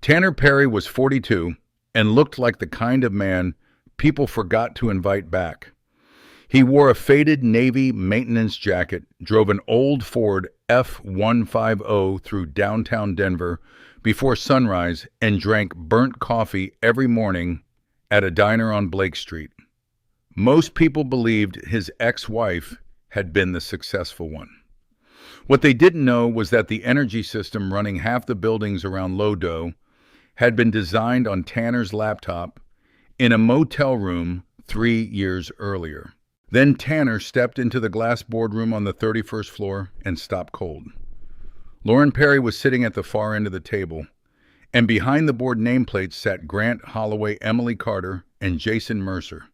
Tanner Perry was 42 and looked like the kind of man people forgot to invite back. He wore a faded Navy maintenance jacket, drove an old Ford F-150 through downtown Denver before sunrise, and drank burnt coffee every morning at a diner on Blake Street. Most people believed his ex-wife had been the successful one. What they didn't know was that the energy system running half the buildings around Lodo had been designed on Tanner's laptop in a motel room 3 years earlier. Then Tanner stepped into the glass boardroom on the 31st floor and stopped cold. Lauren Perry was sitting at the far end of the table, and behind the board nameplates sat Grant Holloway, Emily Carter, and Jason Mercer,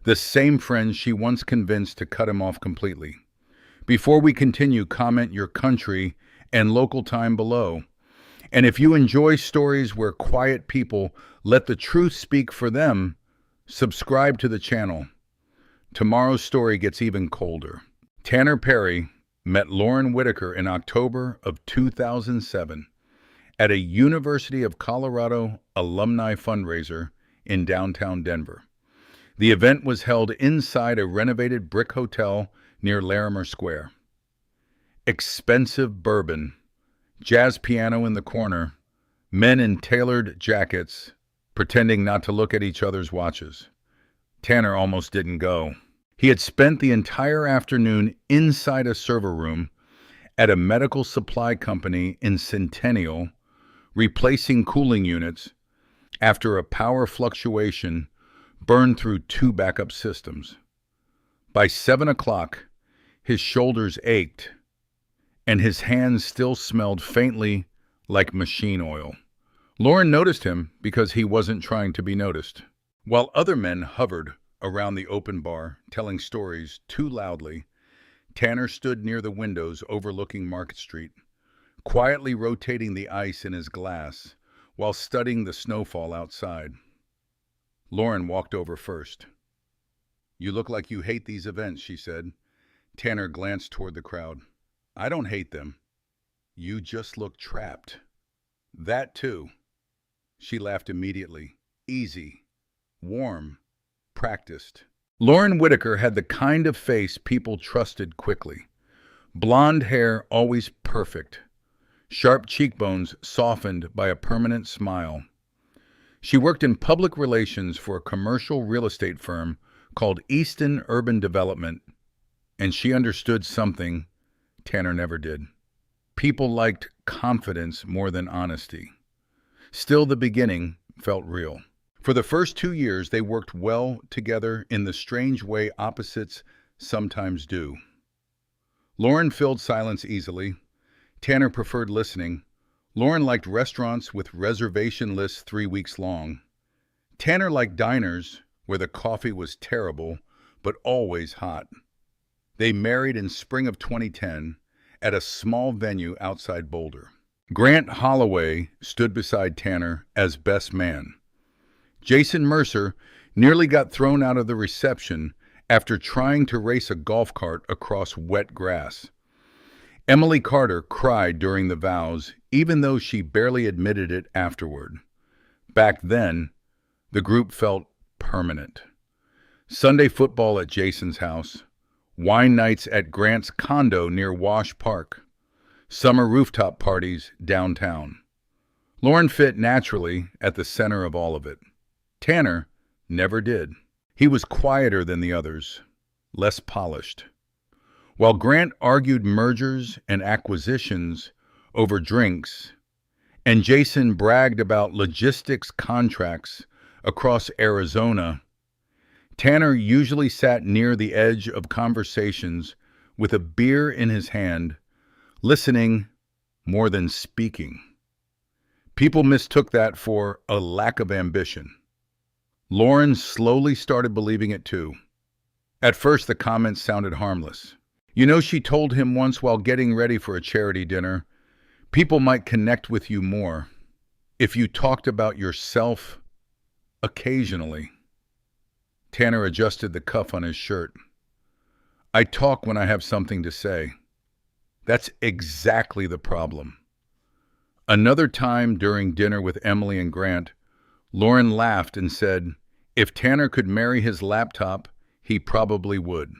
the same friends she once convinced to cut him off completely. Before we continue, comment your country and local time below. And if you enjoy stories where quiet people let the truth speak for them, subscribe to the channel. Tomorrow's story gets even colder. Tanner Perry met Lauren Whitaker in October of 2007 at a University of Colorado alumni fundraiser in downtown Denver. The event was held inside a renovated brick hotel near Larimer Square. Expensive bourbon, jazz piano in the corner, men in tailored jackets pretending not to look at each other's watches. Tanner almost didn't go. He had spent the entire afternoon inside a server room at a medical supply company in Centennial, replacing cooling units after a power fluctuation burned through 2 backup systems. By 7 o'clock, his shoulders ached, and his hands still smelled faintly like machine oil. Lauren noticed him because he wasn't trying to be noticed. While other men hovered around the open bar, telling stories too loudly, Tanner stood near the windows overlooking Market Street, quietly rotating the ice in his glass while studying the snowfall outside. Lauren walked over first. "You look like you hate these events," she said. Tanner glanced toward the crowd. "I don't hate them. You just look trapped." "That too." She laughed immediately. Easy, warm, practiced. Lauren Whitaker had the kind of face people trusted quickly. Blonde hair always perfect. Sharp cheekbones softened by a permanent smile. She worked in public relations for a commercial real estate firm called Easton Urban Development, and she understood something Tanner never did. People liked confidence more than honesty. Still, the beginning felt real. For the first 2 years, they worked well together in the strange way opposites sometimes do. Lauren filled silence easily. Tanner preferred listening. Lauren liked restaurants with reservation lists 3 weeks long. Tanner liked diners where the coffee was terrible, but always hot. They married in spring of 2010 at a small venue outside Boulder. Grant Holloway stood beside Tanner as best man. Jason Mercer nearly got thrown out of the reception after trying to race a golf cart across wet grass. Emily Carter cried during the vows, even though she barely admitted it afterward. Back then, the group felt permanent. Sunday football at Jason's house, wine nights at Grant's condo near Wash Park, summer rooftop parties downtown. Lauren fit naturally at the center of all of it. Tanner never did. He was quieter than the others, less polished. While Grant argued mergers and acquisitions over drinks, and Jason bragged about logistics contracts across Arizona, Tanner usually sat near the edge of conversations with a beer in his hand, listening more than speaking. People mistook that for a lack of ambition. Lauren slowly started believing it too. At first, the comments sounded harmless. You know, she told him once while getting ready for a charity dinner, people might connect with you more if you talked about yourself occasionally. Tanner adjusted the cuff on his shirt. I talk when I have something to say. That's exactly the problem. Another time during dinner with Emily and Grant, Lauren laughed and said, if Tanner could marry his laptop, he probably would.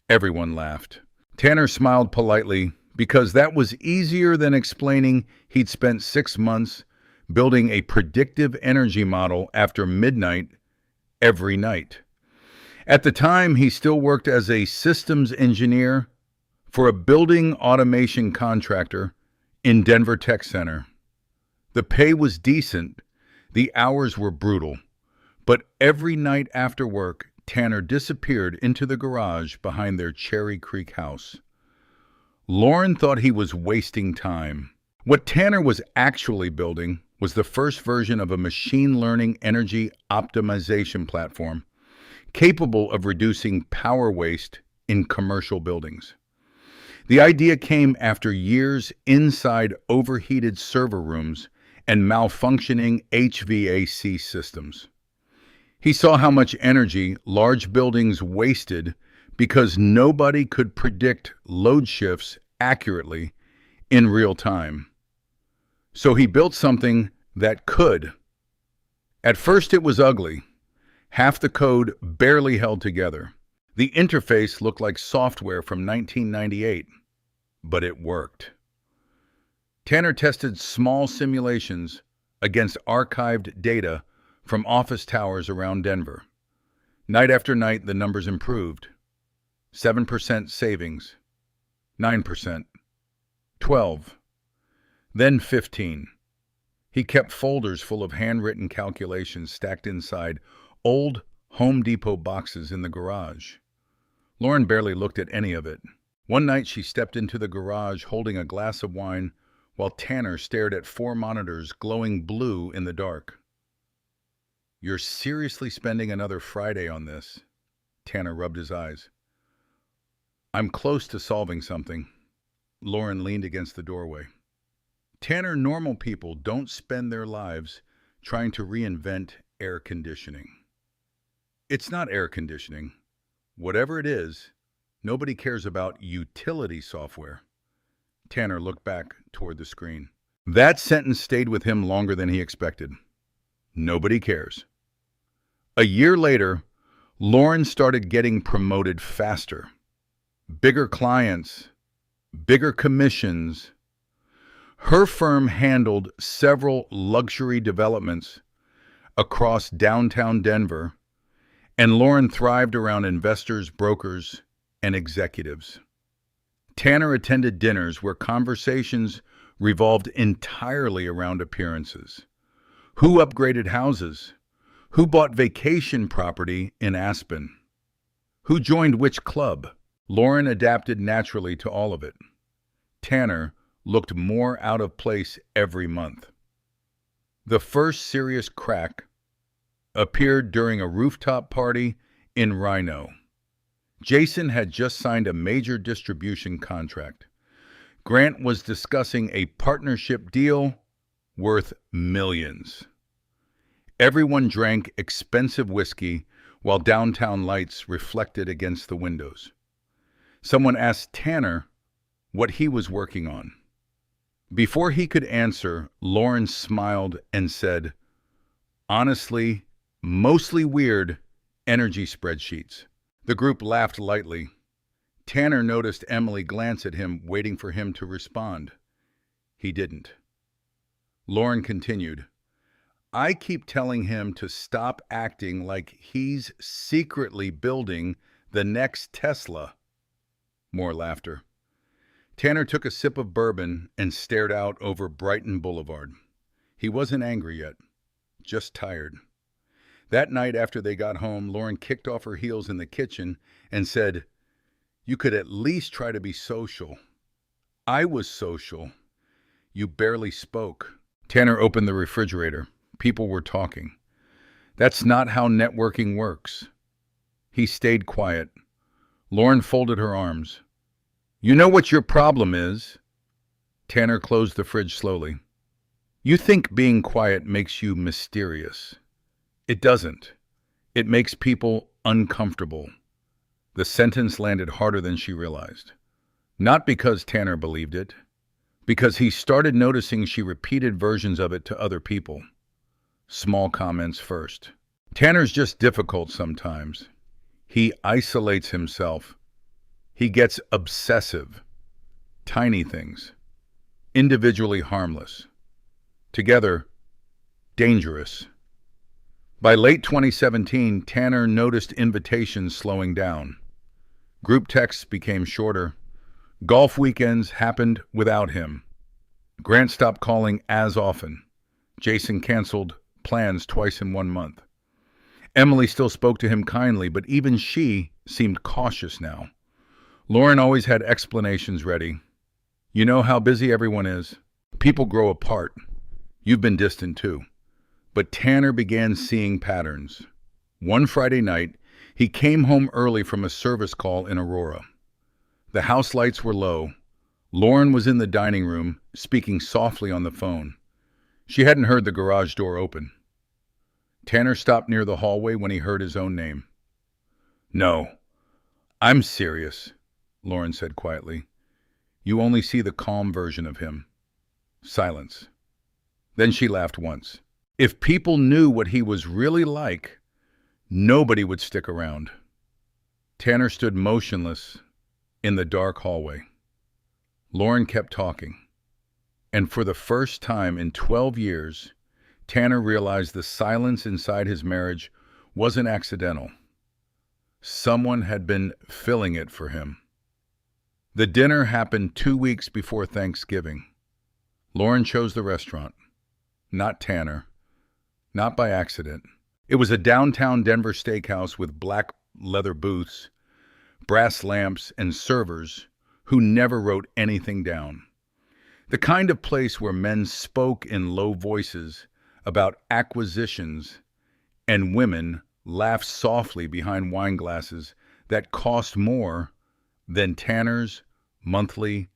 Everyone laughed. Tanner smiled politely because that was easier than explaining he'd spent 6 months building a predictive energy model after midnight every night. At the time, he still worked as a systems engineer for a building automation contractor in Denver Tech Center. The pay was decent, the hours were brutal, but every night after work, Tanner disappeared into the garage behind their Cherry Creek house. Lauren thought he was wasting time. What Tanner was actually building was the first version of a machine learning energy optimization platform capable of reducing power waste in commercial buildings. The idea came after years inside overheated server rooms and malfunctioning HVAC systems. He saw how much energy large buildings wasted because nobody could predict load shifts accurately in real time. So he built something that could. At first it was ugly. Half the code barely held together. The interface looked like software from 1998, but it worked. Tanner tested small simulations against archived data from office towers around Denver. Night after night, the numbers improved. 7% savings, 9%, 12, then 15. He kept folders full of handwritten calculations stacked inside old Home Depot boxes in the garage. Lauren barely looked at any of it. One night she stepped into the garage holding a glass of wine while Tanner stared at 4 monitors glowing blue in the dark. You're seriously spending another Friday on this? Tanner rubbed his eyes. I'm close to solving something. Lauren leaned against the doorway. Tanner, normal people don't spend their lives trying to reinvent air conditioning. It's not air conditioning. Whatever it is, nobody cares about utility software. Tanner looked back toward the screen. That sentence stayed with him longer than he expected. Nobody cares. A year later, Lauren started getting promoted faster. Bigger clients, bigger commissions. Her firm handled several luxury developments across downtown Denver, and Lauren thrived around investors, brokers, and executives. Tanner attended dinners where conversations revolved entirely around appearances. Who upgraded houses? Who bought vacation property in Aspen? Who joined which club? Lauren adapted naturally to all of it. Tanner looked more out of place every month. The first serious crack appeared during a rooftop party in Rhino. Jason had just signed a major distribution contract. Grant was discussing a partnership deal worth millions. Everyone drank expensive whiskey while downtown lights reflected against the windows. Someone asked Tanner what he was working on. Before he could answer, Lauren smiled and said, honestly, mostly weird energy spreadsheets. The group laughed lightly. Tanner noticed Emily glance at him, waiting for him to respond. He didn't. Lauren continued, I keep telling him to stop acting like he's secretly building the next Tesla. More laughter. Tanner took a sip of bourbon and stared out over Brighton Boulevard. He wasn't angry yet, just tired. That night after they got home, Lauren kicked off her heels in the kitchen and said, you could at least try to be social. I was social. You barely spoke. Tanner opened the refrigerator. People were talking. That's not how networking works. He stayed quiet. Lauren folded her arms. You know what your problem is? Tanner closed the fridge slowly. You think being quiet makes you mysterious. It doesn't. It makes people uncomfortable. The sentence landed harder than she realized. Not because Tanner believed it, because he started noticing she repeated versions of it to other people. Small comments first. Tanner's just difficult sometimes. He isolates himself. He gets obsessive. Tiny things. Individually harmless. Together, dangerous. By late 2017, Tanner noticed invitations slowing down. Group texts became shorter. Golf weekends happened without him. Grant stopped calling as often. Jason canceled plans twice in 1 month. Emily still spoke to him kindly, but even she seemed cautious now. Lauren always had explanations ready. You know how busy everyone is. People grow apart. You've been distant too. But Tanner began seeing patterns. One Friday night, he came home early from a service call in Aurora. The house lights were low. Lauren was in the dining room, speaking softly on the phone. She hadn't heard the garage door open. Tanner stopped near the hallway when he heard his own name. No, I'm serious, Lauren said quietly. You only see the calm version of him. Silence. Then she laughed once. If people knew what he was really like, nobody would stick around. Tanner stood motionless in the dark hallway. Lauren kept talking. And for the first time in 12 years, Tanner realized the silence inside his marriage wasn't accidental. Someone had been filling it for him. The dinner happened 2 weeks before Thanksgiving. Lauren chose the restaurant, not Tanner, not by accident. It was a downtown Denver steakhouse with black leather booths, brass lamps, and servers who never wrote anything down. The kind of place where men spoke in low voices about acquisitions and women laughed softly behind wine glasses that cost more than Tanner's monthly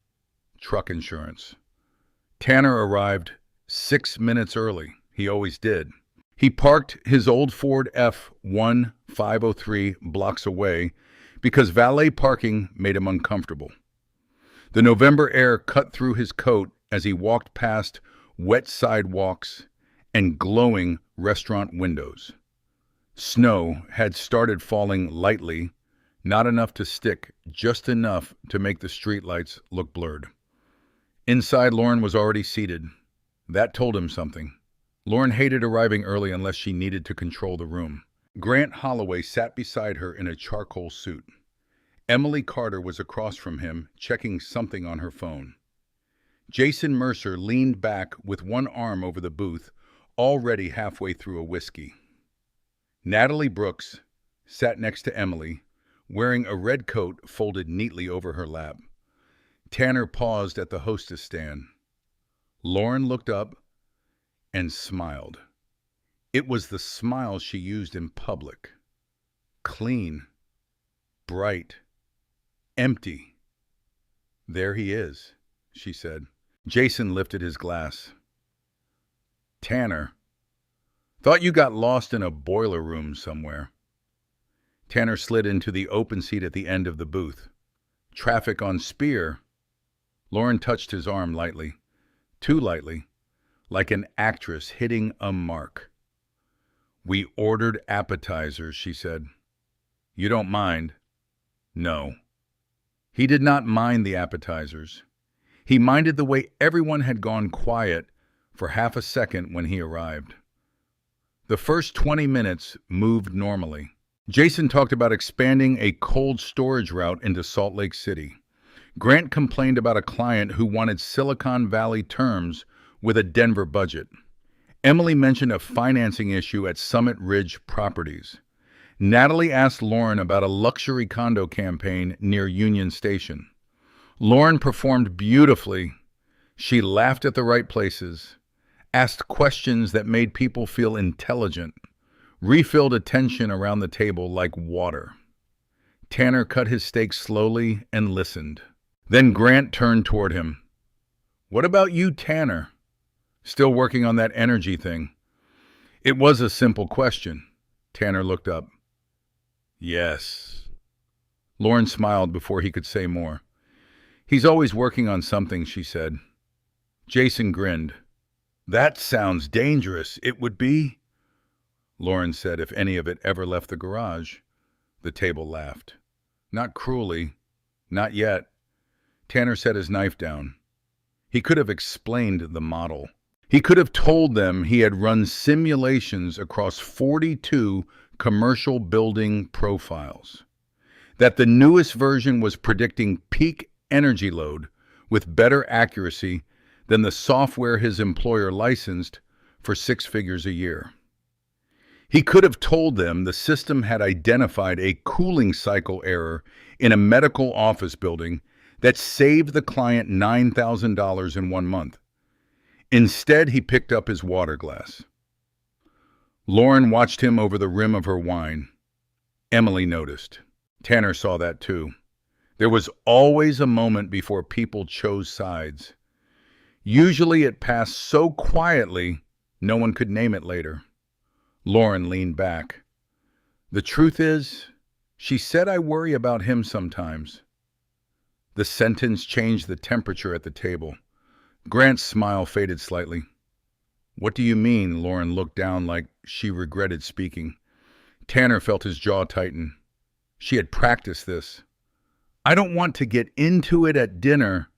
truck insurance. Tanner arrived 6 minutes early. He always did. He parked his old Ford F-1503 blocks away because valet parking made him uncomfortable. The November air cut through his coat as he walked past wet sidewalks and glowing restaurant windows. Snow had started falling lightly, not enough to stick, just enough to make the streetlights look blurred. Inside, Lauren was already seated. That told him something. Lauren hated arriving early unless she needed to control the room. Grant Holloway sat beside her in a charcoal suit. Emily Carter was across from him, checking something on her phone. Jason Mercer leaned back with one arm over the booth, already halfway through a whiskey. Natalie Brooks sat next to Emily, wearing a red coat folded neatly over her lap. Tanner paused at the hostess stand. Lauren looked up and smiled. It was the smile she used in public. Clean, bright, empty. There he is, she said. Jason lifted his glass. Tanner, thought you got lost in a boiler room somewhere. Tanner slid into the open seat at the end of the booth. Traffic on Spear. Lauren touched his arm lightly, too lightly, like an actress hitting a mark. We ordered appetizers, she said. You don't mind? No. He did not mind the appetizers. He minded the way everyone had gone quiet for half a second when he arrived. The first 20 minutes moved normally. Jason talked about expanding a cold storage route into Salt Lake City. Grant complained about a client who wanted Silicon Valley terms with a Denver budget. Emily mentioned a financing issue at Summit Ridge Properties. Natalie asked Lauren about a luxury condo campaign near Union Station. Lauren performed beautifully. She laughed at the right places, asked questions that made people feel intelligent, refilled attention around the table like water. Tanner cut his steak slowly and listened. Then Grant turned toward him. What about you, Tanner? Still working on that energy thing? It was a simple question. Tanner looked up. Yes. Lauren smiled before he could say more. He's always working on something, she said. Jason grinned. That sounds dangerous. It would be? Lauren said if any of it ever left the garage. The table laughed. Not cruelly. Not yet. Tanner set his knife down. He could have explained the model. He could have told them he had run simulations across 42 commercial building profiles. That the newest version was predicting peak energy load with better accuracy than the software his employer licensed for 6 figures a year. He could have told them the system had identified a cooling cycle error in a medical office building that saved the client $9,000 in 1 month. Instead, he picked up his water glass. Lauren watched him over the rim of her wine. Emily noticed. Tanner saw that too. There was always a moment before people chose sides. Usually it passed so quietly, no one could name it later. Lauren leaned back. The truth is, she said, I worry about him sometimes. The sentence changed the temperature at the table. Grant's smile faded slightly. What do you mean? Lauren looked down like she regretted speaking. Tanner felt his jaw tighten. She had practiced this. I don't want to get into it at dinner,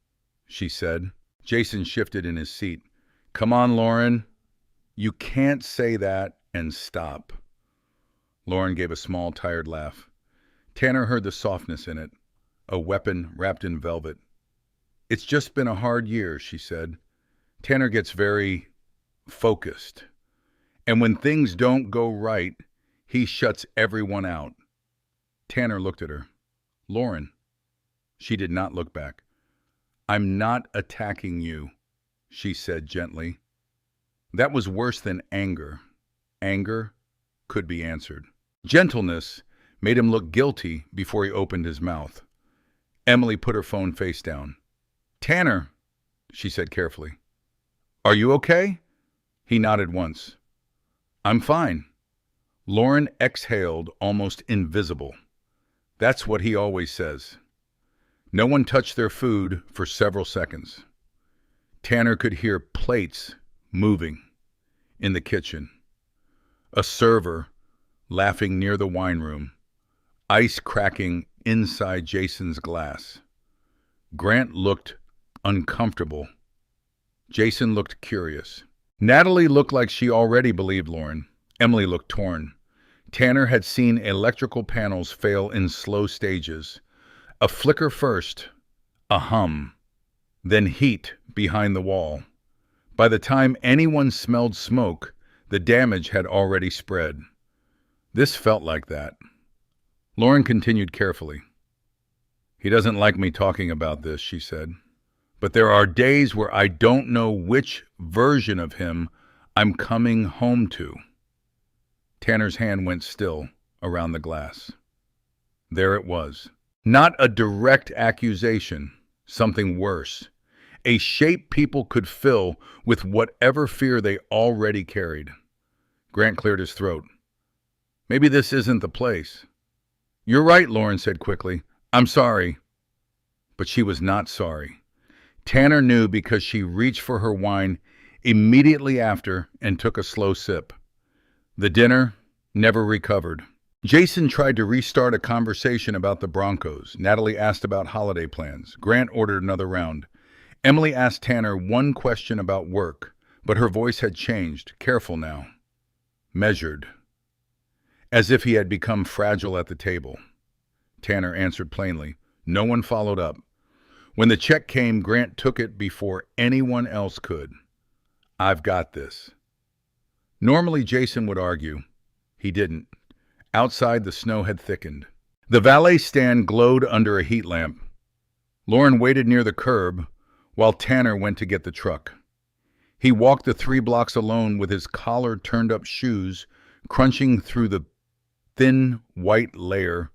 she said. Jason shifted in his seat. Come on, Lauren. You can't say that and stop. Lauren gave a small, tired laugh. Tanner heard the softness in it, a weapon wrapped in velvet. It's just been a hard year, she said. Tanner gets very focused. And when things don't go right, he shuts everyone out. Tanner looked at her. Lauren. She did not look back. I'm not attacking you, she said gently. That was worse than anger. Anger could be answered. Gentleness made him look guilty before he opened his mouth. Emily put her phone face down. Tanner, she said carefully. Are you okay? He nodded once. I'm fine. Lauren exhaled, almost invisible. That's what he always says. No one touched their food for several seconds. Tanner could hear plates moving in the kitchen. A server laughing near the wine room. Ice cracking inside Jason's glass. Grant looked uncomfortable. Jason looked curious. Natalie looked like she already believed Lauren. Emily looked torn. Tanner had seen electrical panels fail in slow stages. A flicker first, a hum, then heat behind the wall. By the time anyone smelled smoke, the damage had already spread. This felt like that. Lauren continued carefully. He doesn't like me talking about this, she said. But there are days where I don't know which version of him I'm coming home to. Tanner's hand went still around the glass. There it was. Not a direct accusation, something worse. A shape people could fill with whatever fear they already carried. Grant cleared his throat. Maybe this isn't the place. You're right, Lauren said quickly. I'm sorry. But she was not sorry. Tanner knew because she reached for her wine immediately after and took a slow sip. The dinner never recovered. Jason tried to restart a conversation about the Broncos. Natalie asked about holiday plans. Grant ordered another round. Emily asked Tanner one question about work, but her voice had changed, careful now, measured, as if he had become fragile at the table. Tanner answered plainly. No one followed up. When the check came, Grant took it before anyone else could. I've got this. Normally Jason would argue. He didn't. Outside, the snow had thickened. The valet stand glowed under a heat lamp. Lauren waited near the curb while Tanner went to get the truck. He walked the 3 blocks alone with his collar-turned-up shoes crunching through the thin white layer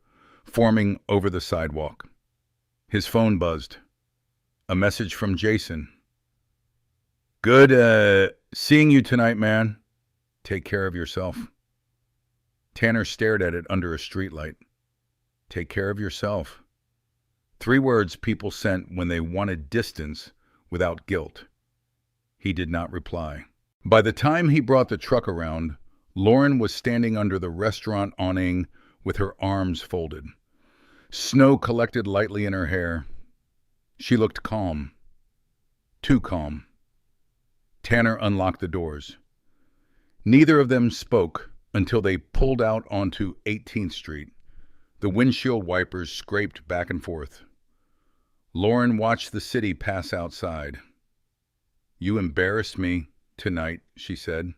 forming over the sidewalk. His phone buzzed. A message from Jason. Good seeing you tonight, man. Take care of yourself. Tanner stared at it under a streetlight. Take care of yourself. 3 words people sent when they wanted distance without guilt. He did not reply. By the time he brought the truck around, Lauren was standing under the restaurant awning with her arms folded. Snow collected lightly in her hair. She looked calm. Too calm. Tanner unlocked the doors. Neither of them spoke until they pulled out onto 18th Street. The windshield wipers scraped back and forth. Lauren watched the city pass outside. "You embarrassed me tonight," she said.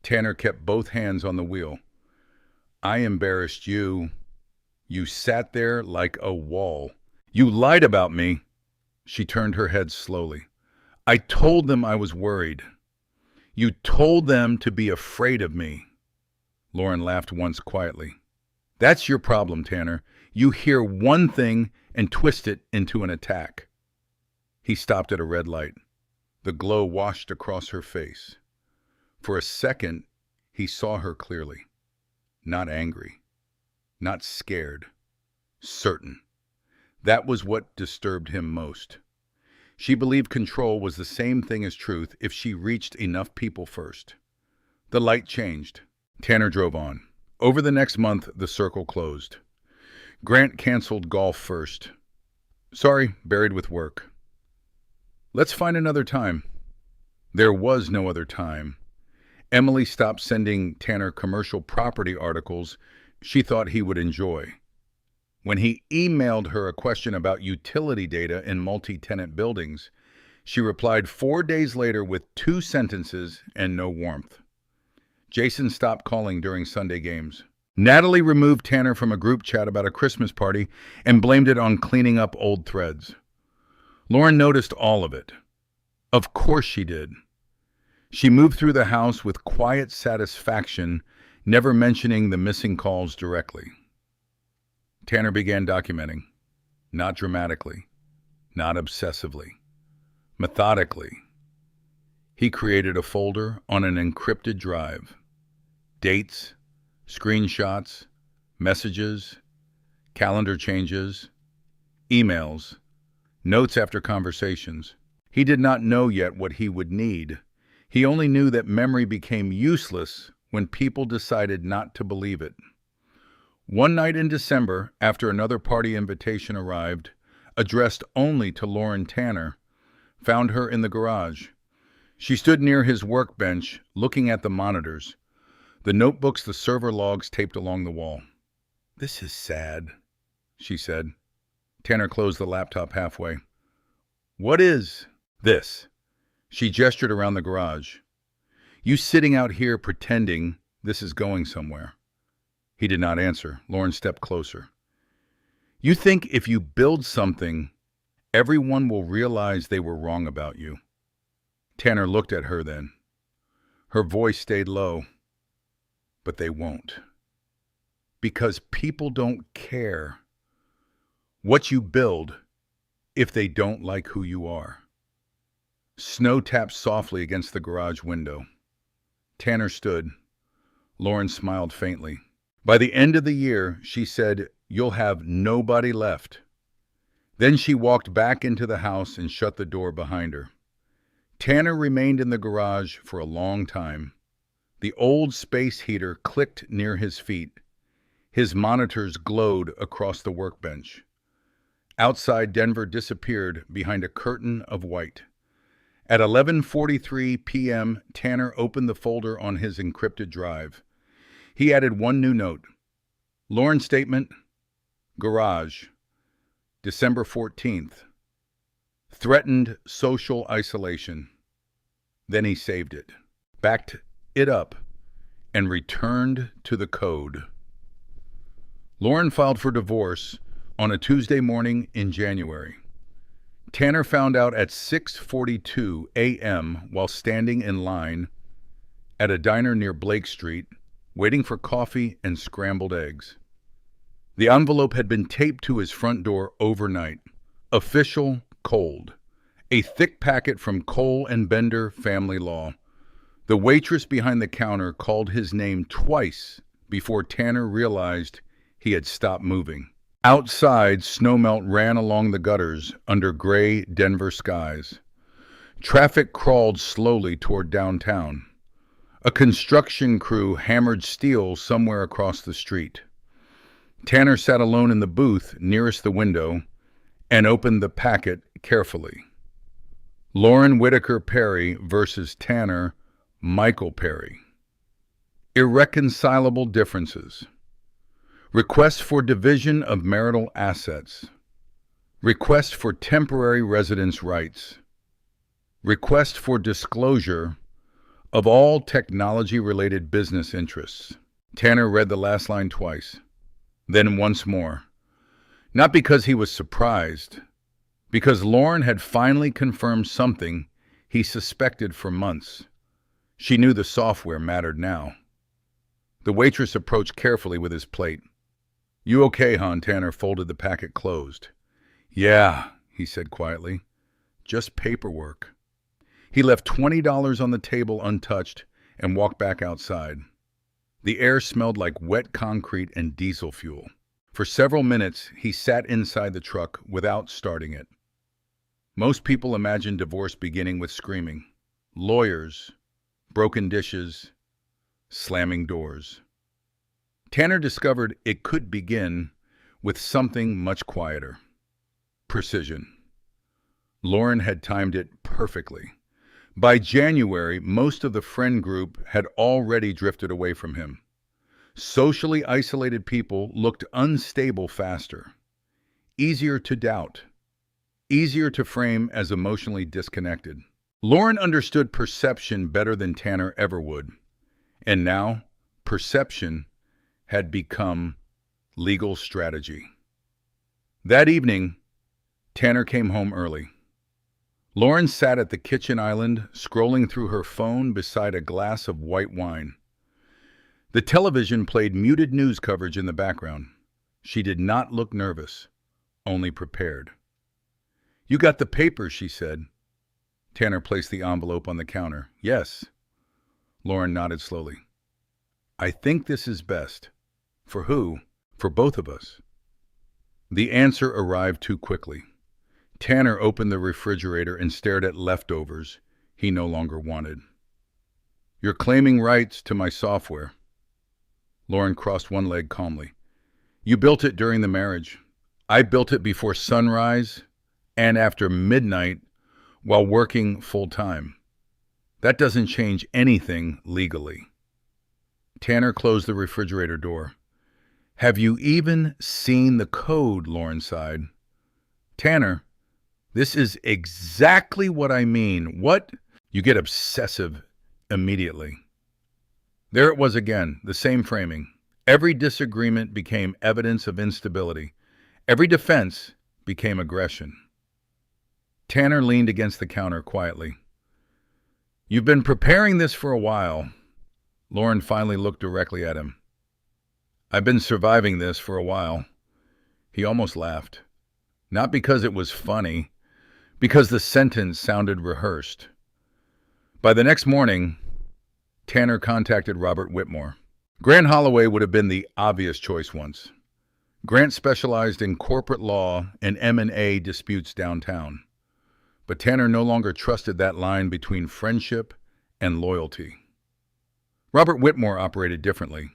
Tanner kept both hands on the wheel. "I embarrassed you. You sat there like a wall. You lied about me." She turned her head slowly. "I told them I was worried. You told them to be afraid of me." Lauren laughed once quietly. "That's your problem, Tanner. You hear one thing and twist it into an attack." He stopped at a red light. The glow washed across her face. For a second, he saw her clearly. Not angry. Not scared. Certain. That was what disturbed him most. She believed control was the same thing as truth if she reached enough people first. The light changed. Tanner drove on. Over the next month, the circle closed. Grant canceled golf first. "Sorry, buried with work." "Let's find another time." There was no other time. Emily stopped sending Tanner commercial property articles she thought he would enjoy. When he emailed her a question about utility data in multi-tenant buildings, she replied 4 days later with 2 sentences and no warmth. Jason stopped calling during Sunday games. Natalie removed Tanner from a group chat about a Christmas party and blamed it on cleaning up old threads. Lauren noticed all of it. Of course she did. She moved through the house with quiet satisfaction, never mentioning the missing calls directly. Tanner began documenting, not dramatically, not obsessively, methodically. He created a folder on an encrypted drive. Dates, screenshots, messages, calendar changes, emails, notes after conversations. He did not know yet what he would need. He only knew that memory became useless when people decided not to believe it. One night in December, after another party invitation arrived, addressed only to Lauren Tanner, found her in the garage. She stood near his workbench, looking at the monitors, the notebooks, the server logs taped along the wall. "This is sad," she said. Tanner closed the laptop halfway. "What is this?" She gestured around the garage. "You sitting out here pretending this is going somewhere." He did not answer. Lauren stepped closer. "You think if you build something, everyone will realize they were wrong about you?" Tanner looked at her then. Her voice stayed low. "But they won't. Because people don't care what you build if they don't like who you are." Snow tapped softly against the garage window. Tanner stood. Lauren smiled faintly. By the end of the year, she said, "You'll have nobody left." Then she walked back into the house and shut the door behind her. Tanner remained in the garage for a long time. The old space heater clicked near his feet. His monitors glowed across the workbench. Outside, Denver disappeared behind a curtain of white. At 11:43 p.m., Tanner opened the folder on his encrypted drive. He added one new note. Lauren's statement, garage, December 14th. Threatened social isolation. Then he saved it, backed it up, and returned to the code. Lauren filed for divorce on a Tuesday morning in January. Tanner found out at 6:42 a.m. while standing in line at a diner near Blake Street, waiting for coffee and scrambled eggs. The envelope had been taped to his front door overnight. Official, cold. A thick packet from Cole and Bender Family Law. The waitress behind the counter called his name twice before Tanner realized he had stopped moving. Outside, snowmelt ran along the gutters under gray Denver skies. Traffic crawled slowly toward downtown. A construction crew hammered steel somewhere across the street. Tanner sat alone in the booth nearest the window and opened the packet carefully. Lauren Whitaker Perry versus Tanner Michael Perry. Irreconcilable differences. Request for division of marital assets. Request for temporary residence rights. Request for disclosure of all technology-related business interests. Tanner read the last line twice, then once more. Not because he was surprised, because Lauren had finally confirmed something he suspected for months. She knew the software mattered now. The waitress approached carefully with his plate. "You okay, hon?" Tanner folded the packet closed. "Yeah," he said quietly. "Just paperwork." He left $20 on the table untouched and walked back outside. The air smelled like wet concrete and diesel fuel. For several minutes, he sat inside the truck without starting it. Most people imagine divorce beginning with screaming, lawyers, broken dishes, slamming doors. Tanner discovered it could begin with something much quieter. Precision. Lauren had timed it perfectly. By January, most of the friend group had already drifted away from him. Socially isolated people looked unstable faster, easier to doubt, easier to frame as emotionally disconnected. Lauren understood perception better than Tanner ever would, and now perception had become legal strategy. That evening, Tanner came home early. Lauren sat at the kitchen island, scrolling through her phone beside a glass of white wine. The television played muted news coverage in the background. She did not look nervous, only prepared. "You got the papers," she said. Tanner placed the envelope on the counter. "Yes." Lauren nodded slowly. "I think this is best." "For who?" "For both of us." The answer arrived too quickly. Tanner opened the refrigerator and stared at leftovers he no longer wanted. "You're claiming rights to my software." Lauren crossed one leg calmly. "You built it during the marriage. I built it before sunrise and after midnight while working full-time. That doesn't change anything legally." Tanner closed the refrigerator door. "Have you even seen the code?" Lauren sighed. "Tanner, this is exactly what I mean." "What?" You get obsessive immediately. There it was again, the same framing. Every disagreement became evidence of instability. Every defense became aggression. Tanner leaned against the counter quietly. "You've been preparing this for a while." Lauren finally looked directly at him. "I've been surviving this for a while." He almost laughed. Not because it was funny, because the sentence sounded rehearsed. By the next morning, Tanner contacted Robert Whitmore. Grant Holloway would have been the obvious choice once. Grant specialized in corporate law and M&A disputes downtown. But Tanner no longer trusted that line between friendship and loyalty. Robert Whitmore operated differently.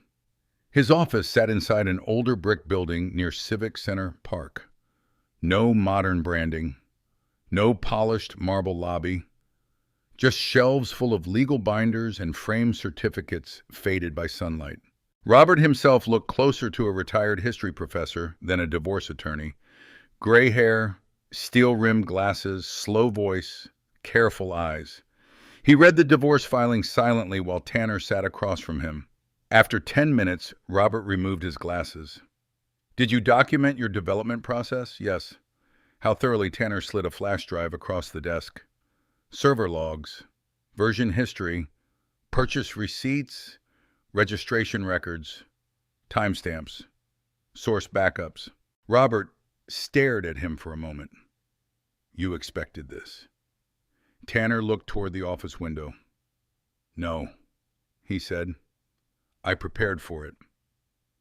His office sat inside an older brick building near Civic Center Park. No modern branding, no polished marble lobby, just shelves full of legal binders and framed certificates faded by sunlight. Robert himself looked closer to a retired history professor than a divorce attorney. Gray hair, steel-rimmed glasses, slow voice, careful eyes. He read the divorce filing silently while Tanner sat across from him. After 10 minutes, Robert removed his glasses. "Did you document your development process?" "Yes." How thoroughly? Tanner slid a flash drive across the desk. "Server logs, version history, purchase receipts, registration records, timestamps, source backups." Robert stared at him for a moment. "You expected this." Tanner looked toward the office window. "No," he said. "I prepared for it."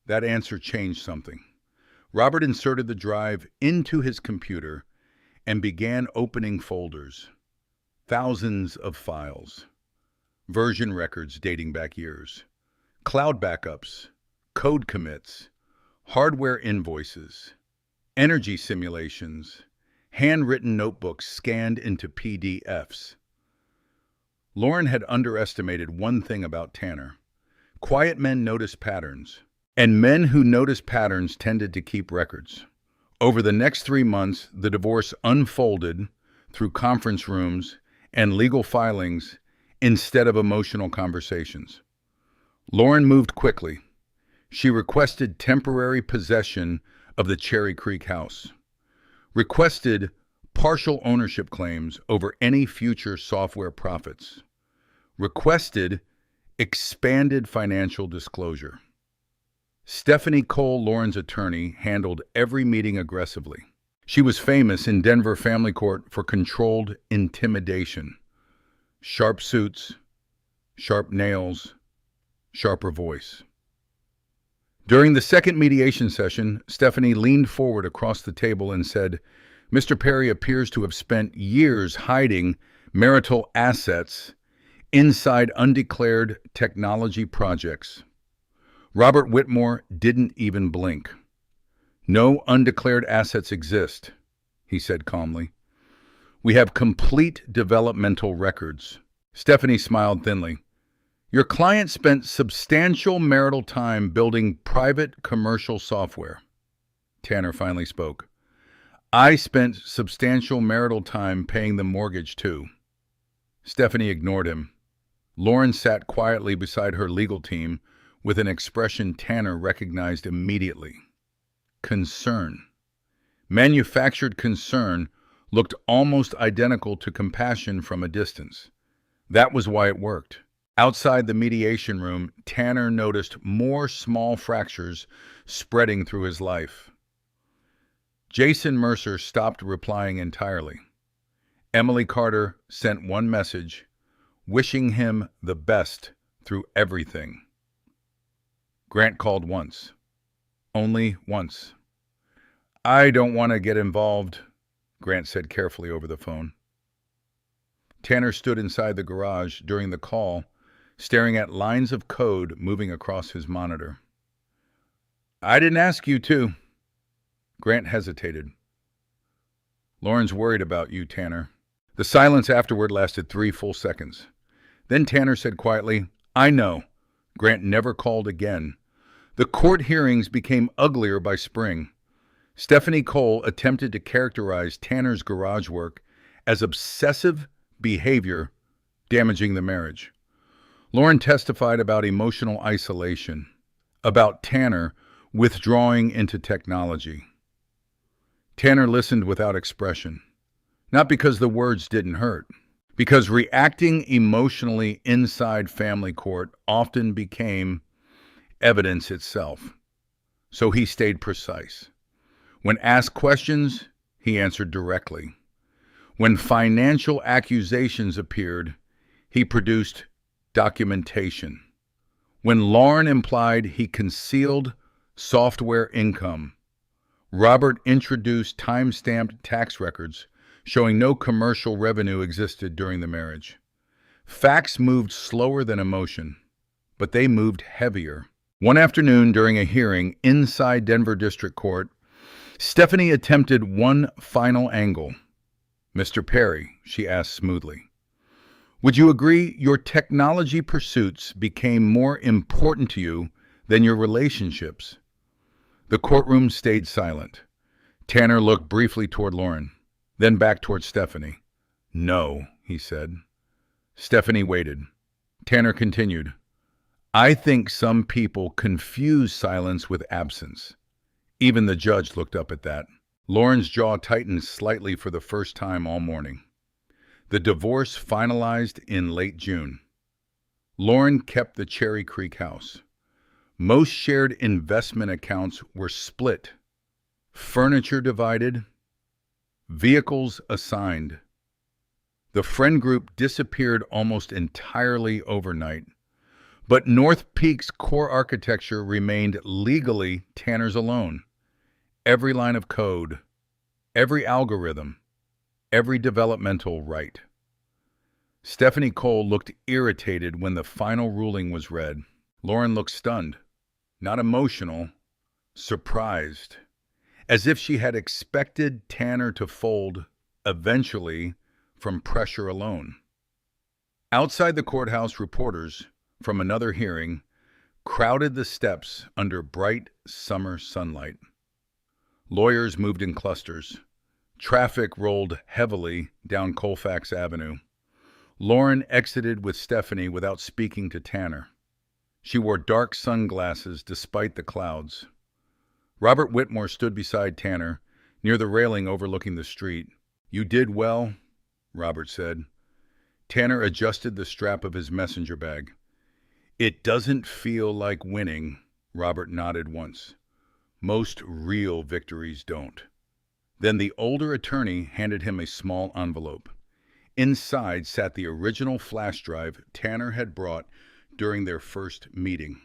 That answer changed something. Robert inserted the drive into his computer and began opening folders. thousands of files, version records dating back years, cloud backups, code commits, hardware invoices, energy simulations, handwritten notebooks scanned into PDFs. Lauren had underestimated one thing about Tanner. Quiet men notice patterns, and men who notice patterns tended to keep records. Over the next 3 months, the divorce unfolded through conference rooms and legal filings instead of emotional conversations. Lauren moved quickly. She requested temporary possession of the Cherry Creek house, requested partial ownership claims over any future software profits, requested expanded financial disclosure. Stephanie Cole, Lauren's attorney, handled every meeting aggressively. She was famous in Denver family court for controlled intimidation. Sharp suits, sharp nails, sharper voice. During the second mediation session, Stephanie leaned forward across the table and said, "Mr. Perry appears to have spent years hiding marital assets inside undeclared technology projects. Robert Whitmore didn't even blink. No undeclared assets exist," he said calmly. "We have complete developmental records." Stephanie smiled thinly. "Your client spent substantial marital time building private commercial software." Tanner finally spoke. "I spent substantial marital time paying the mortgage too." Stephanie ignored him. Lauren sat quietly beside her legal team with an expression Tanner recognized immediately. Concern. Manufactured concern looked almost identical to compassion from a distance. That was why it worked. Outside the mediation room, Tanner noticed more small fractures spreading through his life. Jason Mercer stopped replying entirely. Emily Carter sent one message, wishing him the best through everything. Grant called once. Only once. "I don't want to get involved," Grant said carefully over the phone. Tanner stood inside the garage during the call, staring at lines of code moving across his monitor. "I didn't ask you to." Grant hesitated. "Lauren's worried about you, Tanner." The silence afterward lasted 3 full seconds. Then Tanner said quietly, "I know." Grant never called again. The court hearings became uglier by spring. Stephanie Cole attempted to characterize Tanner's garage work as obsessive behavior damaging the marriage. Lauren testified about emotional isolation, about Tanner withdrawing into technology. Tanner listened without expression, not because the words didn't hurt, because reacting emotionally inside family court often became evidence itself. So he stayed precise. When asked questions, he answered directly. When financial accusations appeared, he produced documentation. When Lauren implied he concealed software income, Robert introduced time-stamped tax records showing no commercial revenue existed during the marriage. Facts moved slower than emotion, but they moved heavier. One afternoon during a hearing inside Denver District Court, Stephanie attempted one final angle. "Mr. Perry," she asked smoothly, "would you agree your technology pursuits became more important to you than your relationships?" The courtroom stayed silent. Tanner looked briefly toward Lauren, then back toward Stephanie. "No," he said. Stephanie waited. Tanner continued, "I think some people confuse silence with absence." Even the judge looked up at that. Lauren's jaw tightened slightly for the first time all morning. The divorce finalized in late June. Lauren kept the Cherry Creek house. Most shared investment accounts were split, furniture divided, vehicles assigned. The friend group disappeared almost entirely overnight, but North Peak's core architecture remained legally Tanner's alone. Every line of code, every algorithm, every developmental right. Stephanie Cole looked irritated when the final ruling was read. Lauren looked stunned, not emotional, surprised, as if she had expected Tanner to fold eventually from pressure alone. Outside the courthouse, reporters from another hearing crowded the steps under bright summer sunlight. Lawyers moved in clusters. Traffic rolled heavily down Colfax Avenue. Lauren exited with Stephanie without speaking to Tanner. She wore dark sunglasses despite the clouds. Robert Whitmore stood beside Tanner, near the railing overlooking the street. "You did well," Robert said. Tanner adjusted the strap of his messenger bag. "It doesn't feel like winning," Robert nodded once. "Most real victories don't." Then the older attorney handed him a small envelope. Inside sat the original flash drive Tanner had brought during their first meeting.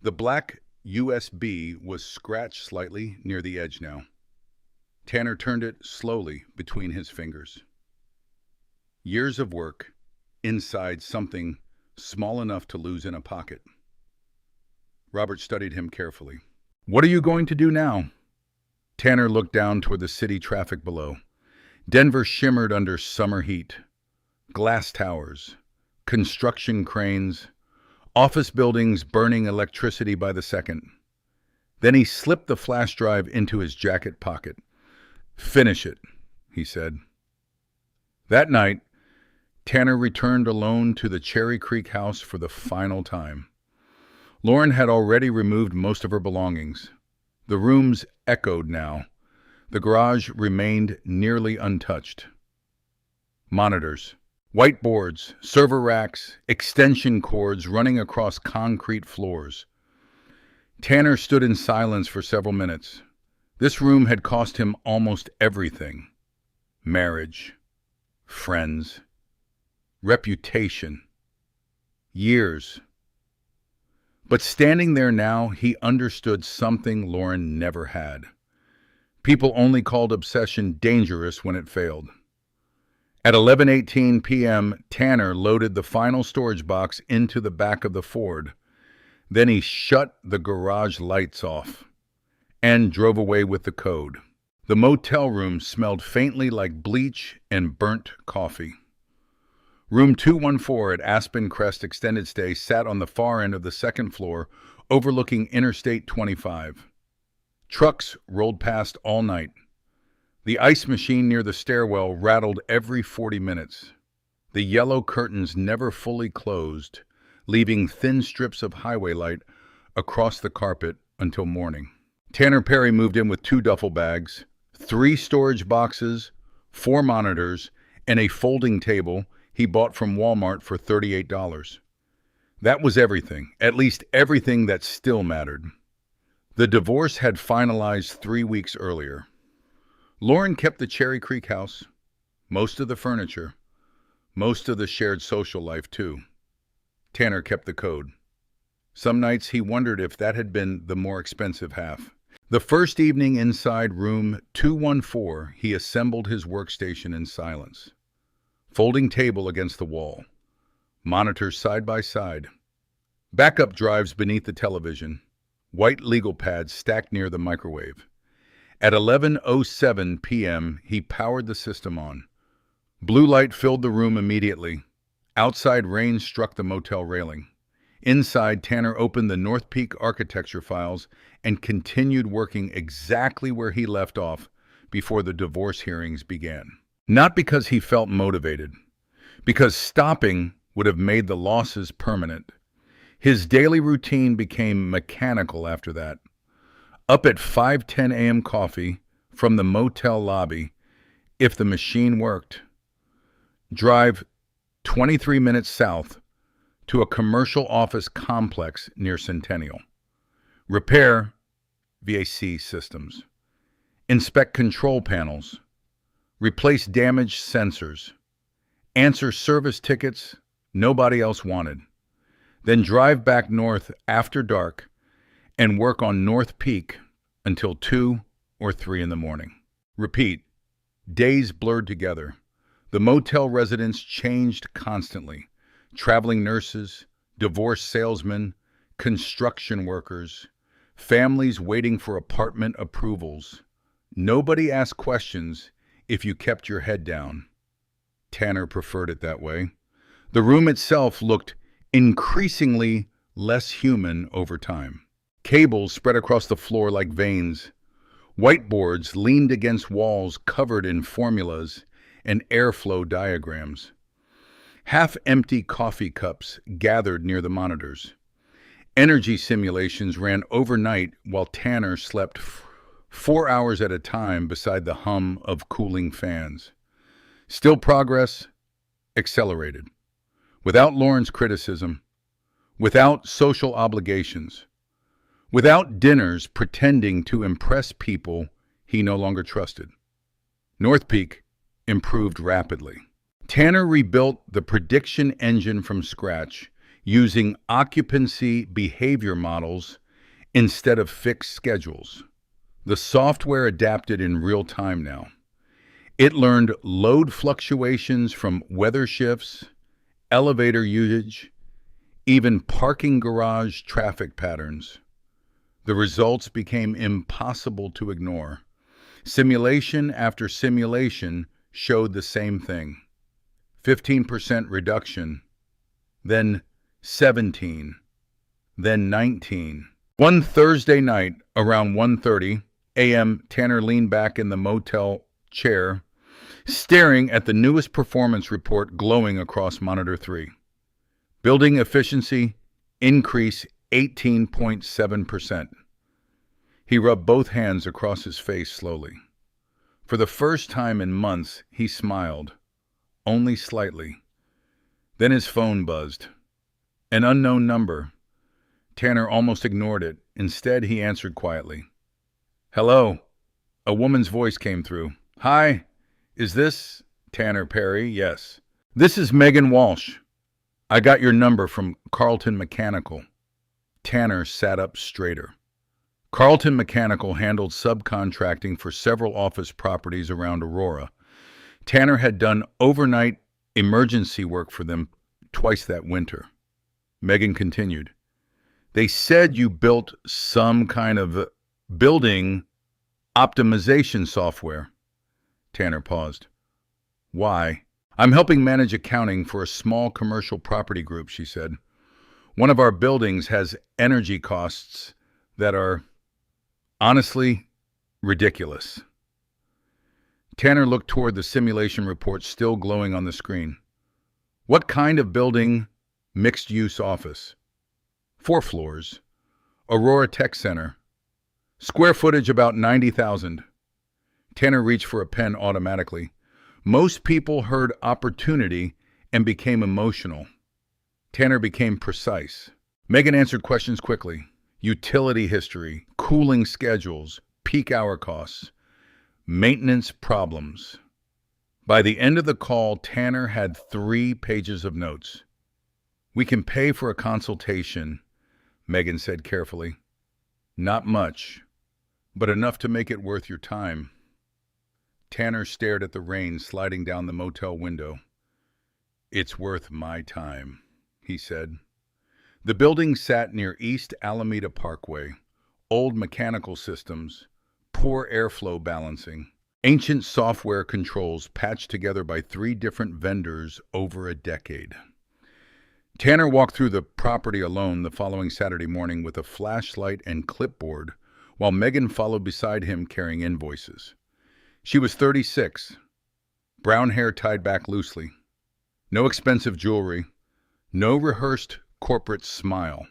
The black USB was scratched slightly near the edge now. Tanner turned it slowly between his fingers. Years of work, inside something small enough to lose in a pocket. Robert studied him carefully. "What are you going to do now?" Tanner looked down toward the city traffic below. Denver shimmered under summer heat. Glass towers, construction cranes, office buildings burning electricity by the second. Then he slipped the flash drive into his jacket pocket. "Finish it," he said. That night, Tanner returned alone to the Cherry Creek house for the final time. Lauren had already removed most of her belongings. The rooms echoed now. The garage remained nearly untouched. Monitors, whiteboards, server racks, extension cords running across concrete floors. Tanner stood in silence for several minutes. This room had cost him almost everything. Marriage, friends, reputation, years. But standing there now, he understood something Lauren never had. People only called obsession dangerous when it failed. At 11:18 p.m., Tanner loaded the final storage box into the back of the Ford. Then he shut the garage lights off and drove away with the code. The motel room smelled faintly like bleach and burnt coffee. Room 214 at Aspen Crest Extended Stay sat on the far end of the second floor, overlooking Interstate 25. Trucks rolled past all night. The ice machine near the stairwell rattled every 40 minutes. The yellow curtains never fully closed, leaving thin strips of highway light across the carpet until morning. Tanner Perry moved in with 2 duffel bags, 3 storage boxes, 4 monitors, and a folding table he bought from Walmart for $38. That was everything, at least everything that still mattered. The divorce had finalized 3 weeks earlier. Lauren kept the Cherry Creek house, most of the furniture, most of the shared social life too. Tanner kept the code. Some nights he wondered if that had been the more expensive half. The first evening inside room 214, he assembled his workstation in silence. Folding table against the wall. Monitors side by side. Backup drives beneath the television. White legal pads stacked near the microwave. At 11:07 p.m., he powered the system on. Blue light filled the room immediately. Outside rain struck the motel railing. Inside, Tanner opened the North Peak architecture files and continued working exactly where he left off before the divorce hearings began. Not because he felt motivated, because stopping would have made the losses permanent. His daily routine became mechanical after that. Up at 5:10 a.m. coffee from the motel lobby, if the machine worked. Drive 23 minutes south to a commercial office complex near Centennial. Repair VAC systems. Inspect control panels. Replace damaged sensors. Answer service tickets nobody else wanted. Then drive back north after dark and work on North Peak until 2 or 3 in the morning. Repeat. Days blurred together. The motel residents changed constantly. Traveling nurses, divorced salesmen, construction workers, families waiting for apartment approvals. Nobody asked questions if you kept your head down. Tanner preferred it that way. The room itself looked increasingly less human over time. Cables spread across the floor like veins. Whiteboards leaned against walls covered in formulas and airflow diagrams. Half-empty coffee cups gathered near the monitors. Energy simulations ran overnight while Tanner slept 4 hours at a time beside the hum of cooling fans. Still progress accelerated. Without Lauren's criticism, without social obligations, without dinners pretending to impress people he no longer trusted. North Peak improved rapidly. Tanner rebuilt the prediction engine from scratch using occupancy behavior models instead of fixed schedules. The software adapted in real time now. It learned load fluctuations from weather shifts, elevator usage, even parking garage traffic patterns. The results became impossible to ignore. Simulation after simulation showed the same thing. 15% reduction, then 17, then 19. One Thursday night, around 1:30 a.m., Tanner leaned back in the motel chair, staring at the newest performance report glowing across monitor 3. Building efficiency increase 18.7%. He rubbed both hands across his face slowly. For the first time in months, he smiled, only slightly. Then his phone buzzed. An unknown number. Tanner almost ignored it. Instead, he answered quietly. "Hello." A woman's voice came through. "Hi, is this Tanner Perry?" "Yes." "This is Megan Walsh. I got your number from Carlton Mechanical." Tanner sat up straighter. Carlton Mechanical handled subcontracting for several office properties around Aurora. Tanner had done overnight emergency work for them twice that winter. Megan continued. "They said you built some kind of building optimization software." Tanner paused. "Why?" "I'm helping manage accounting for a small commercial property group," she said. "One of our buildings has energy costs that are, honestly, ridiculous." Tanner looked toward the simulation report still glowing on the screen. "What kind of building?" "Mixed-use office. 4 floors. Aurora Tech Center. Square footage about 90,000. Tanner reached for a pen automatically. Most people heard opportunity and became emotional. Tanner became precise. Megan answered questions quickly. Utility history, cooling schedules, peak hour costs, maintenance problems. By the end of the call, Tanner had 3 pages of notes. "We can pay for a consultation," Megan said carefully. "Not much, but enough to make it worth your time." Tanner stared at the rain sliding down the motel window. "It's worth my time," he said. The building sat near East Alameda Parkway. Old mechanical systems, poor airflow balancing, ancient software controls patched together by 3 different vendors over a decade. Tanner walked through the property alone the following Saturday morning with a flashlight and clipboard, while Megan followed beside him carrying invoices. She was 36, brown hair tied back loosely. No expensive jewelry, no rehearsed corporate smile.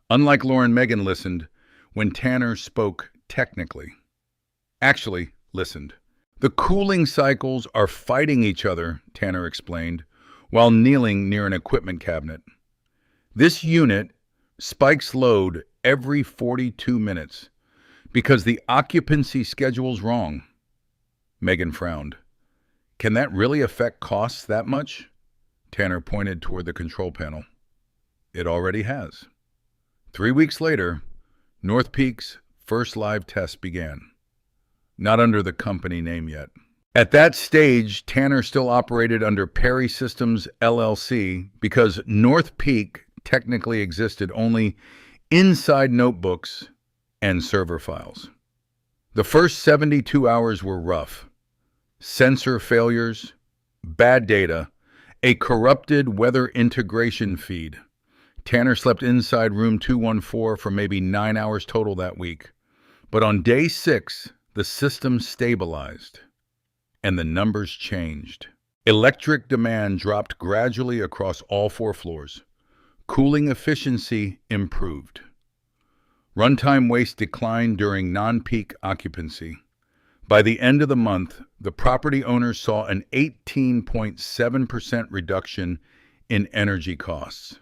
Unlike Lauren, Megan listened when Tanner spoke technically. Actually, listened. "The cooling cycles are fighting each other," Tanner explained, while kneeling near an equipment cabinet. "This unit spikes load every 42 minutes because the occupancy schedule's wrong." Megan frowned. "Can that really affect costs that much?" Tanner pointed toward the control panel. "It already has." 3 weeks later, North Peak's first live test began. Not under the company name yet. At that stage, Tanner still operated under Perry Systems LLC because North Peak technically existed only inside notebooks and server files. The first 72 hours were rough. Sensor failures, bad data, a corrupted weather integration feed. Tanner slept inside room 214 for maybe 9 hours total that week. But on day 6, the system stabilized and the numbers changed. Electric demand dropped gradually across all 4 floors. Cooling efficiency improved. Runtime waste declined during non-peak occupancy. By the end of the month, the property owners saw an 18.7% reduction in energy costs.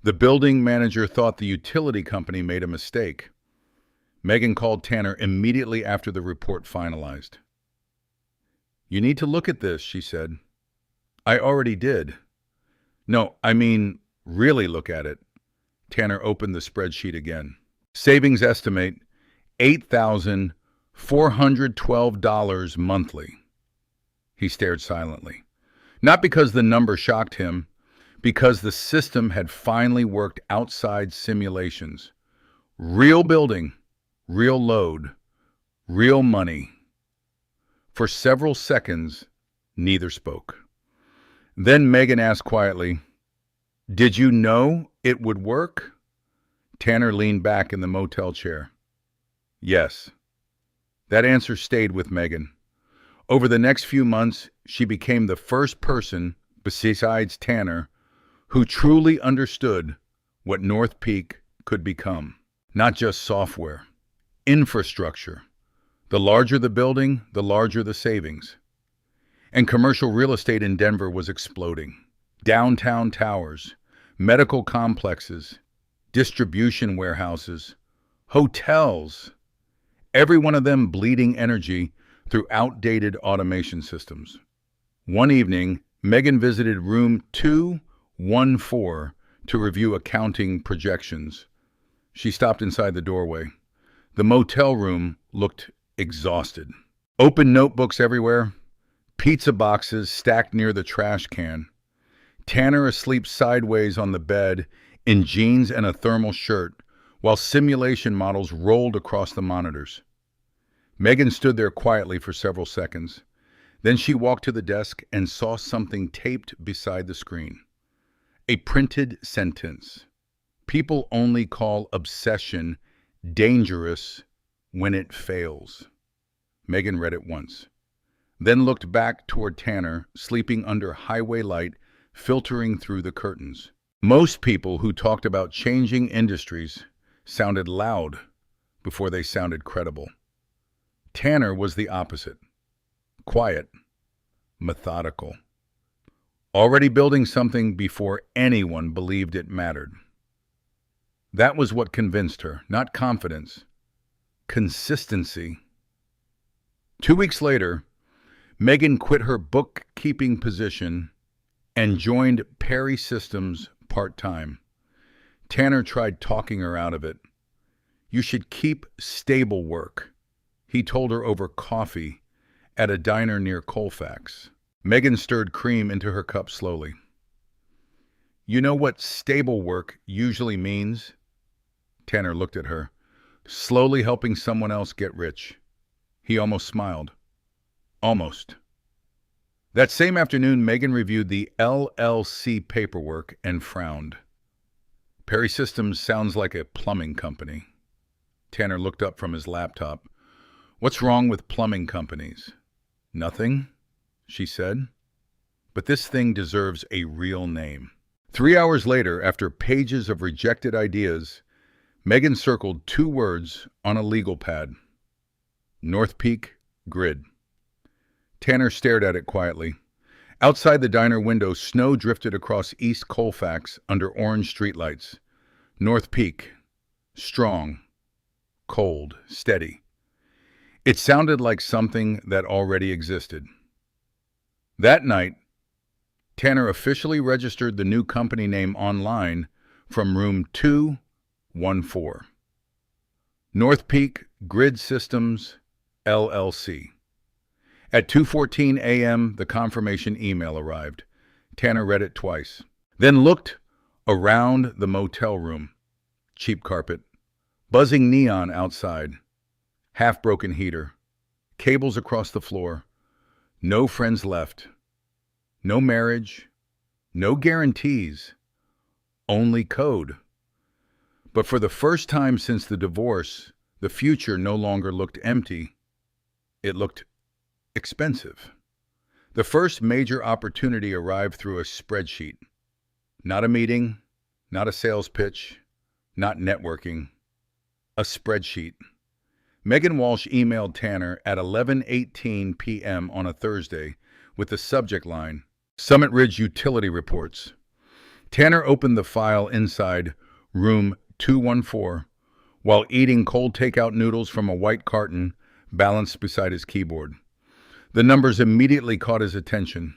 The building manager thought the utility company made a mistake. Megan called Tanner immediately after the report finalized. "You need to look at this," she said. "I already did." "No, I mean, really look at it." Tanner opened the spreadsheet again. Savings estimate $8,412 monthly. He stared silently. Not because the number shocked him, because the system had finally worked outside simulations. Real building, real load, real money. For several seconds, neither spoke. Then Megan asked quietly, "Did you know it would work?" Tanner leaned back in the motel chair. "Yes." That answer stayed with Megan. Over the next few months, she became the first person, besides Tanner, who truly understood what North Peak could become. Not just software, infrastructure. The larger the building, the larger the savings. And commercial real estate in Denver was exploding. Downtown towers, medical complexes, distribution warehouses, hotels, every one of them bleeding energy through outdated automation systems. One evening, Megan visited room 214 to review accounting projections. She stopped inside the doorway. The motel room looked exhausted. Open notebooks everywhere, pizza boxes stacked near the trash can. Tanner asleep sideways on the bed in jeans and a thermal shirt, while simulation models rolled across the monitors. Megan stood there quietly for several seconds. Then she walked to the desk and saw something taped beside the screen. A printed sentence. "People only call obsession dangerous when it fails." Megan read it once, then looked back toward Tanner, sleeping under highway light filtering through the curtains. Most people who talked about changing industries sounded loud before they sounded credible. Tanner was the opposite. Quiet, methodical. Already building something before anyone believed it mattered. That was what convinced her, not confidence, consistency. 2 weeks later, Megan quit her bookkeeping position and joined Perry Systems part-time. Tanner tried talking her out of it. "You should keep stable work," he told her over coffee at a diner near Colfax. Megan stirred cream into her cup slowly. "You know what stable work usually means?" Tanner looked at her. "Slowly helping someone else get rich." He almost smiled. Almost. That same afternoon, Megan reviewed the LLC paperwork and frowned. "Perry Systems sounds like a plumbing company." Tanner looked up from his laptop. "What's wrong with plumbing companies?" "Nothing," she said. "But this thing deserves a real name." 3 hours later, after pages of rejected ideas, Megan circled 2 words on a legal pad. North Peak Grid. Tanner stared at it quietly. Outside the diner window, snow drifted across East Colfax under orange streetlights. North Peak. Strong. Cold. Steady. It sounded like something that already existed. That night, Tanner officially registered the new company name online from room 214. North Peak Grid Systems, LLC. At 2:14 a.m., the confirmation email arrived. Tanner read it twice, then looked around the motel room. Cheap carpet, buzzing neon outside, half-broken heater, cables across the floor, no friends left, no marriage, no guarantees, only code. But for the first time since the divorce, the future no longer looked empty. It looked expensive. The first major opportunity arrived through a spreadsheet. Not a meeting, not a sales pitch, not networking. A spreadsheet. Megan Walsh emailed Tanner at 11:18 p.m. on a Thursday with the subject line, Summit Ridge Utility Reports. Tanner opened the file inside room 214 while eating cold takeout noodles from a white carton balanced beside his keyboard. The numbers immediately caught his attention.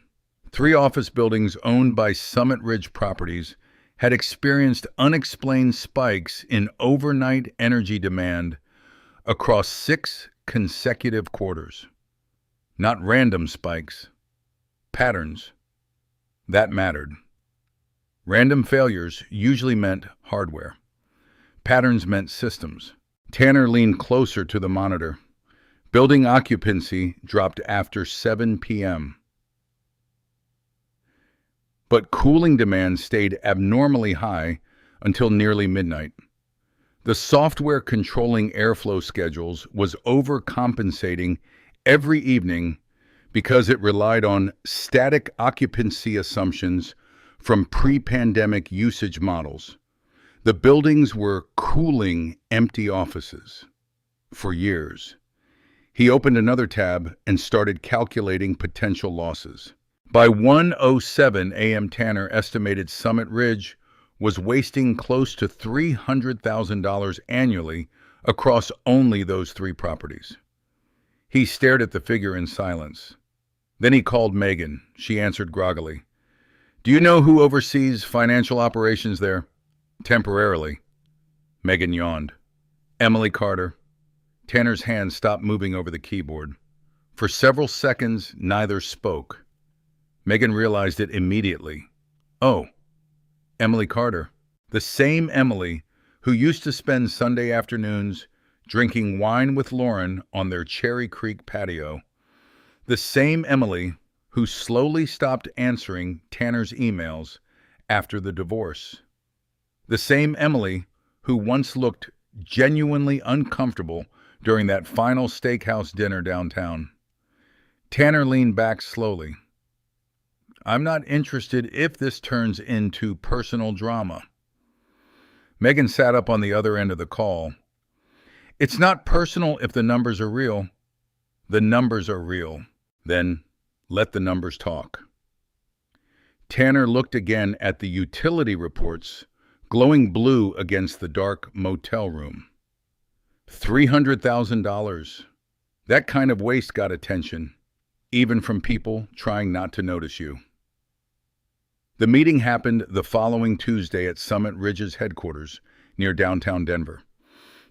3 office buildings owned by Summit Ridge Properties had experienced unexplained spikes in overnight energy demand across 6 consecutive quarters. Not random spikes, patterns. That mattered. Random failures usually meant hardware. Patterns meant systems. Tanner leaned closer to the monitor. Building occupancy dropped after 7 p.m. But cooling demand stayed abnormally high until nearly midnight. The software controlling airflow schedules was overcompensating every evening because it relied on static occupancy assumptions from pre-pandemic usage models. The buildings were cooling empty offices for years. He opened another tab and started calculating potential losses. By 1:07 a.m., Tanner estimated Summit Ridge was wasting close to $300,000 annually across only those 3 properties. He stared at the figure in silence. Then he called Megan. She answered groggily. Do you know who oversees financial operations there? Temporarily. Megan yawned. Emily Carter. Tanner's hand stopped moving over the keyboard. For several seconds, neither spoke. Megan realized it immediately. Oh, Emily Carter. The same Emily who used to spend Sunday afternoons drinking wine with Lauren on their Cherry Creek patio. The same Emily who slowly stopped answering Tanner's emails after the divorce. The same Emily who once looked genuinely uncomfortable during that final steakhouse dinner downtown. Tanner leaned back slowly. I'm not interested if this turns into personal drama. Megan sat up on the other end of the call. It's not personal if the numbers are real. The numbers are real. Then let the numbers talk. Tanner looked again at the utility reports, glowing blue against the dark motel room. $300,000. That kind of waste got attention, even from people trying not to notice you. The meeting happened the following Tuesday at Summit Ridge's headquarters near downtown Denver.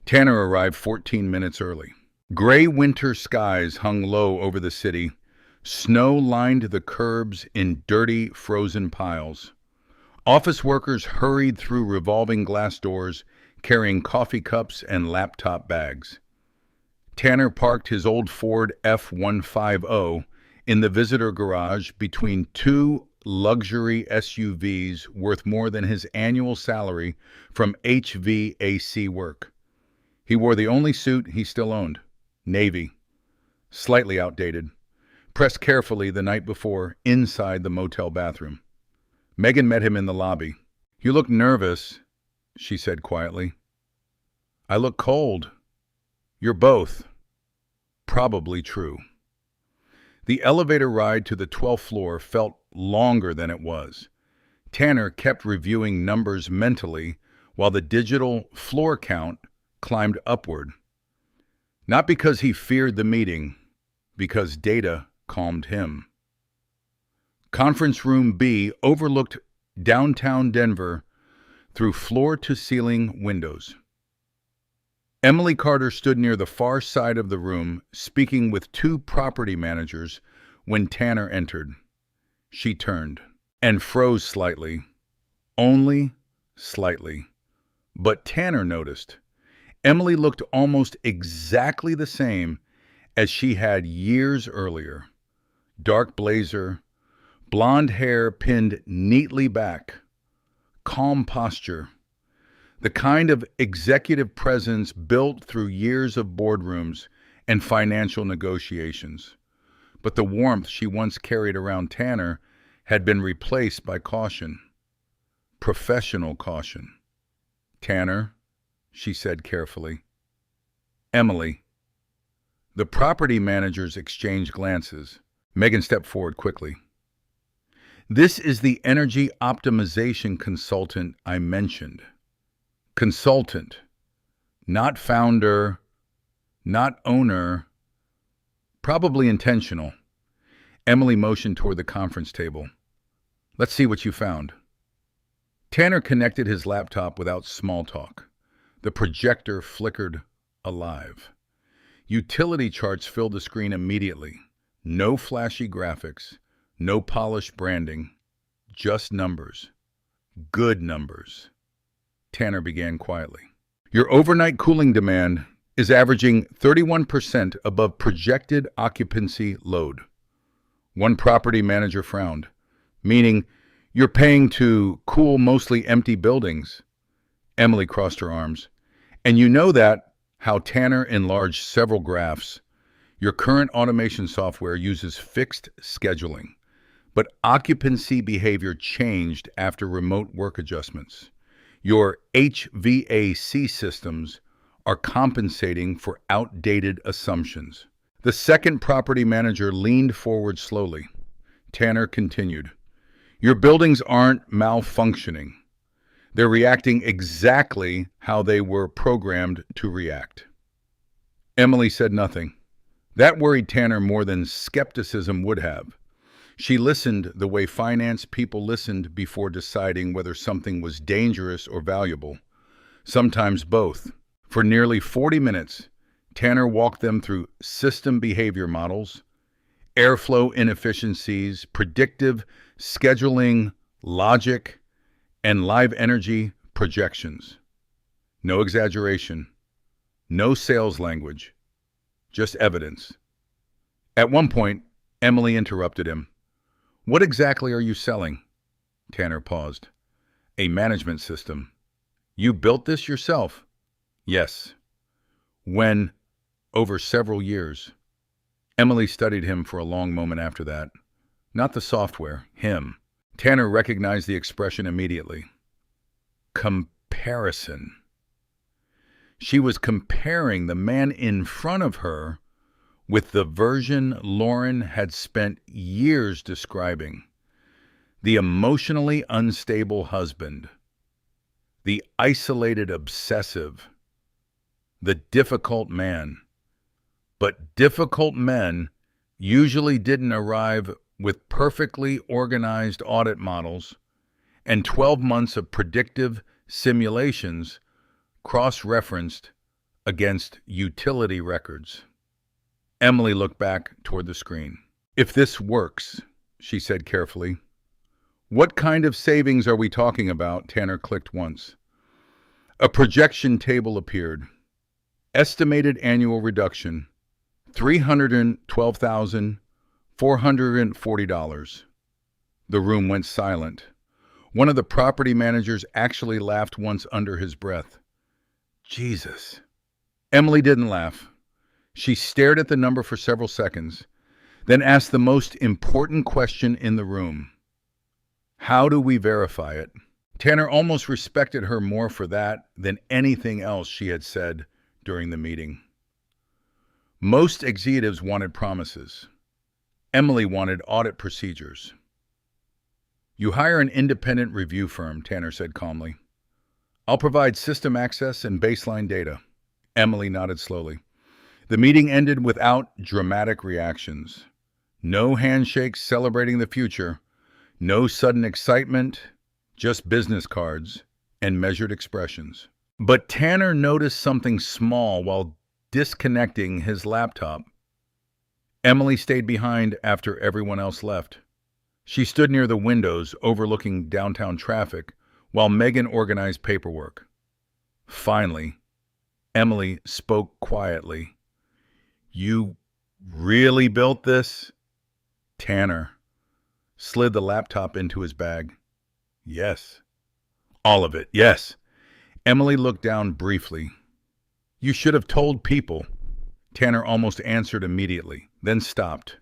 Tanner arrived 14 minutes early. Gray winter skies hung low over the city. Snow lined the curbs in dirty, frozen piles. Office workers hurried through revolving glass doors, carrying coffee cups and laptop bags. Tanner parked his old Ford F-150 in the visitor garage between 2 luxury SUVs worth more than his annual salary from HVAC work. He wore the only suit he still owned, navy, slightly outdated, pressed carefully the night before inside the motel bathroom. Megan met him in the lobby. You look nervous, she said quietly. I look cold. You're both. Probably true. The elevator ride to the 12th floor felt longer than it was. Tanner kept reviewing numbers mentally while the digital floor count climbed upward. Not because he feared the meeting, because data calmed him. Conference Room B overlooked downtown Denver through floor-to-ceiling windows. Emily Carter stood near the far side of the room, speaking with two property managers when Tanner entered. She turned and froze slightly, only slightly. But Tanner noticed. Emily looked almost exactly the same as she had years earlier. Dark blazer, blonde hair pinned neatly back, calm posture, the kind of executive presence built through years of boardrooms and financial negotiations. But the warmth she once carried around Tanner had been replaced by caution, professional caution. "Tanner," she said carefully. "Emily." The property managers exchanged glances. Megan stepped forward quickly. "This is the energy optimization consultant I mentioned." Consultant, not founder, not owner, probably intentional. Emily motioned toward the conference table. "Let's see what you found." Tanner connected his laptop without small talk. The projector flickered alive. Utility charts filled the screen immediately. No flashy graphics, no polished branding, just numbers. Good numbers. Tanner began quietly. "Your overnight cooling demand is averaging 31% above projected occupancy load." One property manager frowned, "Meaning you're paying to cool mostly empty buildings." Emily crossed her arms. "And you know that," how Tanner enlarged several graphs. "Your current automation software uses fixed scheduling, but occupancy behavior changed after remote work adjustments. Your HVAC systems are compensating for outdated assumptions." The second property manager leaned forward slowly. Tanner continued, "Your buildings aren't malfunctioning. They're reacting exactly how they were programmed to react." Emily said nothing. That worried Tanner more than skepticism would have. She listened the way finance people listened before deciding whether something was dangerous or valuable, sometimes both. For nearly 40 minutes, Tanner walked them through system behavior models, airflow inefficiencies, predictive scheduling, logic, and live energy projections. No exaggeration, no sales language, just evidence. At one point, Emily interrupted him. "What exactly are you selling?" Tanner paused. "A management system." "You built this yourself?" "Yes." "When?" "Over several years." Emily studied him for a long moment after that. Not the software, him. Tanner recognized the expression immediately. Comparison. She was comparing the man in front of her with the version Lauren had spent years describing. The emotionally unstable husband, the isolated obsessive, the difficult man. But difficult men usually didn't arrive with perfectly organized audit models and 12 months of predictive simulations cross-referenced against utility records. Emily looked back toward the screen. "If this works," she said carefully. "What kind of savings are we talking about?" Tanner clicked once. A projection table appeared. Estimated annual reduction, $312,440. The room went silent. One of the property managers actually laughed once under his breath. "Jesus." Emily didn't laugh. She stared at the number for several seconds, then asked the most important question in the room. "How do we verify it?" Tanner almost respected her more for that than anything else she had said during the meeting. Most executives wanted promises. Emily wanted audit procedures. "You hire an independent review firm," Tanner said calmly. "I'll provide system access and baseline data." Emily nodded slowly. The meeting ended without dramatic reactions. No handshakes celebrating the future, no sudden excitement, just business cards and measured expressions. But Tanner noticed something small while disconnecting his laptop. Emily stayed behind after everyone else left. She stood near the windows overlooking downtown traffic while Megan organized paperwork. Finally, Emily spoke quietly. "You really built this?" Tanner slid the laptop into his bag. "Yes." "All of it, yes." Emily looked down briefly. "You should have told people." Tanner almost answered immediately, then stopped,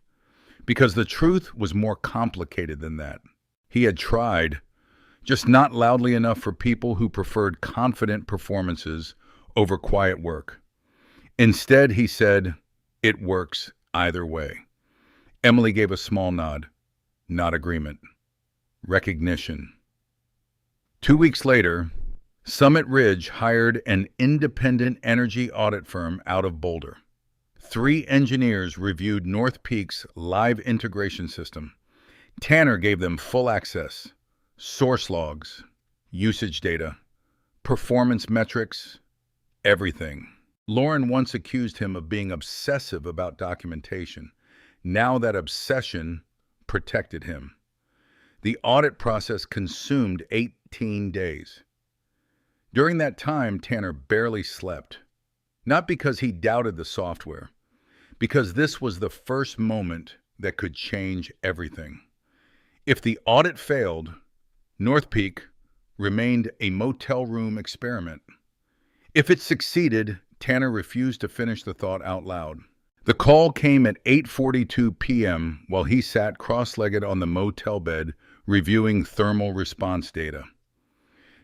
because the truth was more complicated than that. He had tried, just not loudly enough for people who preferred confident performances over quiet work. Instead, he said, "It works either way." Emily gave a small nod. Not agreement. Recognition. 2 weeks later, Summit Ridge hired an independent energy audit firm out of Boulder. 3 engineers reviewed North Peak's live integration system. Tanner gave them full access, source logs, usage data, performance metrics, everything. Lauren once accused him of being obsessive about documentation. Now that obsession protected him. The audit process consumed 18 days. During that time, Tanner barely slept. Not because he doubted the software, because this was the first moment that could change everything. If the audit failed, North Peak remained a motel room experiment. If it succeeded, Tanner refused to finish the thought out loud. The call came at 8:42 p.m. while he sat cross-legged on the motel bed reviewing thermal response data.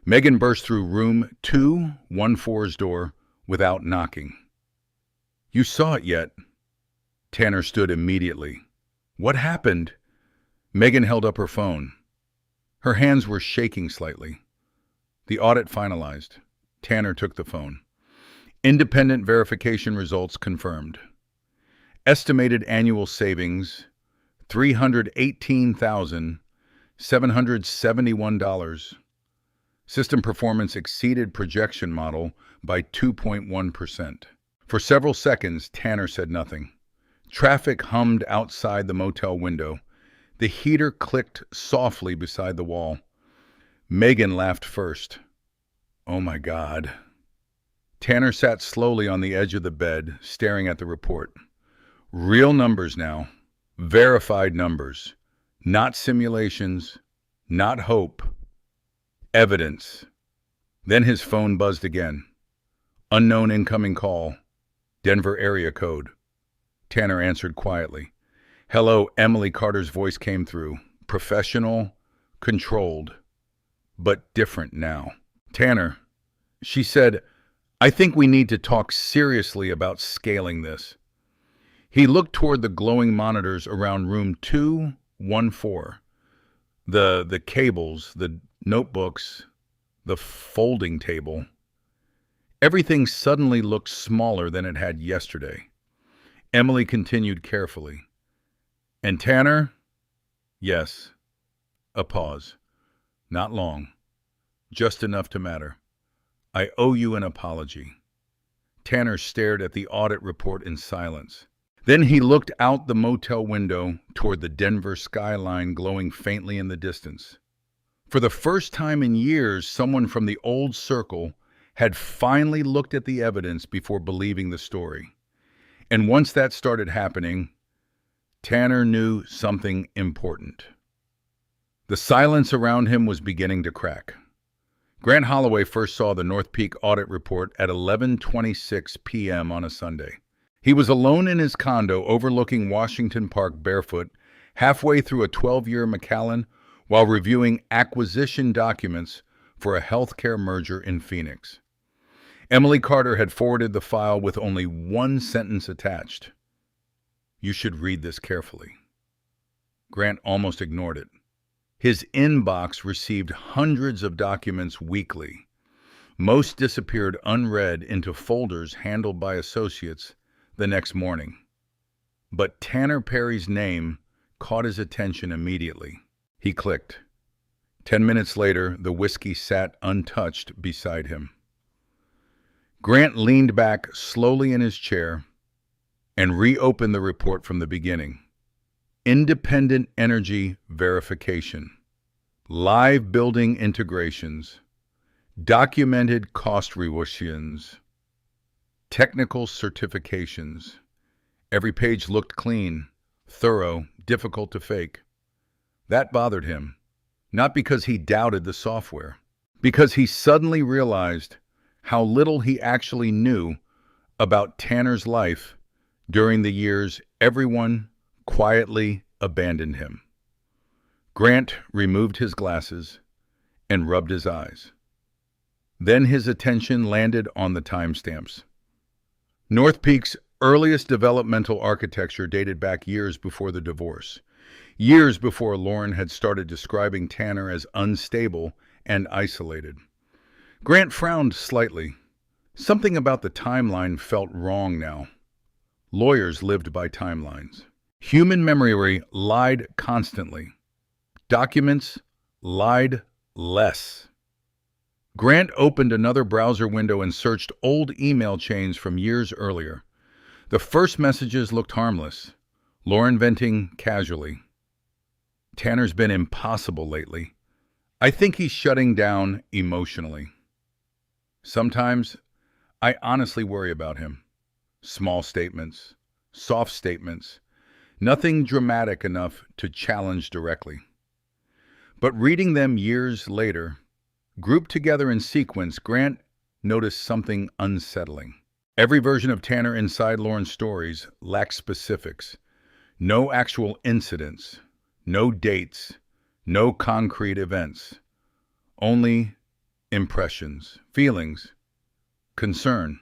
Megan burst through room 214's door without knocking. "You saw it yet?" Tanner stood immediately. "What happened?" Megan held up her phone. Her hands were shaking slightly. The audit finalized. Tanner took the phone. Independent verification results confirmed. Estimated annual savings, $318,771. System performance exceeded projection model by 2.1%. For several seconds, Tanner said nothing. Traffic hummed outside the motel window. The heater clicked softly beside the wall. Megan laughed first. "Oh my God." Tanner sat slowly on the edge of the bed, staring at the report. Real numbers now. Verified numbers. Not simulations. Not hope. Evidence. Then his phone buzzed again. Unknown incoming call. Denver area code. Tanner answered quietly. "Hello," Emily Carter's voice came through. Professional, controlled, but different now. "Tanner," she said, "I think we need to talk seriously about scaling this." He looked toward the glowing monitors around room 214. The cables, the notebooks, the folding table. Everything suddenly looked smaller than it had yesterday. Emily continued carefully. "And Tanner?" "Yes." A pause. "Not long. Just enough to matter. I owe you an apology." Tanner stared at the audit report in silence. Then he looked out the motel window toward the Denver skyline glowing faintly in the distance. For the first time in years, someone from the old circle had finally looked at the evidence before believing the story. And once that started happening, Tanner knew something important. The silence around him was beginning to crack. Grant Holloway first saw the North Peak audit report at 11:26 p.m. on a Sunday. He was alone in his condo overlooking Washington Park barefoot, halfway through a 12-year Macallan while reviewing acquisition documents for a healthcare merger in Phoenix. Emily Carter had forwarded the file with only one sentence attached. "You should read this carefully." Grant almost ignored it. His inbox received hundreds of documents weekly. Most disappeared unread into folders handled by associates the next morning. But Tanner Perry's name caught his attention immediately. He clicked. 10 minutes later, the whiskey sat untouched beside him. Grant leaned back slowly in his chair and reopened the report from the beginning. Independent energy verification, live building integrations, documented cost revisions, technical certifications. Every page looked clean, thorough, difficult to fake. That bothered him, not because he doubted the software, because he suddenly realized how little he actually knew about Tanner's life during the years everyone quietly abandoned him. Grant removed his glasses and rubbed his eyes. Then his attention landed on the timestamps. North Peak's earliest developmental architecture dated back years before the divorce, years before Lauren had started describing Tanner as unstable and isolated. Grant frowned slightly. Something about the timeline felt wrong now. Lawyers lived by timelines. Human memory lied constantly. Documents lied less. Grant opened another browser window and searched old email chains from years earlier. The first messages looked harmless. Lauren venting casually. Tanner's been impossible lately. I think he's shutting down emotionally. Sometimes I honestly worry about him. Small statements, soft statements, nothing dramatic enough to challenge directly. But reading them years later, grouped together in sequence, Grant noticed something unsettling. Every version of Tanner inside Lauren's stories lacked specifics. No actual incidents, no dates, no concrete events. Only impressions, feelings, concern.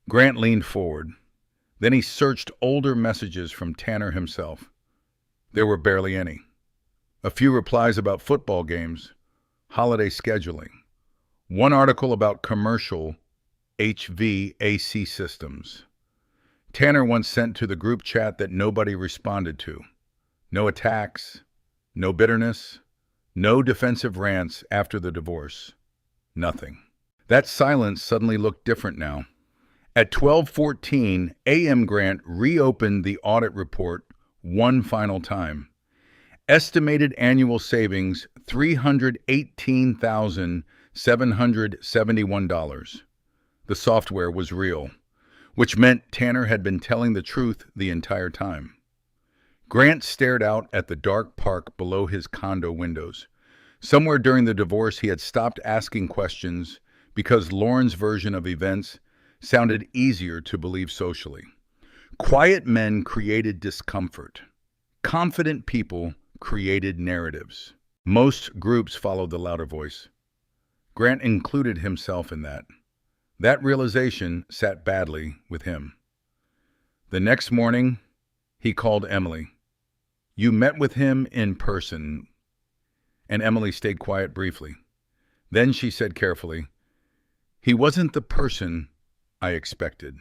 Grant leaned forward. Then he searched older messages from Tanner himself. There were barely any. A few replies about football games, holiday scheduling. One article about commercial HVAC systems. Tanner once sent to the group chat that nobody responded to. No attacks, no bitterness, no defensive rants after the divorce. Nothing. That silence suddenly looked different now. At 12:14 a.m., Grant reopened the audit report one final time. Estimated annual savings, $318,771. The software was real, which meant Tanner had been telling the truth the entire time. Grant stared out at the dark park below his condo windows. Somewhere during the divorce, he had stopped asking questions because Lauren's version of events sounded easier to believe socially. Quiet men created discomfort. Confident people created narratives. Most groups followed the louder voice. Grant included himself in that. That realization sat badly with him. The next morning, he called Emily. You met with him in person. And Emily stayed quiet briefly. Then she said carefully, he wasn't the person I expected.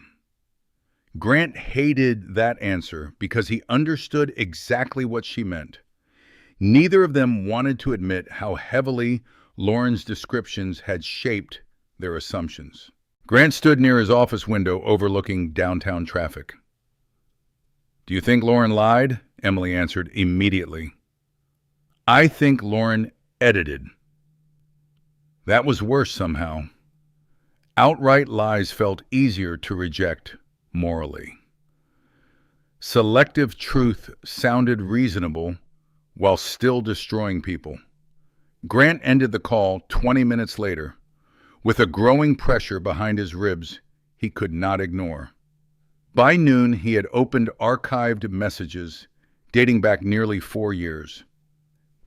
Grant hated that answer because he understood exactly what she meant. Neither of them wanted to admit how heavily Lauren's descriptions had shaped their assumptions. Grant stood near his office window overlooking downtown traffic. Do you think Lauren lied? Emily answered immediately. I think Lauren edited. That was worse somehow. Outright lies felt easier to reject morally. Selective truth sounded reasonable while still destroying people. Grant ended the call 20 minutes later, with a growing pressure behind his ribs he could not ignore. By noon, he had opened archived messages dating back nearly 4 years.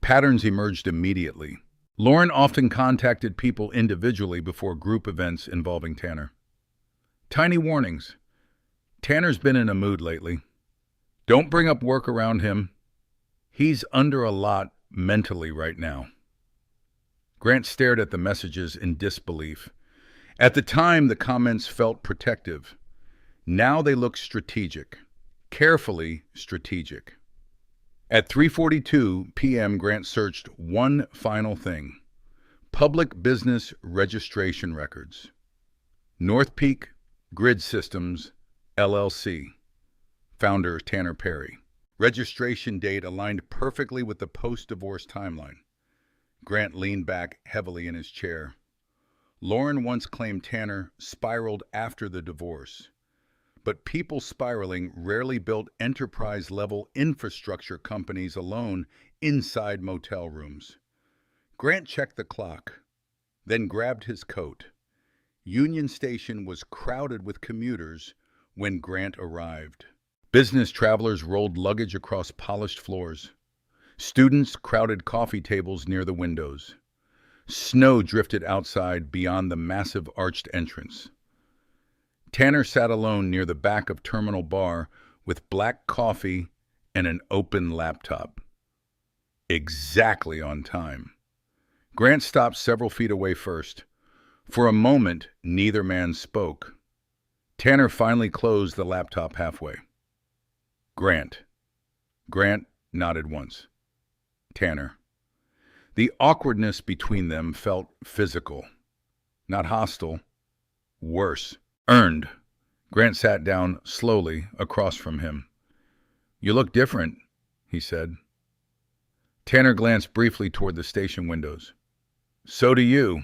Patterns emerged immediately. Lauren often contacted people individually before group events involving Tanner. Tiny warnings. Tanner's been in a mood lately. Don't bring up work around him. He's under a lot mentally right now. Grant stared at the messages in disbelief. At the time, the comments felt protective. Now they look strategic, carefully strategic. At 3:42 p.m., Grant searched one final thing: public business registration records. North Peak Grid Systems, LLC. Founder Tanner Perry. Registration date aligned perfectly with the post-divorce timeline. Grant leaned back heavily in his chair. Lauren once claimed Tanner spiraled after the divorce. But people spiraling rarely built enterprise-level infrastructure companies alone inside motel rooms. Grant checked the clock, then grabbed his coat. Union Station was crowded with commuters when Grant arrived. Business travelers rolled luggage across polished floors. Students crowded coffee tables near the windows. Snow drifted outside beyond the massive arched entrance. Tanner sat alone near the back of Terminal Bar with black coffee and an open laptop. Exactly on time. Grant stopped several feet away first. For a moment, neither man spoke. Tanner finally closed the laptop halfway. Grant. Grant nodded once. Tanner. The awkwardness between them felt physical. Not hostile. Worse. Earned. Grant sat down slowly across from him. "You look different," he said. Tanner glanced briefly toward the station windows. "So do you."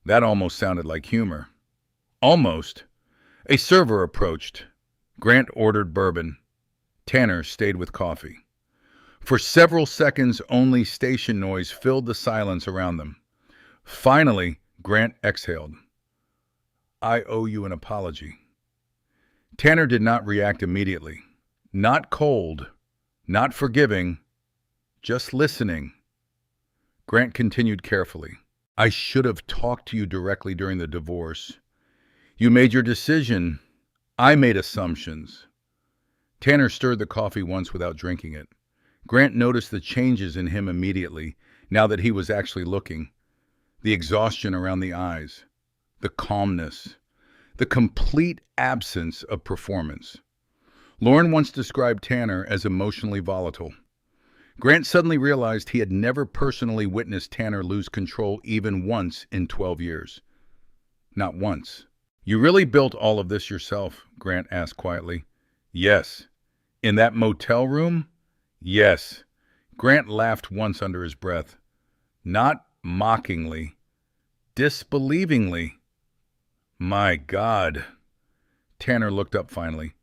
That almost sounded like humor. Almost. A server approached. Grant ordered bourbon. Tanner stayed with coffee. For several seconds, only station noise filled the silence around them. Finally, Grant exhaled. "I owe you an apology." Tanner did not react immediately. Not cold, not forgiving, just listening. Grant continued carefully. "I should have talked to you directly during the divorce. You made your decision. I made assumptions." Tanner stirred the coffee once without drinking it. Grant noticed the changes in him immediately, now that he was actually looking. The exhaustion around the eyes, the calmness, the complete absence of performance. Lauren once described Tanner as emotionally volatile. Grant suddenly realized he had never personally witnessed Tanner lose control even once in 12 years. Not once. "You really built all of this yourself?" Grant asked quietly. "Yes." "In that motel room?" "Yes." Grant laughed once under his breath. Not mockingly, disbelievingly. "My God." Tanner looked up finally.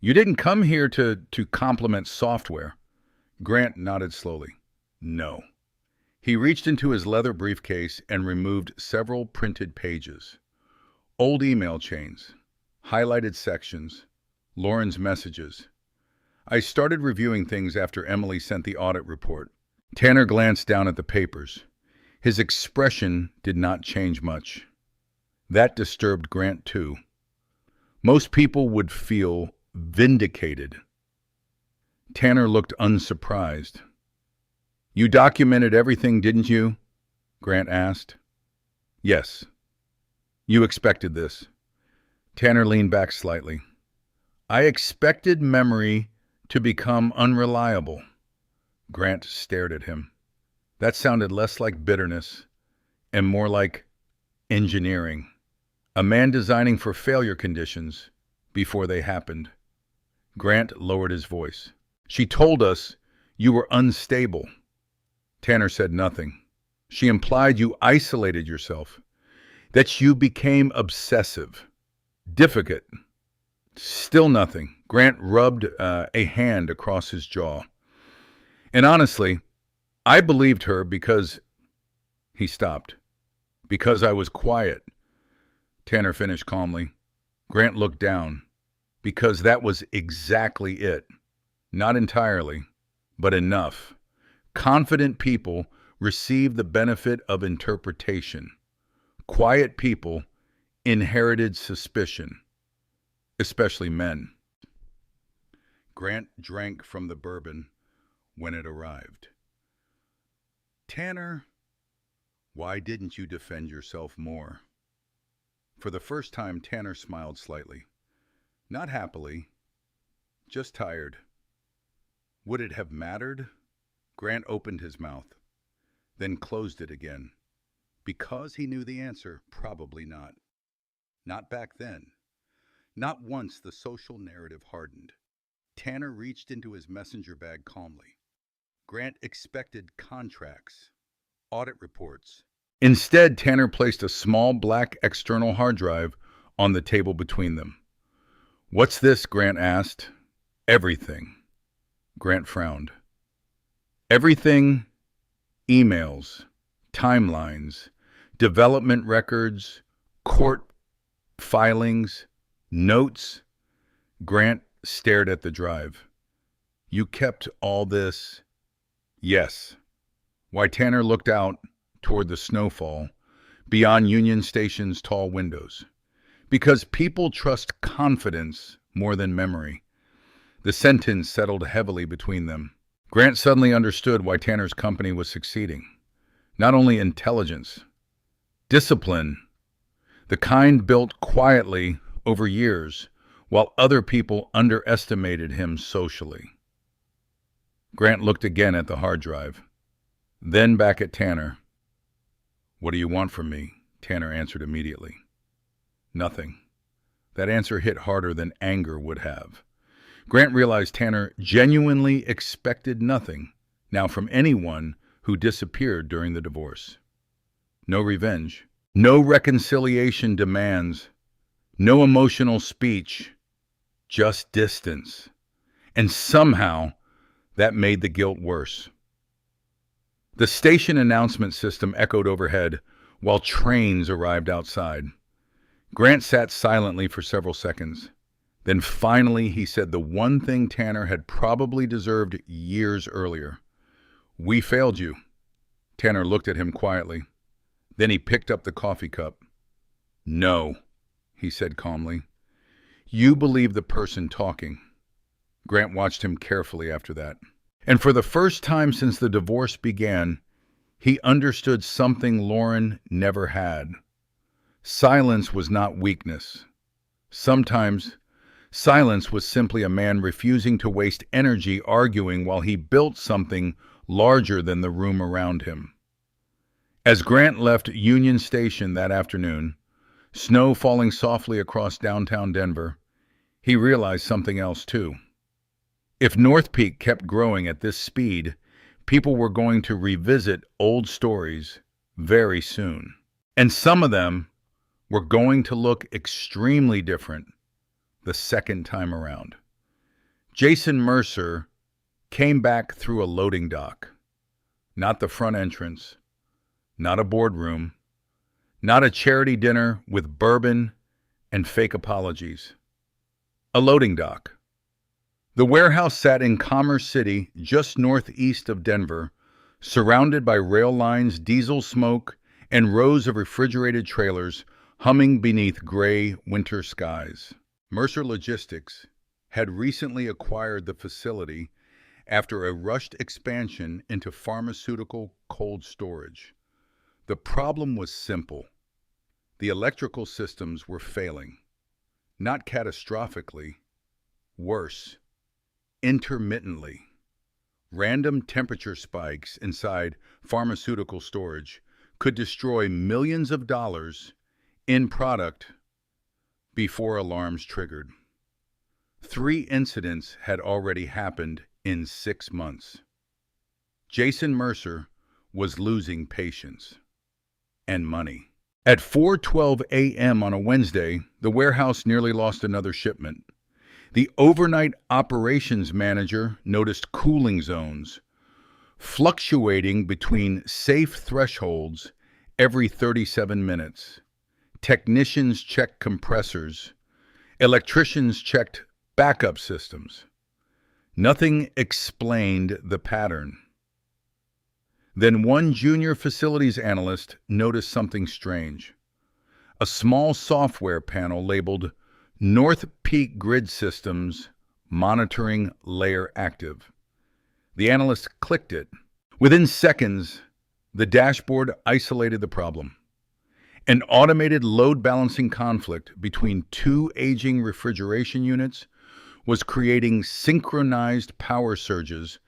"You didn't come here to compliment software." Grant nodded slowly. "No." He reached into his leather briefcase and removed several printed pages. Old email chains, highlighted sections, Lauren's messages. "I started reviewing things after Emily sent the audit report." Tanner glanced down at the papers. His expression did not change much. That disturbed Grant too. Most people would feel vindicated. Tanner looked unsurprised. "You documented everything, didn't you?" Grant asked. "Yes." "You expected this." Tanner leaned back slightly. "I expected memory to become unreliable." Grant stared at him. That sounded less like bitterness and more like engineering. A man designing for failure conditions before they happened. Grant lowered his voice. "She told us you were unstable." Tanner said nothing. "She implied you isolated yourself, that you became obsessive, difficult." Still nothing. Grant rubbed a hand across his jaw. "And honestly, I believed her because—" He stopped. "Because I was quiet." Tanner finished calmly. Grant looked down. "Because that was exactly it. Not entirely, but enough. Confident people receive the benefit of interpretation. Quiet people inherited suspicion, especially men." Grant drank from the bourbon when it arrived. "Tanner, why didn't you defend yourself more?" For the first time, Tanner smiled slightly. Not happily, just tired. Would it have mattered? Grant opened his mouth, then closed it again. Because he knew the answer, probably not. Not back then. Not once the social narrative hardened. Tanner reached into his messenger bag calmly. Grant expected contracts, audit reports. Instead, Tanner placed a small black external hard drive on the table between them. "What's this?" Grant asked. "Everything." Grant frowned. "Everything?" "Emails, timelines, development records, court filings, notes." Grant stared at the drive. "You kept all this?" "Yes." Why, Tanner looked out toward the snowfall beyond Union Station's tall windows. "Because people trust confidence more than memory." The sentence settled heavily between them. Grant suddenly understood why Tanner's company was succeeding. Not only intelligence, discipline, the kind built quietly over years while other people underestimated him socially. Grant looked again at the hard drive, then back at Tanner. "What do you want from me?" Tanner answered immediately. "Nothing." That answer hit harder than anger would have. Grant realized Tanner genuinely expected nothing now from anyone who disappeared during the divorce. No revenge, no reconciliation demands, no emotional speech, just distance. And somehow that made the guilt worse. The station announcement system echoed overhead while trains arrived outside. Grant sat silently for several seconds. Then finally he said the one thing Tanner had probably deserved years earlier. "We failed you." Tanner looked at him quietly. Then he picked up the coffee cup. "No," he said calmly. "You believe the person talking." Grant watched him carefully after that. And for the first time since the divorce began, he understood something Lauren never had. Silence was not weakness. Sometimes silence was simply a man refusing to waste energy arguing while he built something larger than the room around him. As Grant left Union Station that afternoon, snow falling softly across downtown Denver, he realized something else too. If North Peak kept growing at this speed, people were going to revisit old stories very soon. And some of them were going to look extremely different the second time around. Jason Mercer came back through a loading dock. Not the front entrance, not a boardroom, not a charity dinner with bourbon and fake apologies. A loading dock. The warehouse sat in Commerce City, just northeast of Denver, surrounded by rail lines, diesel smoke, and rows of refrigerated trailers humming beneath gray winter skies. Mercer Logistics had recently acquired the facility after a rushed expansion into pharmaceutical cold storage. The problem was simple. The electrical systems were failing. Not catastrophically, worse, intermittently. Random temperature spikes inside pharmaceutical storage could destroy millions of dollars in product before alarms triggered. 3 incidents had already happened in 6 months. Jason Mercer was losing patience and money. At 4:12 a.m. on a Wednesday, the warehouse nearly lost another shipment. The overnight operations manager noticed cooling zones, fluctuating between safe thresholds every 37 minutes. Technicians checked compressors. Electricians checked backup systems. Nothing explained the pattern. Then one junior facilities analyst noticed something strange. A small software panel labeled North Peak Grid Systems Monitoring Layer Active. The analyst clicked it. Within seconds, the dashboard isolated the problem. An automated load balancing conflict between 2 aging refrigeration units was creating synchronized power surges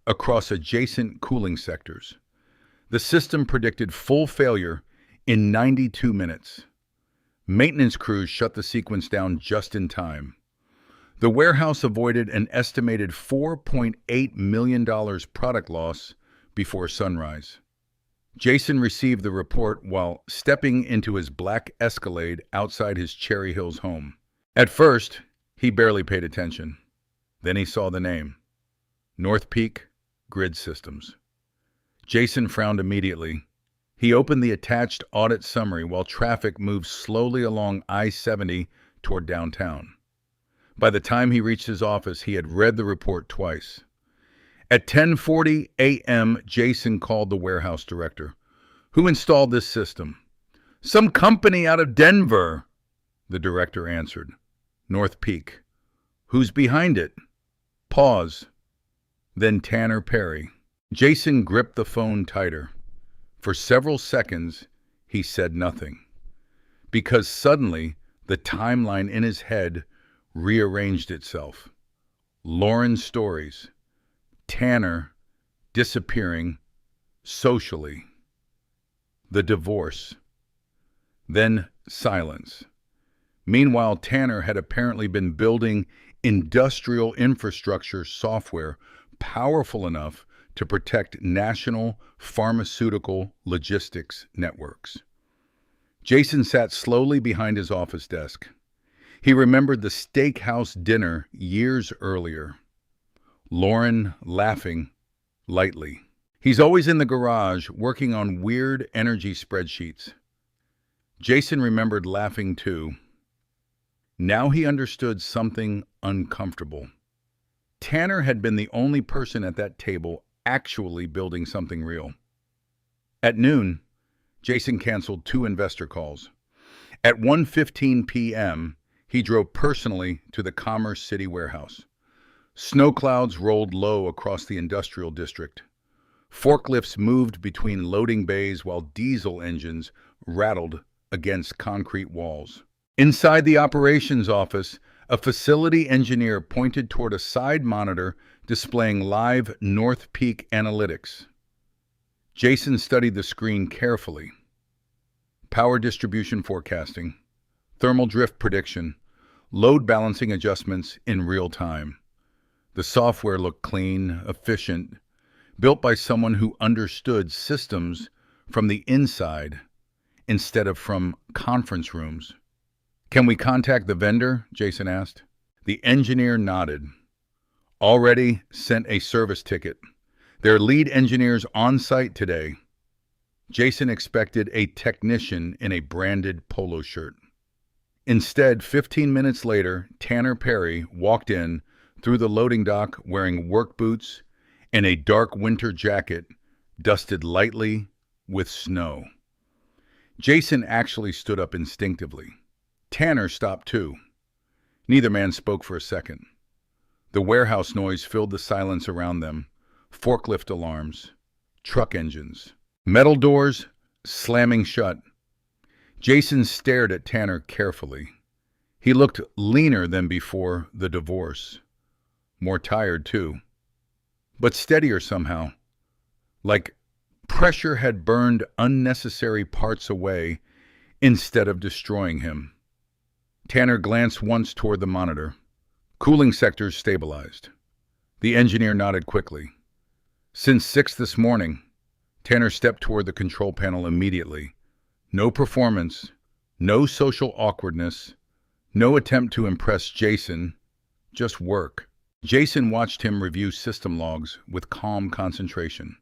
across adjacent cooling sectors. The system predicted full failure in 92 minutes. Maintenance crews shut the sequence down just in time. The warehouse avoided an estimated $4.8 million product loss before sunrise. Jason received the report while stepping into his black Escalade outside his Cherry Hills home. At first, he barely paid attention. Then he saw the name: North Peak Grid Systems. Jason frowned immediately. He opened the attached audit summary while traffic moved slowly along I-70 toward downtown. By the time he reached his office, he had read the report twice. At 10:40 a.m., Jason called the warehouse director. "Who installed this system?" "Some company out of Denver," the director answered. "North Peak." "Who's behind it?" Pause. Then Tanner Perry. Jason gripped the phone tighter. For several seconds, he said nothing, because suddenly the timeline in his head rearranged itself. Lauren's stories. Tanner disappearing socially. The divorce. Then silence. Meanwhile, Tanner had apparently been building industrial infrastructure software powerful enough to protect national pharmaceutical logistics networks. Jason sat slowly behind his office desk. He remembered the steakhouse dinner years earlier. Lauren laughing lightly. "He's always in the garage working on weird energy spreadsheets." Jason remembered laughing too. Now he understood something uncomfortable. Tanner had been the only person at that table actually building something real. At noon, Jason canceled 2 investor calls. At 1:15 p.m., he drove personally to the Commerce City warehouse. Snow clouds rolled low across the industrial district. Forklifts moved between loading bays while diesel engines rattled against concrete walls. Inside the operations office, a facility engineer pointed toward a side monitor displaying live North Peak analytics. Jason studied the screen carefully. Power distribution forecasting, thermal drift prediction, load balancing adjustments in real time. The software looked clean, efficient, built by someone who understood systems from the inside instead of from conference rooms. "Can we contact the vendor?" Jason asked. The engineer nodded. "Already sent a service ticket. Their lead engineer's on site today." Jason expected a technician in a branded polo shirt. Instead, 15 minutes later, Tanner Perry walked in through the loading dock wearing work boots and a dark winter jacket dusted lightly with snow. Jason actually stood up instinctively. Tanner stopped too. Neither man spoke for a second. The warehouse noise filled the silence around them. Forklift alarms, truck engines, metal doors slamming shut. Jason stared at Tanner carefully. He looked leaner than before the divorce. More tired too. But steadier somehow. Like pressure had burned unnecessary parts away instead of destroying him. Tanner glanced once toward the monitor. Cooling sectors stabilized. The engineer nodded quickly. Since 6 this morning, Tanner stepped toward the control panel immediately. No performance, no social awkwardness, no attempt to impress Jason, just work. Jason watched him review system logs with calm concentration.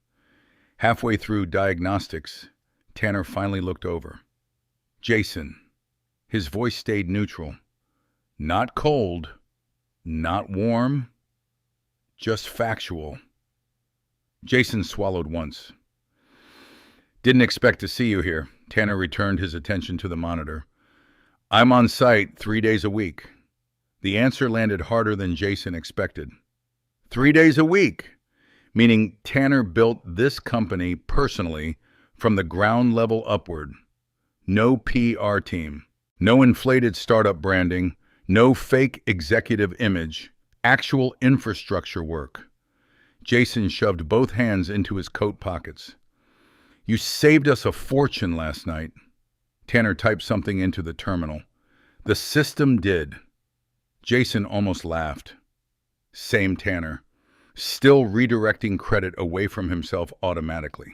Halfway through diagnostics, Tanner finally looked over. "Jason." His voice stayed neutral. Not cold, not warm, just factual. Jason swallowed once. "Didn't expect to see you here." Tanner returned his attention to the monitor. "I'm on site 3 days a week." The answer landed harder than Jason expected. 3 days a week, meaning Tanner built this company personally from the ground level upward. No PR team. No inflated startup branding, no fake executive image, actual infrastructure work. Jason shoved both hands into his coat pockets. "You saved us a fortune last night." Tanner typed something into the terminal. The system did. Jason almost laughed. Same Tanner, still redirecting credit away from himself automatically.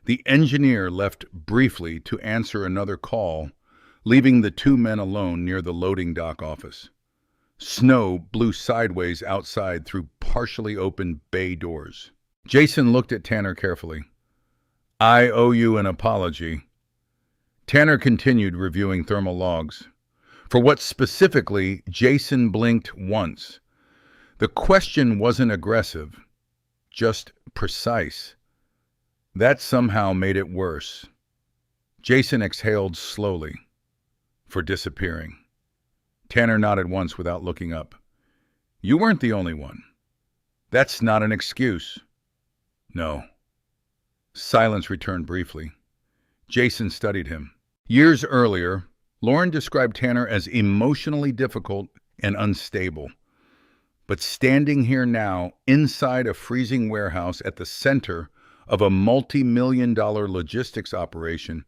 The engineer left briefly to answer another call, leaving the two men alone near the loading dock office. Snow blew sideways outside through partially open bay doors. Jason looked at Tanner carefully. I owe you an apology. Tanner continued reviewing thermal logs. For what specifically, Jason blinked once. The question wasn't aggressive, just precise. That somehow made it worse. Jason exhaled slowly for disappearing. Tanner nodded once without looking up. You weren't the only one. That's not an excuse. No. Silence returned briefly. Jason studied him. Years earlier, Lauren described Tanner as emotionally difficult and unstable. But standing here now, inside a freezing warehouse at the center of a multi-million-dollar logistics operation,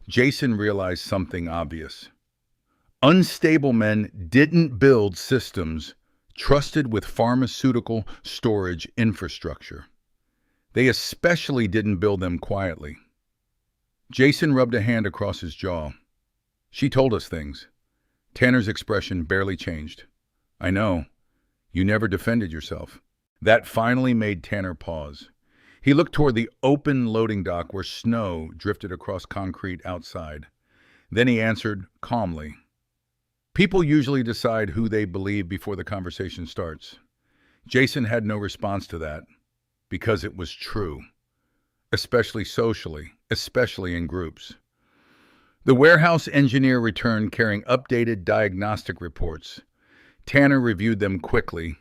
Jason realized something obvious. Unstable men didn't build systems trusted with pharmaceutical storage infrastructure. They especially didn't build them quietly. Jason rubbed a hand across his jaw. She told us things. Tanner's expression barely changed. I know. You never defended yourself. That finally made Tanner pause. He looked toward the open loading dock where snow drifted across concrete outside. Then he answered calmly. People usually decide who they believe before the conversation starts. Jason had no response to that, because it was true, especially socially, especially in groups. The warehouse engineer returned carrying updated diagnostic reports. Tanner reviewed them quickly.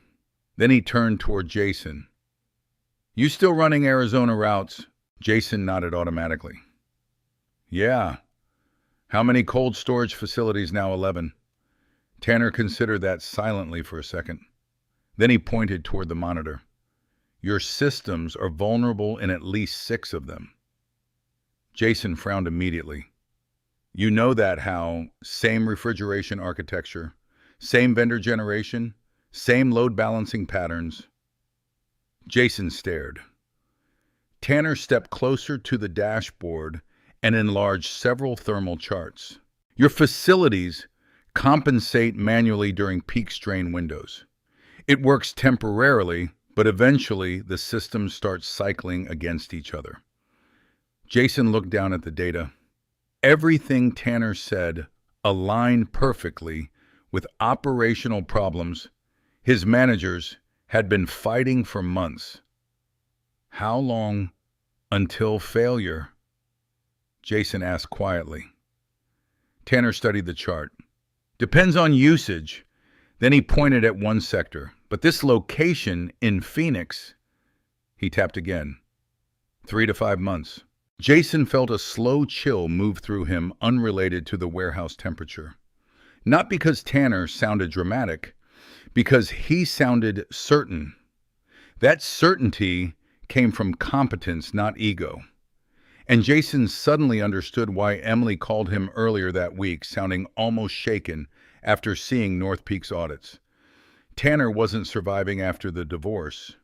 Then he turned toward Jason. You still running Arizona routes? Jason nodded automatically. Yeah. How many cold storage facilities now? 11. Tanner considered that silently for a second. Then he pointed toward the monitor. Your systems are vulnerable in at least 6 of them. Jason frowned immediately. You know that how? Same refrigeration architecture, same vendor generation, same load balancing patterns. Jason stared. Tanner stepped closer to the dashboard and enlarged several thermal charts. Your facilities compensate manually during peak strain windows. It works temporarily, but eventually the systems start cycling against each other. Jason looked down at the data. Everything Tanner said aligned perfectly with operational problems his managers had been fighting for months. How long until failure? Jason asked quietly. Tanner studied the chart. Depends on usage. Then he pointed at one sector. But this location in Phoenix, he tapped again. 3 to 5 months. Jason felt a slow chill move through him unrelated to the warehouse temperature. Not because Tanner sounded dramatic, because he sounded certain. That certainty came from competence, not ego. And Jason suddenly understood why Emily called him earlier that week, sounding almost shaken after seeing North Peak's audits. Tanner wasn't surviving after the divorce.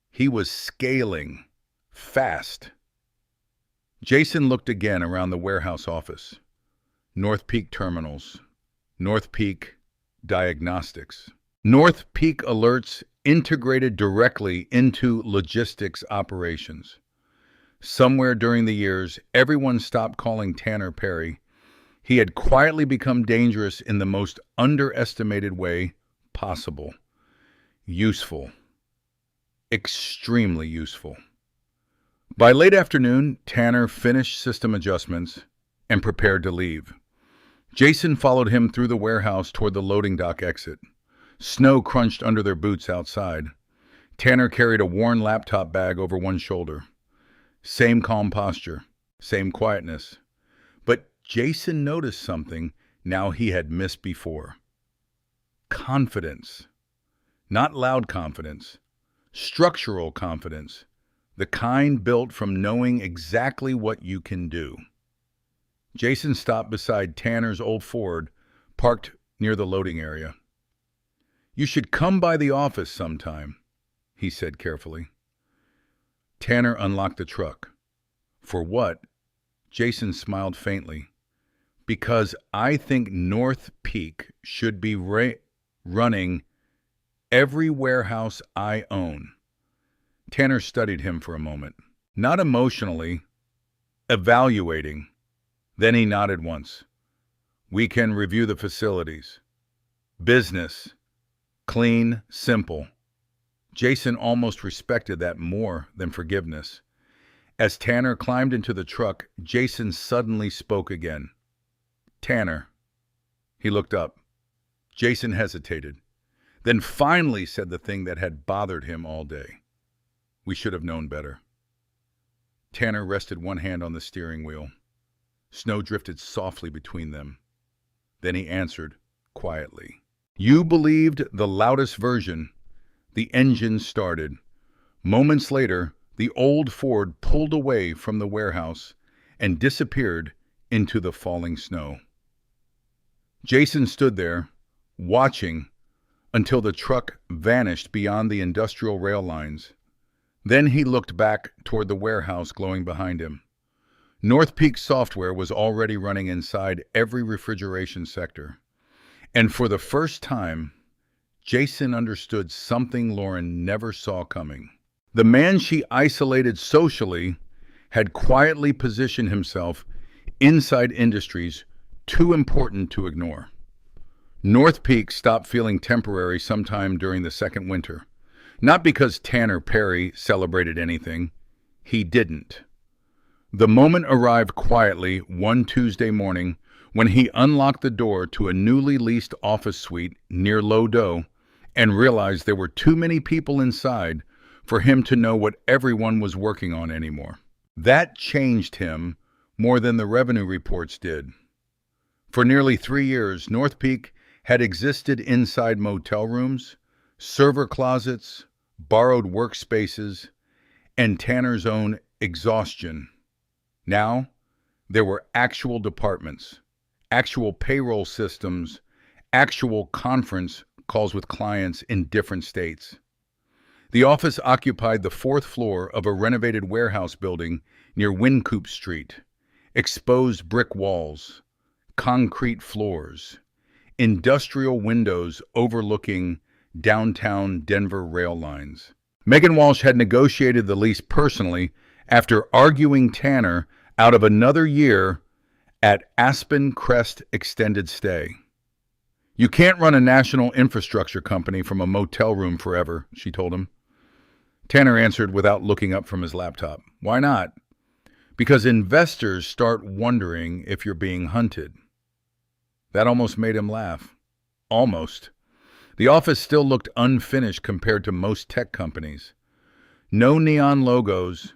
He was scaling fast. Jason looked again around the warehouse office. North Peak Terminals. North Peak Diagnostics. North Peak alerts integrated directly into logistics operations. Somewhere during the years, everyone stopped calling Tanner Perry. He had quietly become dangerous in the most underestimated way possible. Useful. Extremely useful. By late afternoon, Tanner finished system adjustments and prepared to leave. Jason followed him through the warehouse toward the loading dock exit. Snow crunched under their boots outside. Tanner carried a worn laptop bag over one shoulder. Same calm posture, same quietness. But Jason noticed something now he had missed before. Confidence. Not loud confidence. Structural confidence. The kind built from knowing exactly what you can do. Jason stopped beside Tanner's old Ford, parked near the loading area. "You should come by the office sometime," he said carefully. Tanner unlocked the truck. "For what?" Jason smiled faintly. "Because I think North Peak should be running every warehouse I own." Tanner studied him for a moment. Not emotionally, evaluating. Then he nodded once. "We can review the facilities. Business. Clean, simple." Jason almost respected that more than forgiveness. As Tanner climbed into the truck, Jason suddenly spoke again. "Tanner." He looked up. Jason hesitated, then finally said the thing that had bothered him all day. "We should have known better." Tanner rested one hand on the steering wheel. Snow drifted softly between them. Then he answered, quietly. "You believed the loudest version." The engine started. Moments later, the old Ford pulled away from the warehouse and disappeared into the falling snow. Jason stood there, watching until the truck vanished beyond the industrial rail lines. Then he looked back toward the warehouse glowing behind him. North Peak software was already running inside every refrigeration sector. And for the first time, Jason understood something Lauren never saw coming. The man she isolated socially had quietly positioned himself inside industries too important to ignore. North Peak stopped feeling temporary sometime during the second winter. Not because Tanner Perry celebrated anything. He didn't. The moment arrived quietly one Tuesday morning when he unlocked the door to a newly leased office suite near Lodo and realized there were too many people inside for him to know what everyone was working on anymore. That changed him more than the revenue reports did. For nearly 3 years, North Peak had existed inside motel rooms, server closets, borrowed workspaces, and Tanner's own exhaustion. Now, there were actual departments, actual payroll systems, actual conference calls with clients in different states. The office occupied the 4th floor of a renovated warehouse building near Wincoop Street. Exposed brick walls, concrete floors, industrial windows overlooking downtown Denver rail lines. Megan Walsh had negotiated the lease personally after arguing Tanner out of another year at Aspen Crest Extended Stay. "You can't run a national infrastructure company from a motel room forever," she told him. Tanner answered without looking up from his laptop. "Why not?" "Because investors start wondering if you're being hunted." That almost made him laugh. Almost. The office still looked unfinished compared to most tech companies. No neon logos,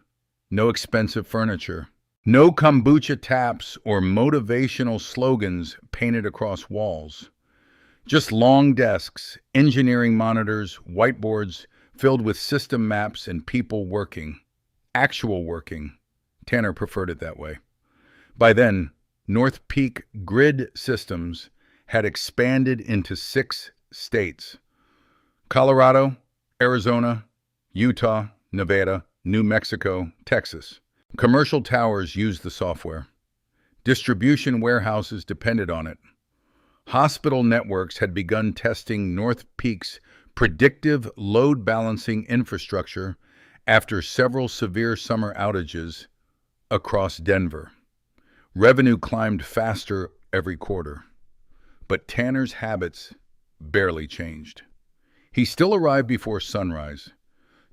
no expensive furniture, no kombucha taps or motivational slogans painted across walls. Just long desks, engineering monitors, whiteboards filled with system maps and people working. Actual working. Tanner preferred it that way. By then, North Peak grid systems had expanded into 6 states: Colorado, Arizona, Utah, Nevada, New Mexico, Texas. Commercial towers used the software. Distribution warehouses depended on it. Hospital networks had begun testing North Peak's predictive load balancing infrastructure after several severe summer outages across Denver. Revenue climbed faster every quarter. But Tanner's habits barely changed. He still arrived before sunrise,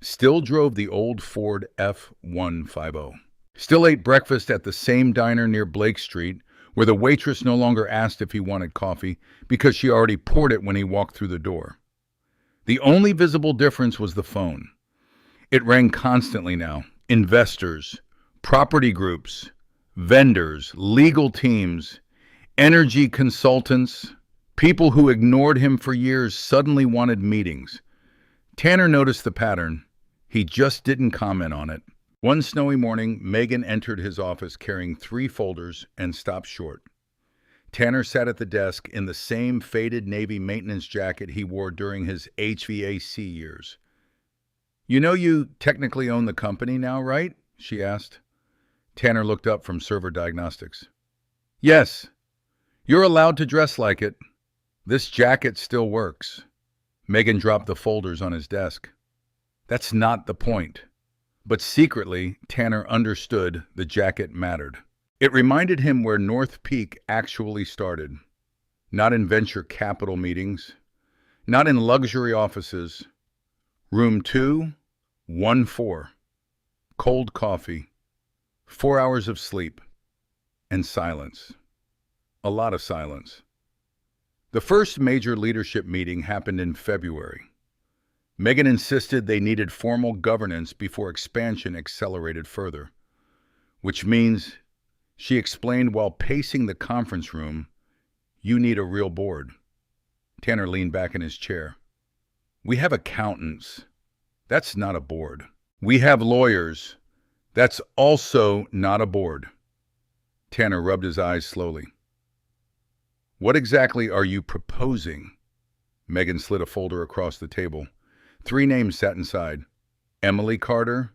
still drove the old Ford F-150, still ate breakfast at the same diner near Blake Street, where the waitress no longer asked if he wanted coffee because she already poured it when he walked through the door. The only visible difference was the phone. It rang constantly now. Investors, property groups, vendors, legal teams, energy consultants, people who ignored him for years suddenly wanted meetings. Tanner noticed the pattern. He just didn't comment on it. One snowy morning, Megan entered his office carrying 3 folders and stopped short. Tanner sat at the desk in the same faded navy maintenance jacket he wore during his HVAC years. "You know you technically own the company now, right?" she asked. Tanner looked up from server diagnostics. "Yes, you're allowed to dress like it. This jacket still works." Megan dropped the folders on his desk. "That's not the point." But secretly, Tanner understood the jacket mattered. It reminded him where North Peak actually started. Not in venture capital meetings, not in luxury offices. Room 214. Cold coffee, 4 hours of sleep, and silence. A lot of silence. The first major leadership meeting happened in February. Megan insisted they needed formal governance before expansion accelerated further, which means, she explained while pacing the conference room, you need a real board. Tanner leaned back in his chair. We have accountants. That's not a board. We have lawyers. That's also not a board. Tanner rubbed his eyes slowly. What exactly are you proposing? Megan slid a folder across the table. 3 names sat inside. Emily Carter,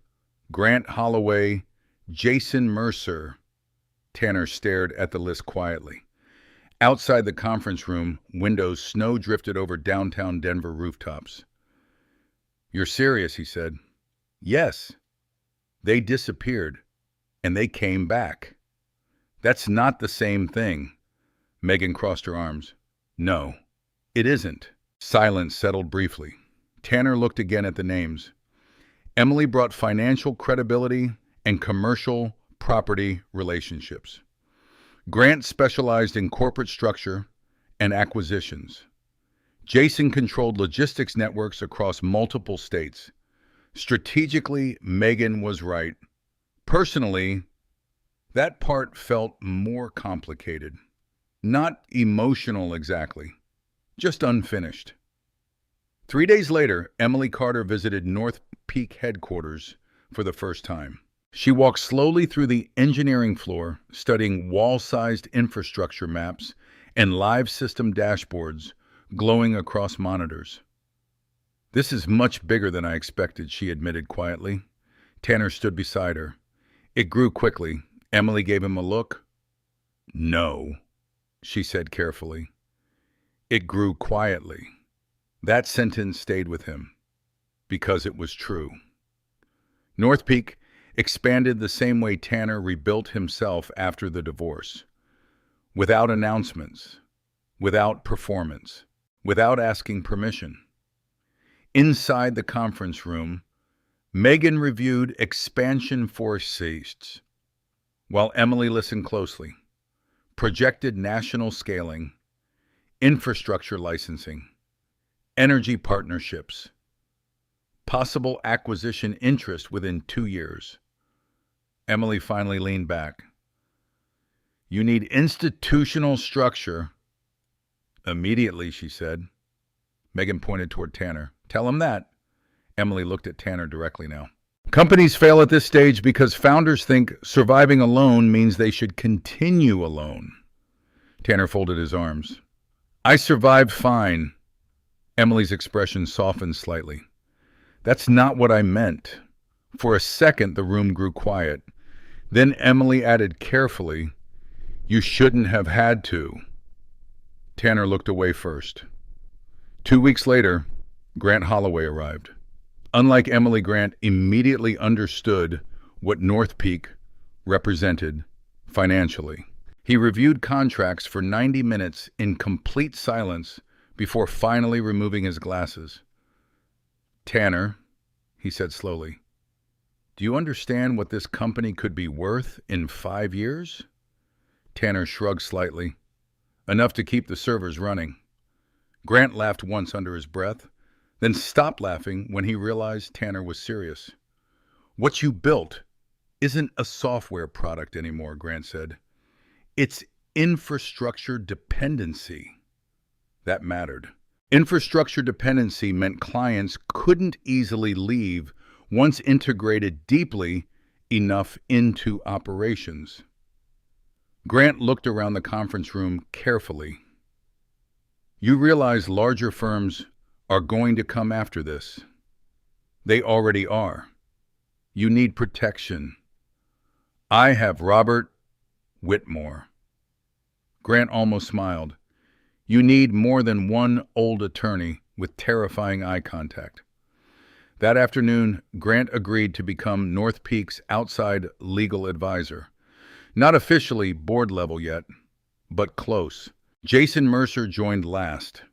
Grant Holloway, Jason Mercer. Tanner stared at the list quietly. Outside the conference room, windows snow drifted over downtown Denver rooftops. You're serious, he said. Yes. They disappeared, and they came back. That's not the same thing. Megan crossed her arms. No, it isn't. Silence settled briefly. Tanner looked again at the names. Emily brought financial credibility and commercial property relationships. Grant specialized in corporate structure and acquisitions. Jason controlled logistics networks across multiple states. Strategically, Megan was right. Personally, that part felt more complicated. Not emotional exactly, just unfinished. 3 days later, Emily Carter visited North Peak headquarters for the first time. She walked slowly through the engineering floor, studying wall-sized infrastructure maps and live system dashboards glowing across monitors. This is much bigger than I expected, she admitted quietly. Tanner stood beside her. It grew quickly. Emily gave him a look. No, she said carefully. It grew quietly. That sentence stayed with him, because it was true. North Peak expanded the same way Tanner rebuilt himself after the divorce. Without announcements, without performance, without asking permission. Inside the conference room, Megan reviewed expansion forecasts, while Emily listened closely. Projected national scaling, infrastructure licensing, energy partnerships, possible acquisition interest within 2 years. Emily finally leaned back. You need institutional structure. Immediately, she said. Megan pointed toward Tanner. Tell him that. Emily looked at Tanner directly now. Companies fail at this stage because founders think surviving alone means they should continue alone. Tanner folded his arms. I survived fine. Emily's expression softened slightly. That's not what I meant. For a second, the room grew quiet. Then Emily added carefully, you shouldn't have had to. Tanner looked away first. 2 weeks later, Grant Holloway arrived. Unlike Emily, Grant immediately understood what North Peak represented financially. He reviewed contracts for 90 minutes in complete silence before finally removing his glasses. Tanner, he said slowly, do you understand what this company could be worth in 5 years? Tanner shrugged slightly. Enough to keep the servers running. Grant laughed once under his breath, then stopped laughing when he realized Tanner was serious. What you built isn't a software product anymore, Grant said. It's infrastructure dependency. That mattered. Infrastructure dependency meant clients couldn't easily leave once integrated deeply enough into operations. Grant looked around the conference room carefully. You realize larger firms are going to come after this. They already are. You need protection. I have Robert Whitmore. Grant almost smiled. You need more than one old attorney with terrifying eye contact. That afternoon, Grant agreed to become North Peak's outside legal advisor. Not officially board level yet, but close. Jason Mercer joined last,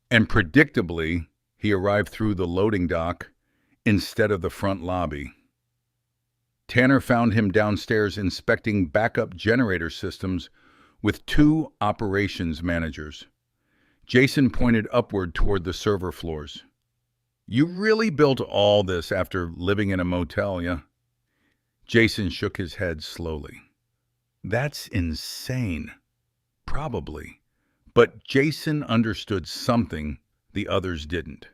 and predictably, he arrived through the loading dock instead of the front lobby. Tanner found him downstairs inspecting backup generator systems with two operations managers. Jason pointed upward toward the server floors. You really built all this after living in a motel, yeah? Jason shook his head slowly. That's insane. Probably. But Jason understood something the others didn't.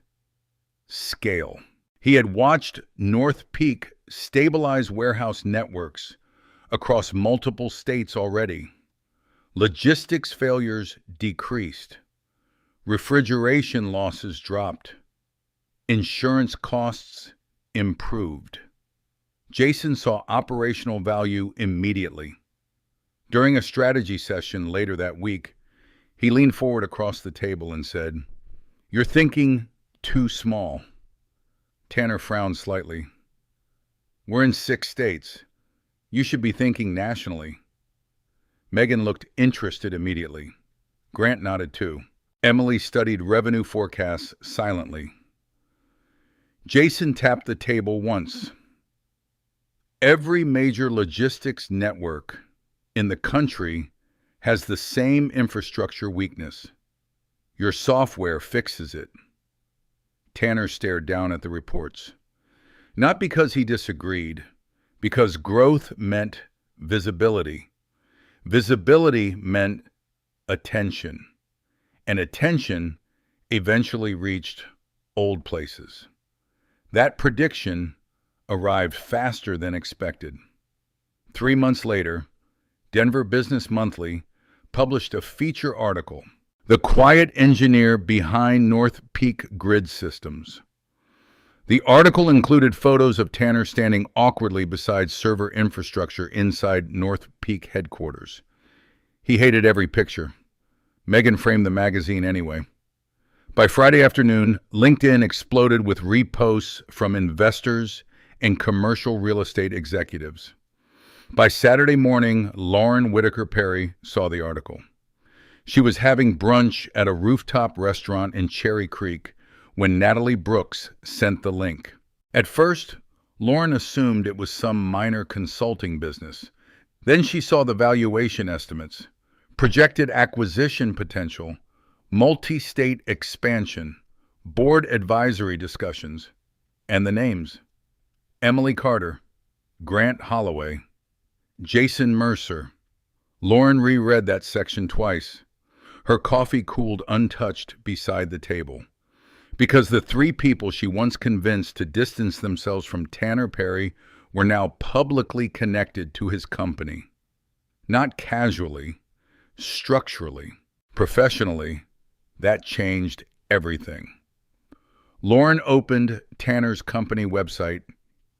Scale. He had watched North Peak stabilize warehouse networks across multiple states already. Logistics failures decreased. Refrigeration losses dropped. Insurance costs improved. Jason saw operational value immediately. During a strategy session later that week, he leaned forward across the table and said, "You're thinking too small." Tanner frowned slightly. "We're in 6 states. You should be thinking nationally." Megan looked interested immediately. Grant nodded too. Emily studied revenue forecasts silently. Jason tapped the table once. Every major logistics network in the country has the same infrastructure weakness. Your software fixes it. Tanner stared down at the reports. Not because he disagreed, because growth meant visibility. Visibility meant attention. And attention eventually reached old places. That prediction arrived faster than expected. 3 months later, Denver Business Monthly published a feature article, "The Quiet Engineer Behind North Peak Grid Systems." The article included photos of Tanner standing awkwardly beside server infrastructure inside North Peak headquarters. He hated every picture. Megan framed the magazine anyway. By Friday afternoon, LinkedIn exploded with reposts from investors and commercial real estate executives. By Saturday morning, Lauren Whitaker Perry saw the article. She was having brunch at a rooftop restaurant in Cherry Creek when Natalie Brooks sent the link. At first, Lauren assumed it was some minor consulting business. Then she saw the valuation estimates, projected acquisition potential, multi-state expansion, board advisory discussions, and the names: Emily Carter, Grant Holloway, Jason Mercer. Lauren reread that section twice. Her coffee cooled untouched beside the table. Because the 3 people she once convinced to distance themselves from Tanner Perry were now publicly connected to his company. Not casually, structurally, professionally. That changed everything. Lauren opened Tanner's company website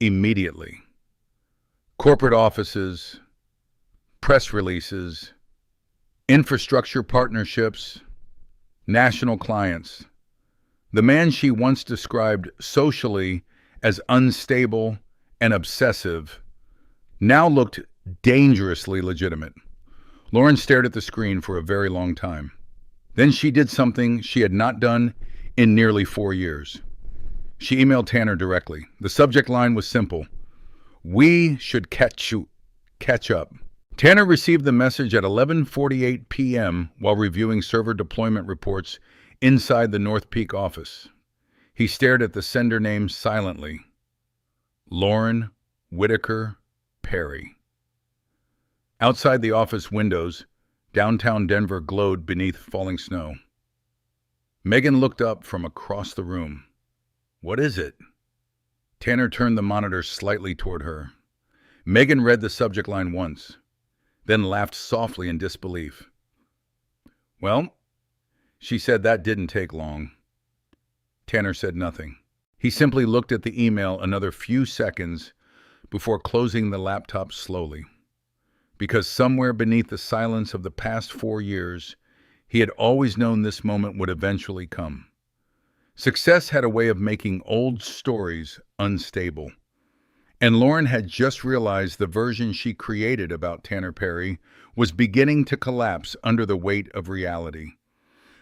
immediately. Corporate offices, press releases, infrastructure partnerships, national clients. The man she once described socially as unstable and obsessive now looked dangerously legitimate. Lauren stared at the screen for a very long time. Then she did something she had not done in nearly 4 years. She emailed Tanner directly. The subject line was simple: "We should catch up." Tanner received the message at 11:48 p.m. while reviewing server deployment reports inside the North Peak office. He stared at the sender name silently: Lauren Whitaker Perry. Outside the office windows, downtown Denver glowed beneath falling snow. Megan looked up from across the room. "What is it?" Tanner turned the monitor slightly toward her. Megan read the subject line once, then laughed softly in disbelief. Well, she said that didn't take long. Tanner said nothing. He simply looked at the email another few seconds before closing the laptop slowly. Because somewhere beneath the silence of the past 4 years, he had always known this moment would eventually come. Success had a way of making old stories unstable. And Lauren had just realized the version she created about Tanner Perry was beginning to collapse under the weight of reality.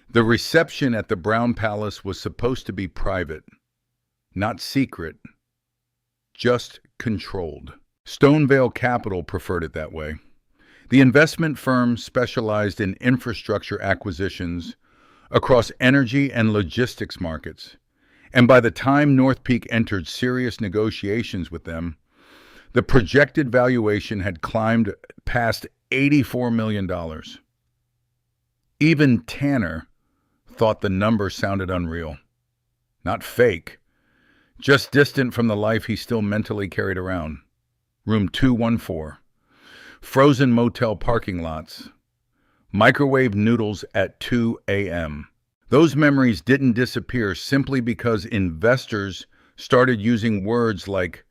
The reception at the Brown Palace was supposed to be private, not secret, just controlled. Stonevale Capital preferred it that way. The investment firm specialized in infrastructure acquisitions across energy and logistics markets. And by the time North Peak entered serious negotiations with them, the projected valuation had climbed past $84 million. Even Tanner thought the number sounded unreal. Not fake, just distant from the life he still mentally carried around. Room 214. Frozen motel parking lots. Microwave noodles at 2 a.m. Those memories didn't disappear simply because investors started using words like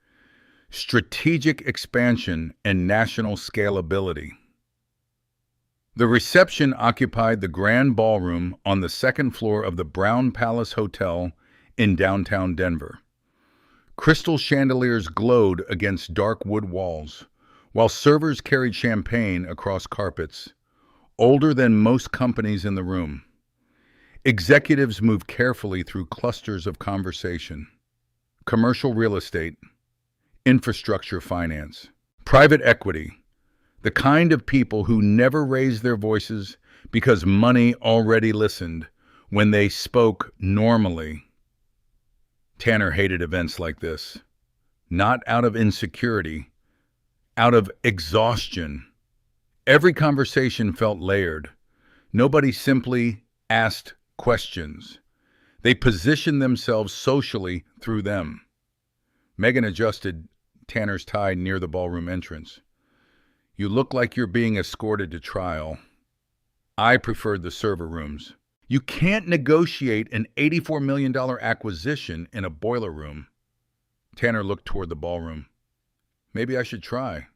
strategic expansion and national scalability. The reception occupied the grand ballroom on the second floor of the Brown Palace Hotel in downtown Denver. Crystal chandeliers glowed against dark wood walls, while servers carried champagne across carpets, older than most companies in the room. Executives moved carefully through clusters of conversation. Commercial real estate, infrastructure finance, private equity, the kind of people who never raised their voices because money already listened when they spoke normally. Tanner hated events like this, not out of insecurity, out of exhaustion. Every conversation felt layered. Nobody simply asked questions. They positioned themselves socially through them. Megan adjusted Tanner's tie near the ballroom entrance. You look like you're being escorted to trial. I preferred the server rooms. You can't negotiate an $84 million acquisition in a boiler room. Tanner looked toward the ballroom. Maybe I should try.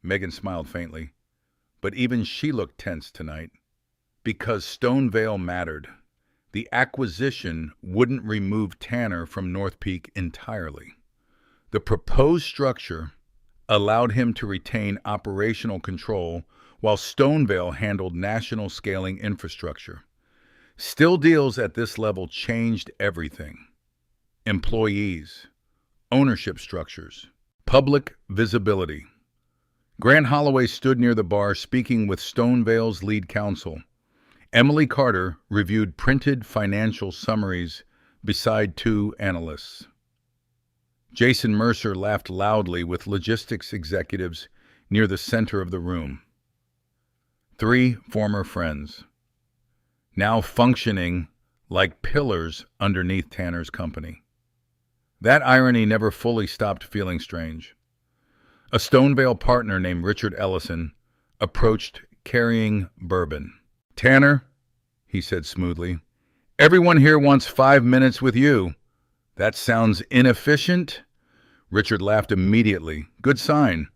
Megan smiled faintly, but even she looked tense tonight. Because Stonevale mattered. The acquisition wouldn't remove Tanner from North Peak entirely. The proposed structure allowed him to retain operational control while Stonevale handled national scaling infrastructure. Still deals at this level changed everything. Employees, ownership structures, public visibility. Grant Holloway stood near the bar speaking with Stonevale's lead counsel. Emily Carter reviewed printed financial summaries beside two analysts. Jason Mercer laughed loudly with logistics executives near the center of the room. 3 former friends, now functioning like pillars underneath Tanner's company. That irony never fully stopped feeling strange. A Stonevale partner named Richard Ellison approached carrying bourbon. Tanner, he said smoothly, everyone here wants 5 minutes with you. That sounds inefficient? Richard laughed immediately. Good sign.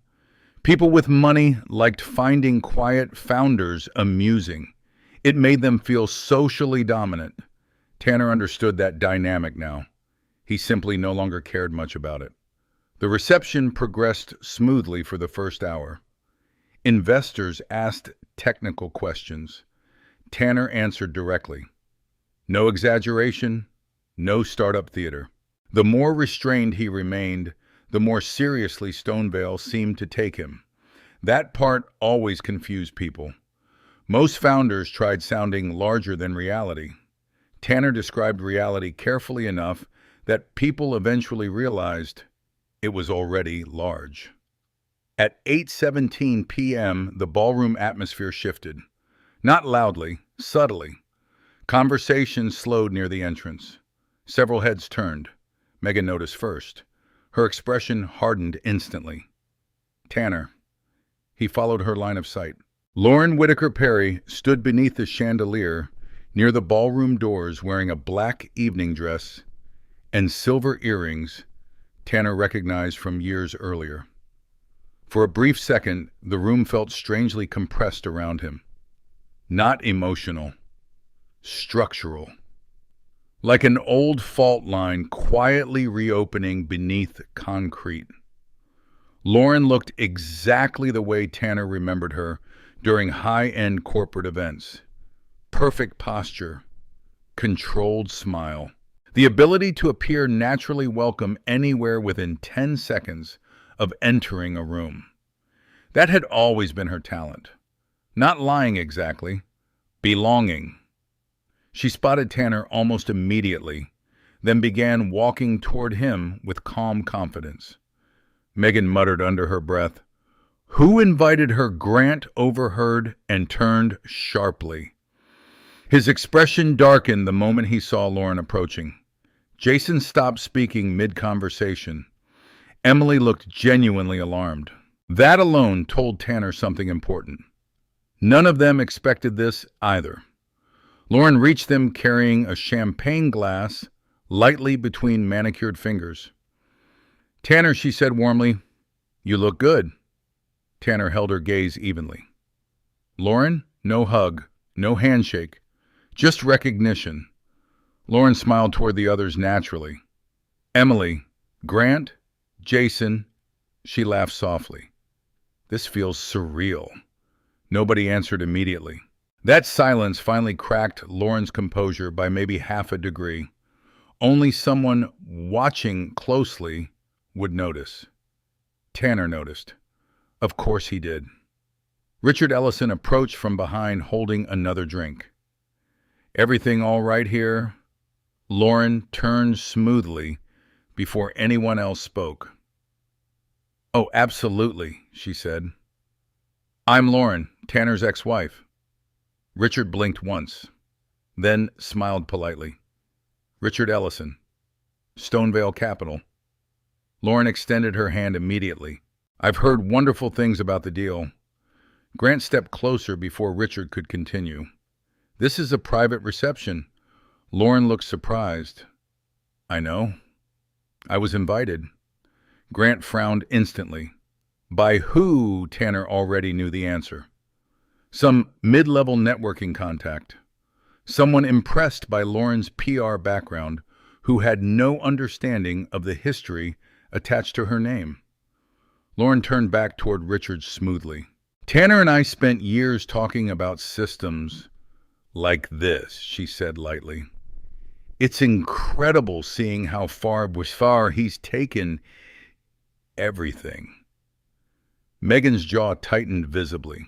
People with money liked finding quiet founders amusing. It made them feel socially dominant. Tanner understood that dynamic now. He simply no longer cared much about it. The reception progressed smoothly for the first hour. Investors asked technical questions. Tanner answered directly. No exaggeration, no startup theater. The more restrained he remained, the more seriously Stonevale seemed to take him. That part always confused people. Most founders tried sounding larger than reality. Tanner described reality carefully enough that people eventually realized it was already large. At 8:17 p.m., the ballroom atmosphere shifted. Not loudly, subtly. Conversation slowed near the entrance. Several heads turned. Megan noticed first. Her expression hardened instantly. Tanner. He followed her line of sight. Lauren Whitaker Perry stood beneath the chandelier near the ballroom doors wearing a black evening dress and silver earrings Tanner recognized from years earlier. For a brief second, the room felt strangely compressed around him. Not emotional, structural. Like an old fault line quietly reopening beneath concrete. Lauren looked exactly the way Tanner remembered her during high-end corporate events. Perfect posture, controlled smile. The ability to appear naturally welcome anywhere within 10 seconds of entering a room. That had always been her talent. Not lying exactly, belonging. She spotted Tanner almost immediately, then began walking toward him with calm confidence. Megan muttered under her breath. Who invited her? Grant overheard and turned sharply. His expression darkened the moment he saw Lauren approaching. Jason stopped speaking mid-conversation. Emily looked genuinely alarmed. That alone told Tanner something important. None of them expected this either. Lauren reached them carrying a champagne glass lightly between manicured fingers. Tanner, she said warmly, you look good. Tanner held her gaze evenly. Lauren, no hug, no handshake, just recognition. Lauren smiled toward the others naturally. Emily, Grant, Jason, she laughed softly. This feels surreal. Nobody answered immediately. That silence finally cracked Lauren's composure by maybe half a degree. Only someone watching closely would notice. Tanner noticed. Of course he did. Richard Ellison approached from behind holding another drink. Everything all right here? Lauren turned smoothly before anyone else spoke. Oh, absolutely, she said. I'm Lauren, Tanner's ex-wife. Richard blinked once, then smiled politely. Richard Ellison, Stonevale Capital. Lauren extended her hand immediately. I've heard wonderful things about the deal. Grant stepped closer before Richard could continue. This is a private reception. Lauren looked surprised. I know. I was invited. Grant frowned instantly. By who? Tanner already knew the answer. Some mid-level networking contact. Someone impressed by Lauren's PR background who had no understanding of the history attached to her name. Lauren turned back toward Richard smoothly. Tanner and I spent years talking about systems like this, she said lightly. It's incredible seeing how far he's taken everything. Megan's jaw tightened visibly.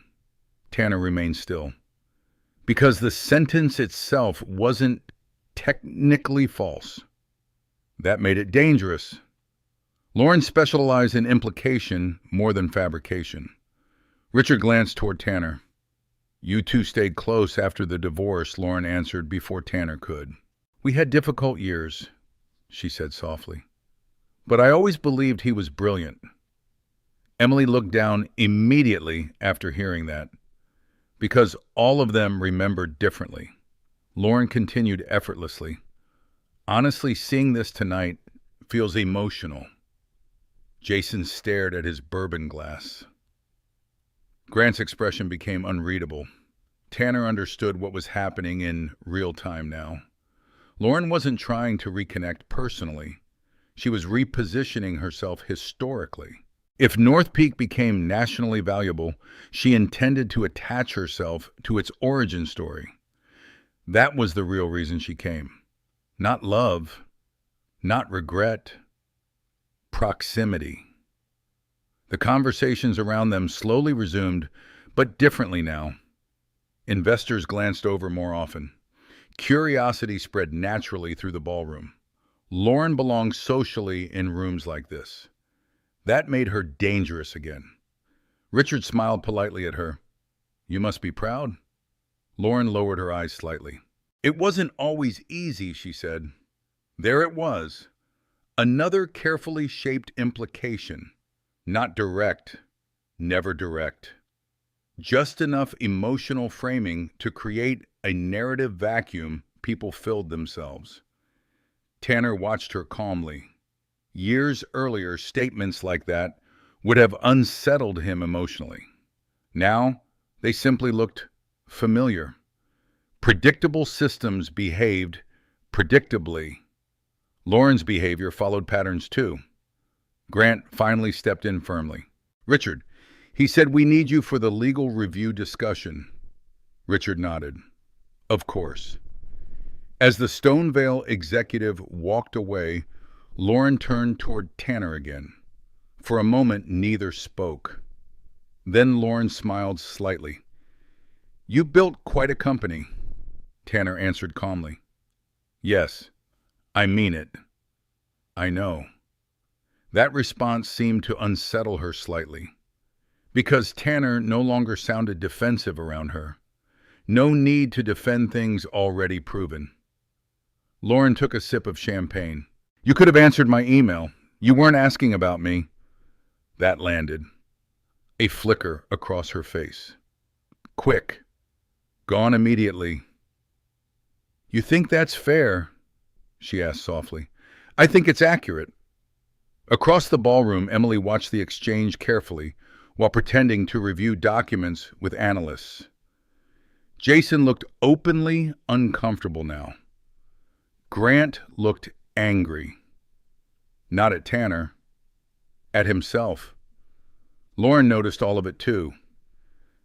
Tanner remained still. Because the sentence itself wasn't technically false. That made it dangerous. Lauren specialized in implication more than fabrication. Richard glanced toward Tanner. You two stayed close after the divorce, Lauren answered before Tanner could. We had difficult years, she said softly. But I always believed he was brilliant. Emily looked down immediately after hearing that. Because all of them remembered differently. Lauren continued effortlessly. Honestly, seeing this tonight feels emotional. Jason stared at his bourbon glass. Grant's expression became unreadable. Tanner understood what was happening in real time now. Lauren wasn't trying to reconnect personally. She was repositioning herself historically. If North Peak became nationally valuable, she intended to attach herself to its origin story. That was the real reason she came. Not love, not regret, proximity. The conversations around them slowly resumed, but differently now. Investors glanced over more often. Curiosity spread naturally through the ballroom. Lauren belonged socially in rooms like this. That made her dangerous again. Richard smiled politely at her. You must be proud. Lauren lowered her eyes slightly. It wasn't always easy, she said. There it was. Another carefully shaped implication. Not direct, never direct. Just enough emotional framing to create a narrative vacuum people filled themselves. Tanner watched her calmly. Years earlier, statements like that would have unsettled him emotionally. Now, they simply looked familiar. Predictable systems behaved predictably. Lauren's behavior followed patterns too. Grant finally stepped in firmly. "Richard, he said we need you for the legal review discussion." Richard nodded. "Of course." As the Stonevale executive walked away, Lauren turned toward Tanner again. For a moment, neither spoke. Then Lauren smiled slightly. "You built quite a company," Tanner answered calmly. "Yes, I mean it. I know." That response seemed to unsettle her slightly, because Tanner no longer sounded defensive around her. No need to defend things already proven. Lauren took a sip of champagne. "You could have answered my email. You weren't asking about me." That landed. A flicker across her face. Quick. Gone immediately. "You think that's fair?" she asked softly. "I think it's accurate." Across the ballroom, Emily watched the exchange carefully while pretending to review documents with analysts. Jason looked openly uncomfortable now. Grant looked angry. Not at Tanner. At himself. Lauren noticed all of it too.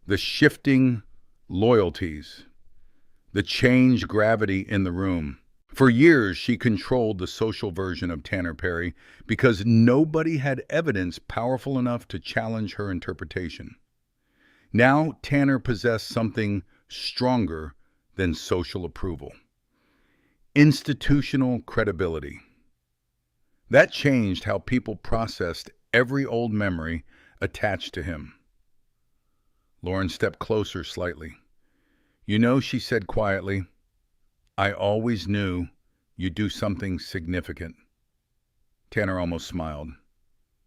The shifting loyalties. The changed gravity in the room. For years, she controlled the social version of Tanner Perry because nobody had evidence powerful enough to challenge her interpretation. Now, Tanner possessed something stronger than social approval. Institutional credibility. That changed how people processed every old memory attached to him. Lauren stepped closer slightly. "You know," she said quietly, "I always knew you'd do something significant." Tanner almost smiled.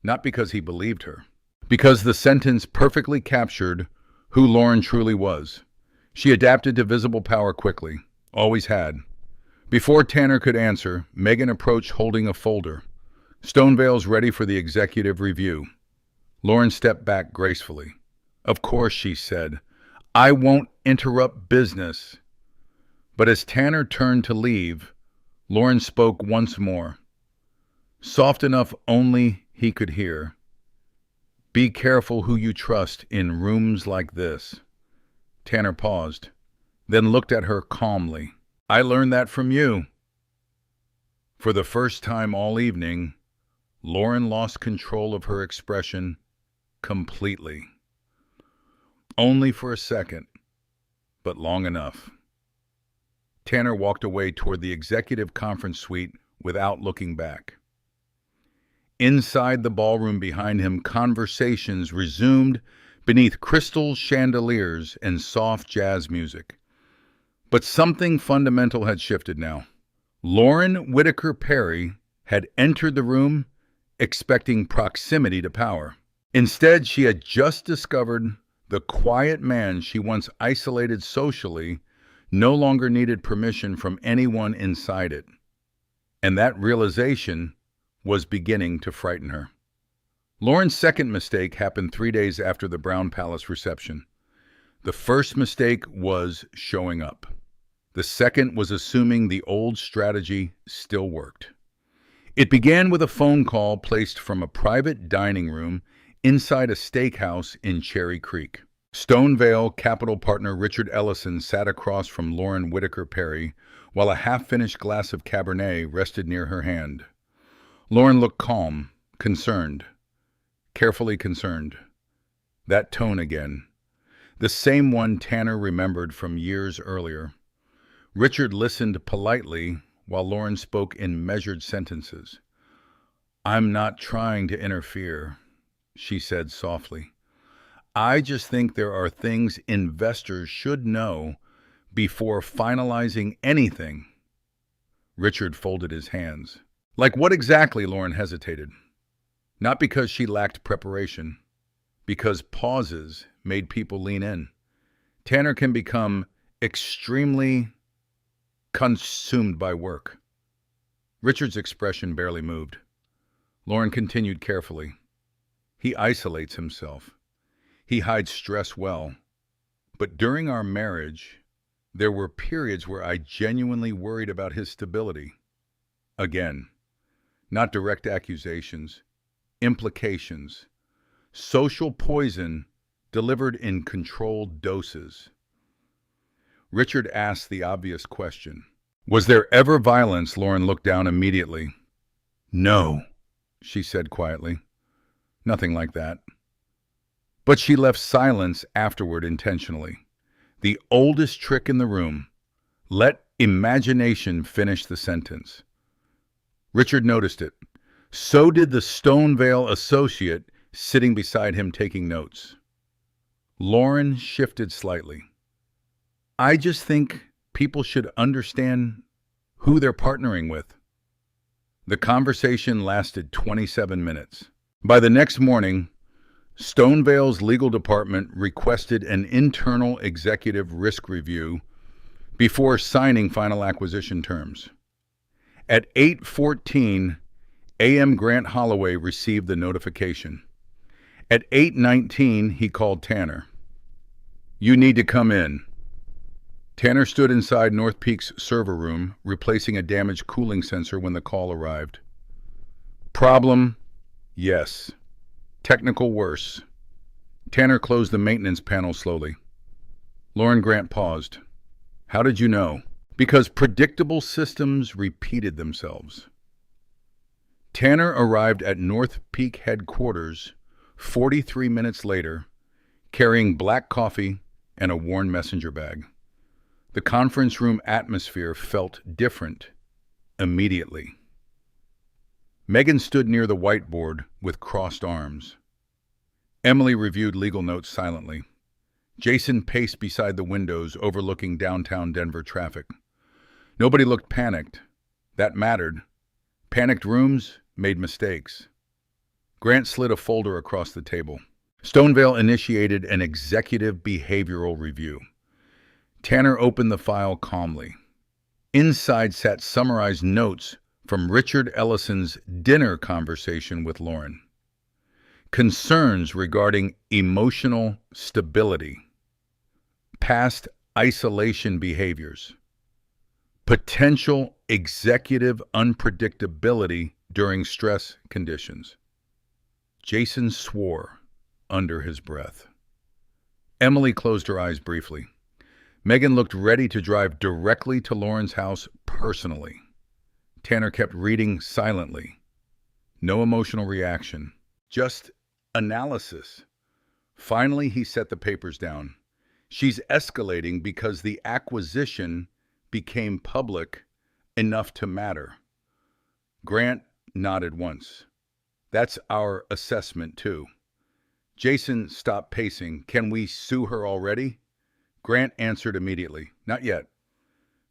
Not because he believed her, because the sentence perfectly captured who Lauren truly was. She adapted to visible power quickly, always had. Before Tanner could answer, Megan approached holding a folder. "Stonevale's ready for the executive review." Lauren stepped back gracefully. "Of course," she said. "I won't interrupt business." But as Tanner turned to leave, Lauren spoke once more, soft enough only he could hear. "Be careful who you trust in rooms like this." Tanner paused, then looked at her calmly. "I learned that from you." For the first time all evening, Lauren lost control of her expression completely. Only for a second, but long enough. Tanner walked away toward the executive conference suite without looking back. Inside the ballroom behind him, conversations resumed beneath crystal chandeliers and soft jazz music. But something fundamental had shifted now. Lauren Whitaker Perry had entered the room expecting proximity to power. Instead, she had just discovered the quiet man she once isolated socially no longer needed permission from anyone inside it. And that realization was beginning to frighten her. Lauren's second mistake happened 3 days after the Brown Palace reception. The first mistake was showing up. The second was assuming the old strategy still worked. It began with a phone call placed from a private dining room inside a steakhouse in Cherry Creek. Stonevale capital partner Richard Ellison sat across from Lauren Whitaker Perry while a half-finished glass of Cabernet rested near her hand. Lauren looked calm, concerned, carefully concerned. That tone again, the same one Tanner remembered from years earlier. Richard listened politely while Lauren spoke in measured sentences. "I'm not trying to interfere," she said softly. "I just think there are things investors should know before finalizing anything." Richard folded his hands. "Like what exactly?" Lauren hesitated. Not because she lacked preparation, because pauses made people lean in. Tanner can become extremely consumed by work. Richard's expression barely moved. Lauren continued carefully. He isolates himself. He hides stress well. But during our marriage, there were periods where I genuinely worried about his stability. Again, not direct accusations, implications, social poison delivered in controlled doses. Richard asked the obvious question. Was there ever violence? Lauren looked down immediately. No, she said quietly. Nothing like that. But she left silence afterward intentionally. The oldest trick in the room. Let imagination finish the sentence. Richard noticed it. So did the Stonevale associate sitting beside him taking notes. Lauren shifted slightly. I just think people should understand who they're partnering with. The conversation lasted 27 minutes. By the next morning, Stonevale's legal department requested an internal executive risk review before signing final acquisition terms. At 8:14 a.m., Grant Holloway received the notification. At 8:19, he called Tanner. You need to come in. Tanner stood inside North Peak's server room, replacing a damaged cooling sensor when the call arrived. Problem? Yes. Technical worse. Tanner closed the maintenance panel slowly. Lauren Grant paused. How did you know? Because predictable systems repeated themselves. Tanner arrived at North Peak headquarters 43 minutes later, carrying black coffee and a worn messenger bag. The conference room atmosphere felt different immediately. Megan stood near the whiteboard with crossed arms. Emily reviewed legal notes silently. Jason paced beside the windows overlooking downtown Denver traffic. Nobody looked panicked. That mattered. Panicked rooms made mistakes. Grant slid a folder across the table. Stonevale initiated an executive behavioral review. Tanner opened the file calmly. Inside sat summarized notes from Richard Ellison's dinner conversation with Lauren. Concerns regarding emotional stability, past isolation behaviors, potential executive unpredictability during stress conditions. Jason swore under his breath. Emily closed her eyes briefly. Megan looked ready to drive directly to Lauren's house personally. Tanner kept reading silently. No emotional reaction, just analysis. Finally, he set the papers down. She's escalating because the acquisition became public enough to matter. Grant nodded once. That's our assessment, too. Jason stopped pacing. Can we sue her already? Grant answered immediately. Not yet.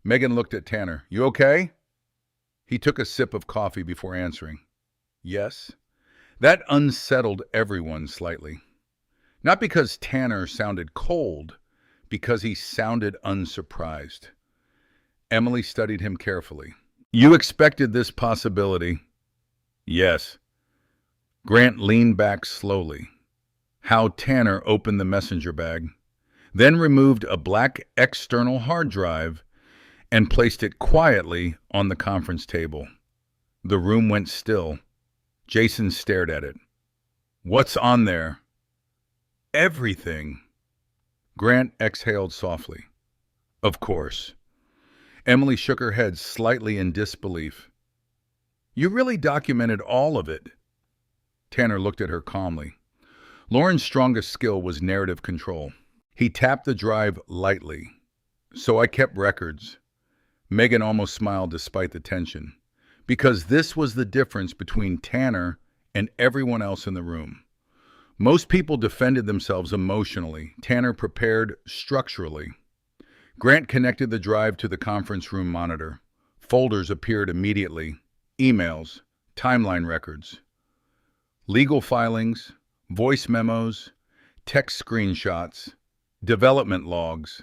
Megan looked at Tanner. You okay? He took a sip of coffee before answering. Yes. That unsettled everyone slightly. Not because Tanner sounded cold, because he sounded unsurprised. Emily studied him carefully. You expected this possibility? Yes. Grant leaned back slowly. How Tanner opened the messenger bag, then removed a black external hard drive and placed it quietly on the conference table. The room went still. Jason stared at it. What's on there? Everything. Grant exhaled softly. Of course. Emily shook her head slightly in disbelief. You really documented all of it. Tanner looked at her calmly. Lauren's strongest skill was narrative control. He tapped the drive lightly. So I kept records. Megan almost smiled despite the tension, because this was the difference between Tanner and everyone else in the room. Most people defended themselves emotionally. Tanner prepared structurally. Grant connected the drive to the conference room monitor. Folders appeared immediately. Emails, timeline records, legal filings, voice memos, text screenshots, development logs,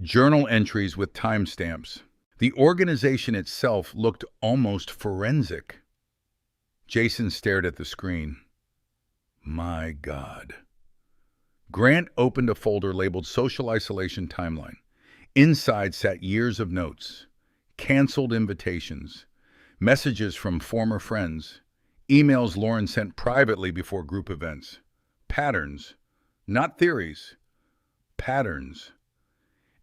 journal entries with timestamps. The organization itself looked almost forensic. Jason stared at the screen. My God. Grant opened a folder labeled Social Isolation Timeline. Inside sat years of notes, canceled invitations, messages from former friends, emails Lauren sent privately before group events. Patterns, not theories, patterns.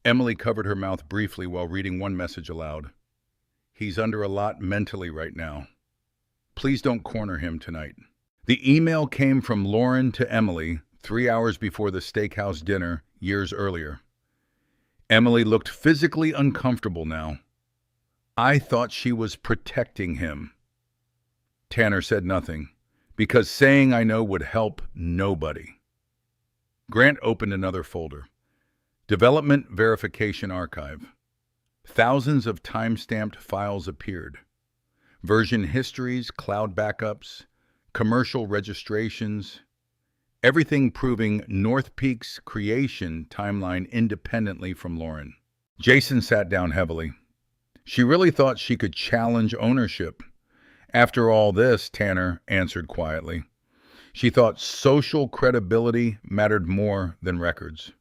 Emily covered her mouth briefly while reading one message aloud. He's under a lot mentally right now. Please don't corner him tonight. The email came from Lauren to Emily 3 hours before the steakhouse dinner years earlier. Emily looked physically uncomfortable now. I thought she was protecting him. Tanner said nothing, because saying I know would help nobody. Grant opened another folder. Development Verification Archive. Thousands of time-stamped files appeared. Version histories, cloud backups, commercial registrations, everything proving North Peak's creation timeline independently from Lauren. Jason sat down heavily. She really thought she could challenge ownership. After all this, Tanner answered quietly. She thought social credibility mattered more than records.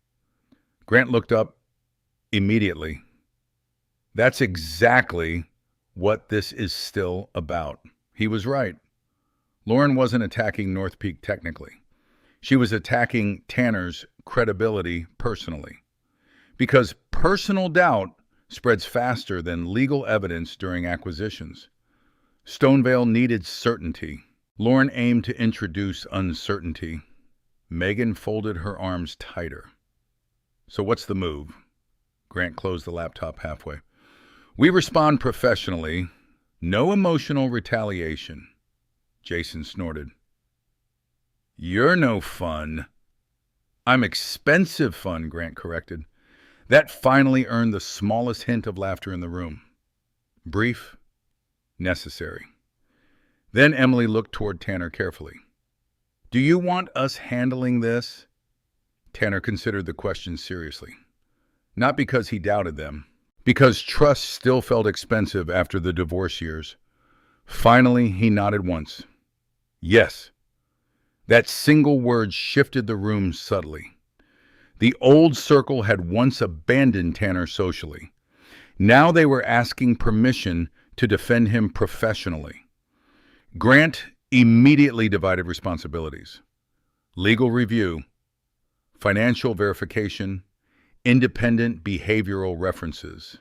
Grant looked up immediately. That's exactly what this is still about. He was right. Lauren wasn't attacking North Peak technically. She was attacking Tanner's credibility personally. Because personal doubt spreads faster than legal evidence during acquisitions. Stonevale needed certainty. Lauren aimed to introduce uncertainty. Megan folded her arms tighter. So what's the move? Grant closed the laptop halfway. We respond professionally. No emotional retaliation. Jason snorted. You're no fun. I'm expensive fun, Grant corrected. That finally earned the smallest hint of laughter in the room. Brief, necessary. Then Emily looked toward Tanner carefully. Do you want us handling this? Tanner considered the question seriously. Not because he doubted them, because trust still felt expensive after the divorce years. Finally, he nodded once. Yes. That single word shifted the room subtly. The old circle had once abandoned Tanner socially. Now they were asking permission to defend him professionally. Grant immediately divided responsibilities. Legal review, financial verification, independent behavioral references,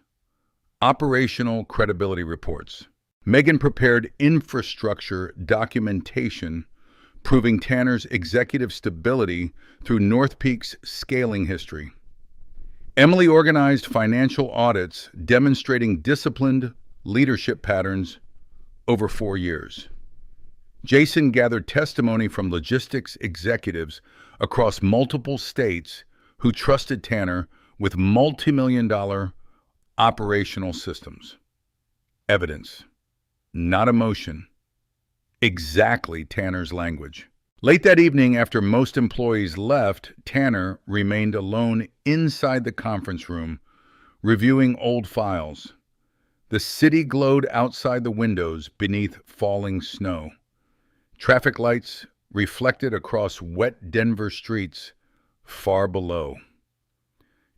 operational credibility reports. Megan prepared infrastructure documentation proving Tanner's executive stability through North Peak's scaling history. Emily organized financial audits demonstrating disciplined leadership patterns over 4 years. Jason gathered testimony from logistics executives across multiple states who trusted Tanner with multi-million-dollar operational systems. Evidence, not emotion. Exactly Tanner's language. Late that evening, after most employees left, Tanner remained alone inside the conference room, reviewing old files. The city glowed outside the windows beneath falling snow. Traffic lights reflected across wet Denver streets far below.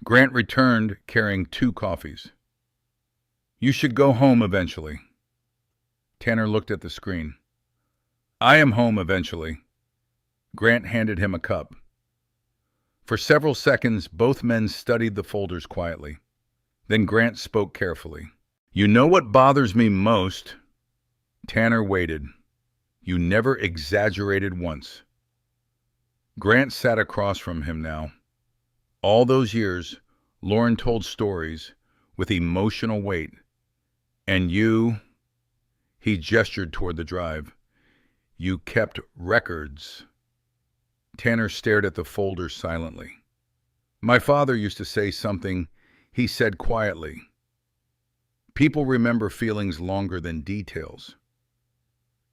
Grant returned carrying 2 coffees. You should go home eventually. Tanner looked at the screen. I am home eventually. Grant handed him a cup. For several seconds, both men studied the folders quietly. Then Grant spoke carefully. You know what bothers me most? Tanner waited. You never exaggerated once. Grant sat across from him now. All those years, Lauren told stories with emotional weight. And you, he gestured toward the drive, you kept records. Tanner stared at the folders silently. My father used to say something he said quietly. People remember feelings longer than details.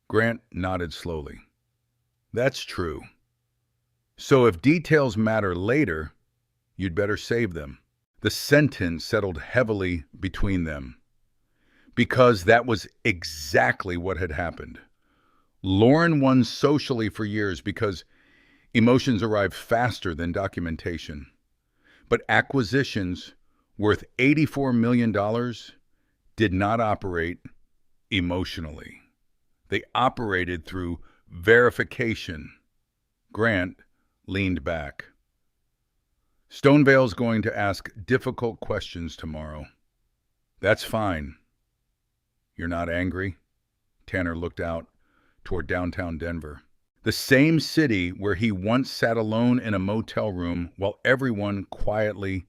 Grant nodded slowly. That's true. So if details matter later, you'd better save them. The sentence settled heavily between them, because that was exactly what had happened. Lauren won socially for years because emotions arrived faster than documentation. But acquisitions worth $84 million did not operate emotionally. They operated through verification. Grant leaned back. Stonevale's going to ask difficult questions tomorrow. That's fine. You're not angry? Tanner looked out toward downtown Denver. The same city where he once sat alone in a motel room while everyone quietly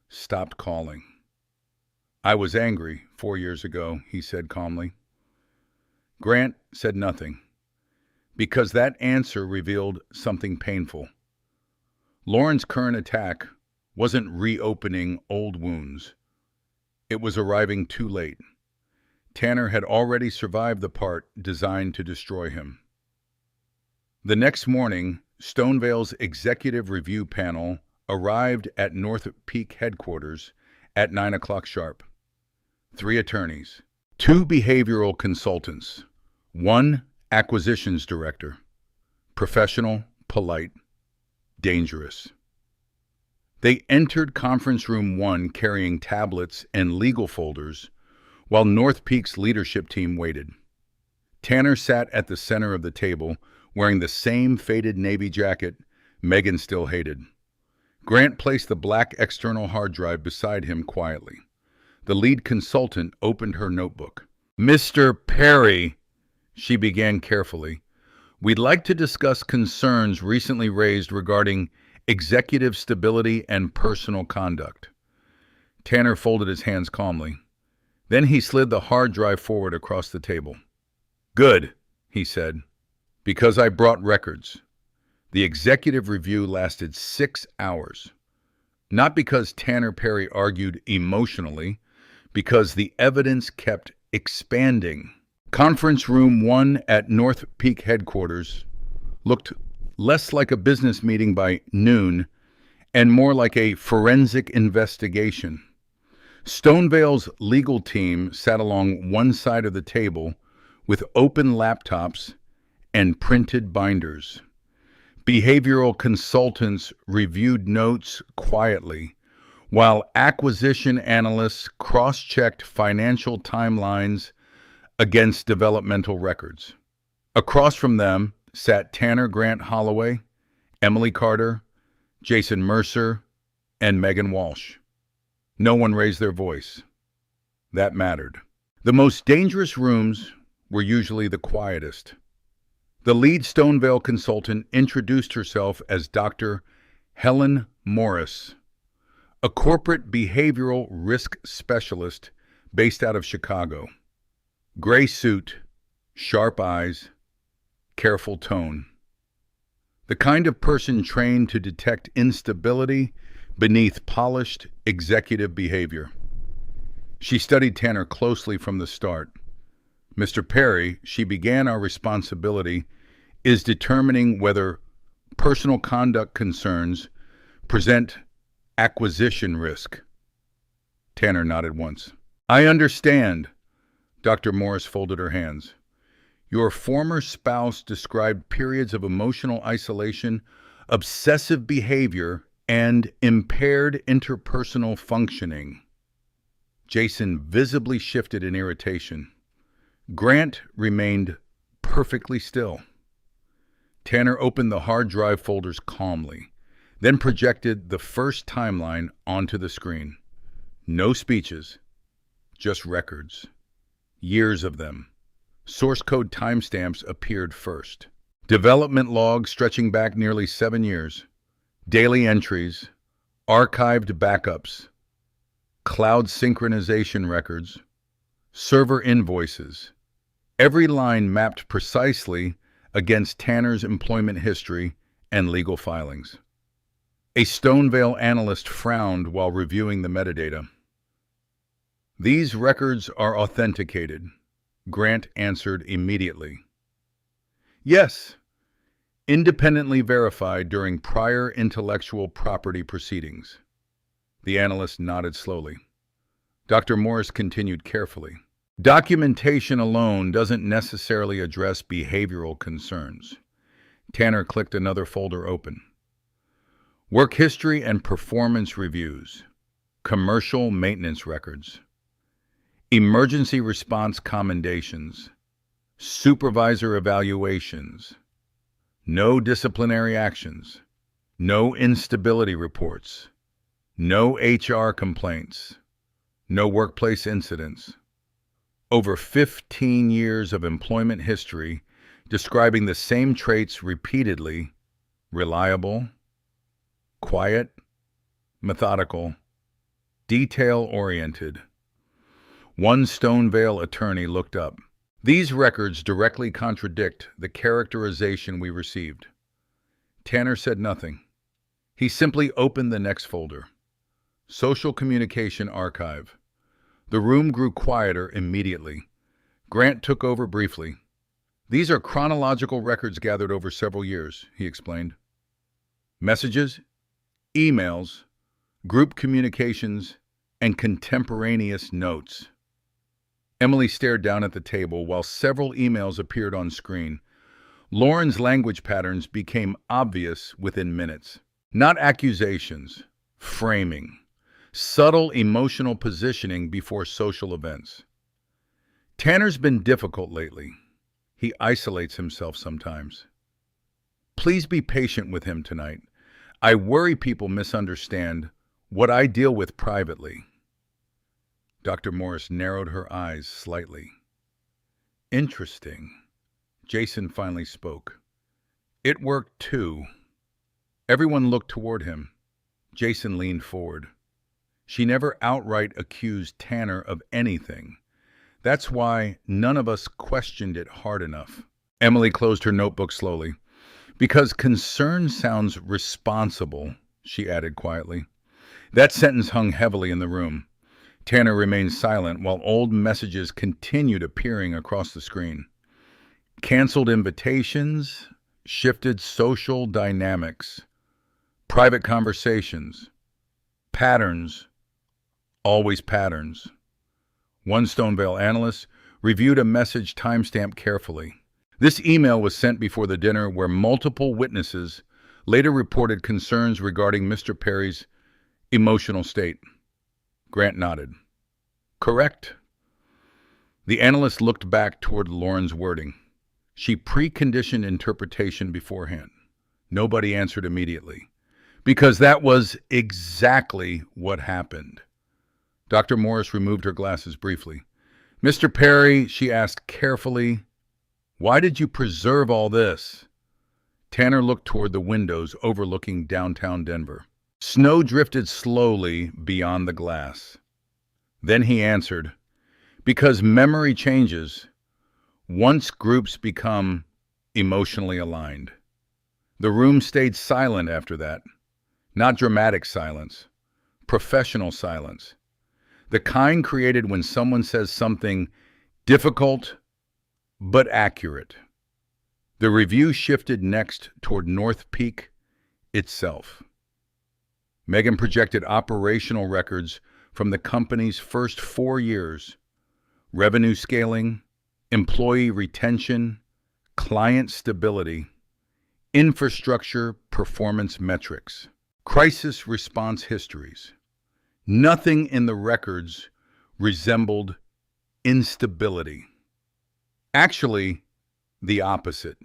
stopped calling. I was angry 4 years ago, he said calmly. Grant said nothing, because that answer revealed something painful. Lauren's current attack wasn't reopening old wounds. It was arriving too late. Tanner had already survived the part designed to destroy him. The next morning, Stonevale's executive review panel arrived at North Peak headquarters at 9 o'clock sharp. 3 attorneys, 2 behavioral consultants, 1 acquisitions director. Professional, polite, dangerous. They entered conference room 1 carrying tablets and legal folders, while North Peak's leadership team waited. Tanner sat at the center of the table, wearing the same faded navy jacket Megan still hated. Grant placed the black external hard drive beside him quietly. The lead consultant opened her notebook. Mr. Perry, she began carefully, we'd like to discuss concerns recently raised regarding executive stability and personal conduct. Tanner folded his hands calmly. Then he slid the hard drive forward across the table. Good, he said, because I brought records. The executive review lasted 6 hours. Not because Tanner Perry argued emotionally, because the evidence kept expanding. Conference room 1 at North Peak headquarters looked less like a business meeting by noon and more like a forensic investigation. Stonevale's legal team sat along one side of the table with open laptops and printed binders. Behavioral consultants reviewed notes quietly, while acquisition analysts cross-checked financial timelines against developmental records. Across from them sat Tanner Grant Holloway, Emily Carter, Jason Mercer, and Megan Walsh. No one raised their voice. That mattered. The most dangerous rooms were usually the quietest. The lead Stonevale consultant introduced herself as Dr. Helen Morris, a corporate behavioral risk specialist based out of Chicago. Gray suit, sharp eyes, careful tone. The kind of person trained to detect instability beneath polished executive behavior. She studied Tanner closely from the start. Mr. Perry, she began, our responsibility is determining whether personal conduct concerns present acquisition risk. Tanner nodded once. I understand. Dr. Morris folded her hands. Your former spouse described periods of emotional isolation, obsessive behavior, and impaired interpersonal functioning. Jason visibly shifted in irritation. Grant remained perfectly still. Tanner opened the hard drive folders calmly, then projected the first timeline onto the screen. No speeches, just records. Years of them. Source code timestamps appeared first. Development logs stretching back nearly 7 years. Daily entries, archived backups, cloud synchronization records, server invoices. Every line mapped precisely against Tanner's employment history and legal filings. A Stonevale analyst frowned while reviewing the metadata. These records are authenticated, Grant answered immediately. Yes, Independently verified during prior intellectual property proceedings. The analyst nodded slowly. Dr. Morris continued carefully. Documentation alone doesn't necessarily address behavioral concerns. Tanner clicked another folder open. Work history and performance reviews. Commercial maintenance records. Emergency response commendations. Supervisor evaluations. No disciplinary actions. No instability reports. No HR complaints. No workplace incidents. Over 15 years of employment history describing the same traits repeatedly: reliable, quiet, methodical, detail-oriented. One Stonevale attorney looked up. These records directly contradict the characterization we received. Tanner said nothing. He simply opened the next folder. Social Communication Archive. The room grew quieter immediately. Grant took over briefly. These are chronological records gathered over several years, he explained. Messages, emails, group communications, and contemporaneous notes. Emily stared down at the table while several emails appeared on screen. Lauren's language patterns became obvious within minutes. Not accusations, framing. Subtle emotional positioning before social events. Tanner's been difficult lately. He isolates himself sometimes. Please be patient with him tonight. I worry people misunderstand what I deal with privately. Dr. Morris narrowed her eyes slightly. Interesting. Jason finally spoke. It worked too. Everyone looked toward him. Jason leaned forward. She never outright accused Tanner of anything. That's why none of us questioned it hard enough. Emily closed her notebook slowly. Because concern sounds responsible, she added quietly. That sentence hung heavily in the room. Tanner remained silent while old messages continued appearing across the screen. Canceled invitations, shifted social dynamics, private conversations, patterns, always patterns. One Stonevale analyst reviewed a message timestamped carefully. This email was sent before the dinner where multiple witnesses later reported concerns regarding Mr. Perry's emotional state. Grant nodded. Correct. The analyst looked back toward Lauren's wording. She preconditioned interpretation beforehand. Nobody answered immediately, because that was exactly what happened. Dr. Morris removed her glasses briefly. Mr. Perry, she asked carefully, why did you preserve all this? Tanner looked toward the windows overlooking downtown Denver. Snow drifted slowly beyond the glass. Then he answered, because memory changes once groups become emotionally aligned. The room stayed silent after that. Not dramatic silence, professional silence. The kind created when someone says something difficult but accurate. The review shifted next toward North Peak itself. Megan projected operational records from the company's first 4 years: revenue scaling, employee retention, client stability, infrastructure performance metrics, crisis response histories. Nothing in the records resembled instability. Actually, the opposite.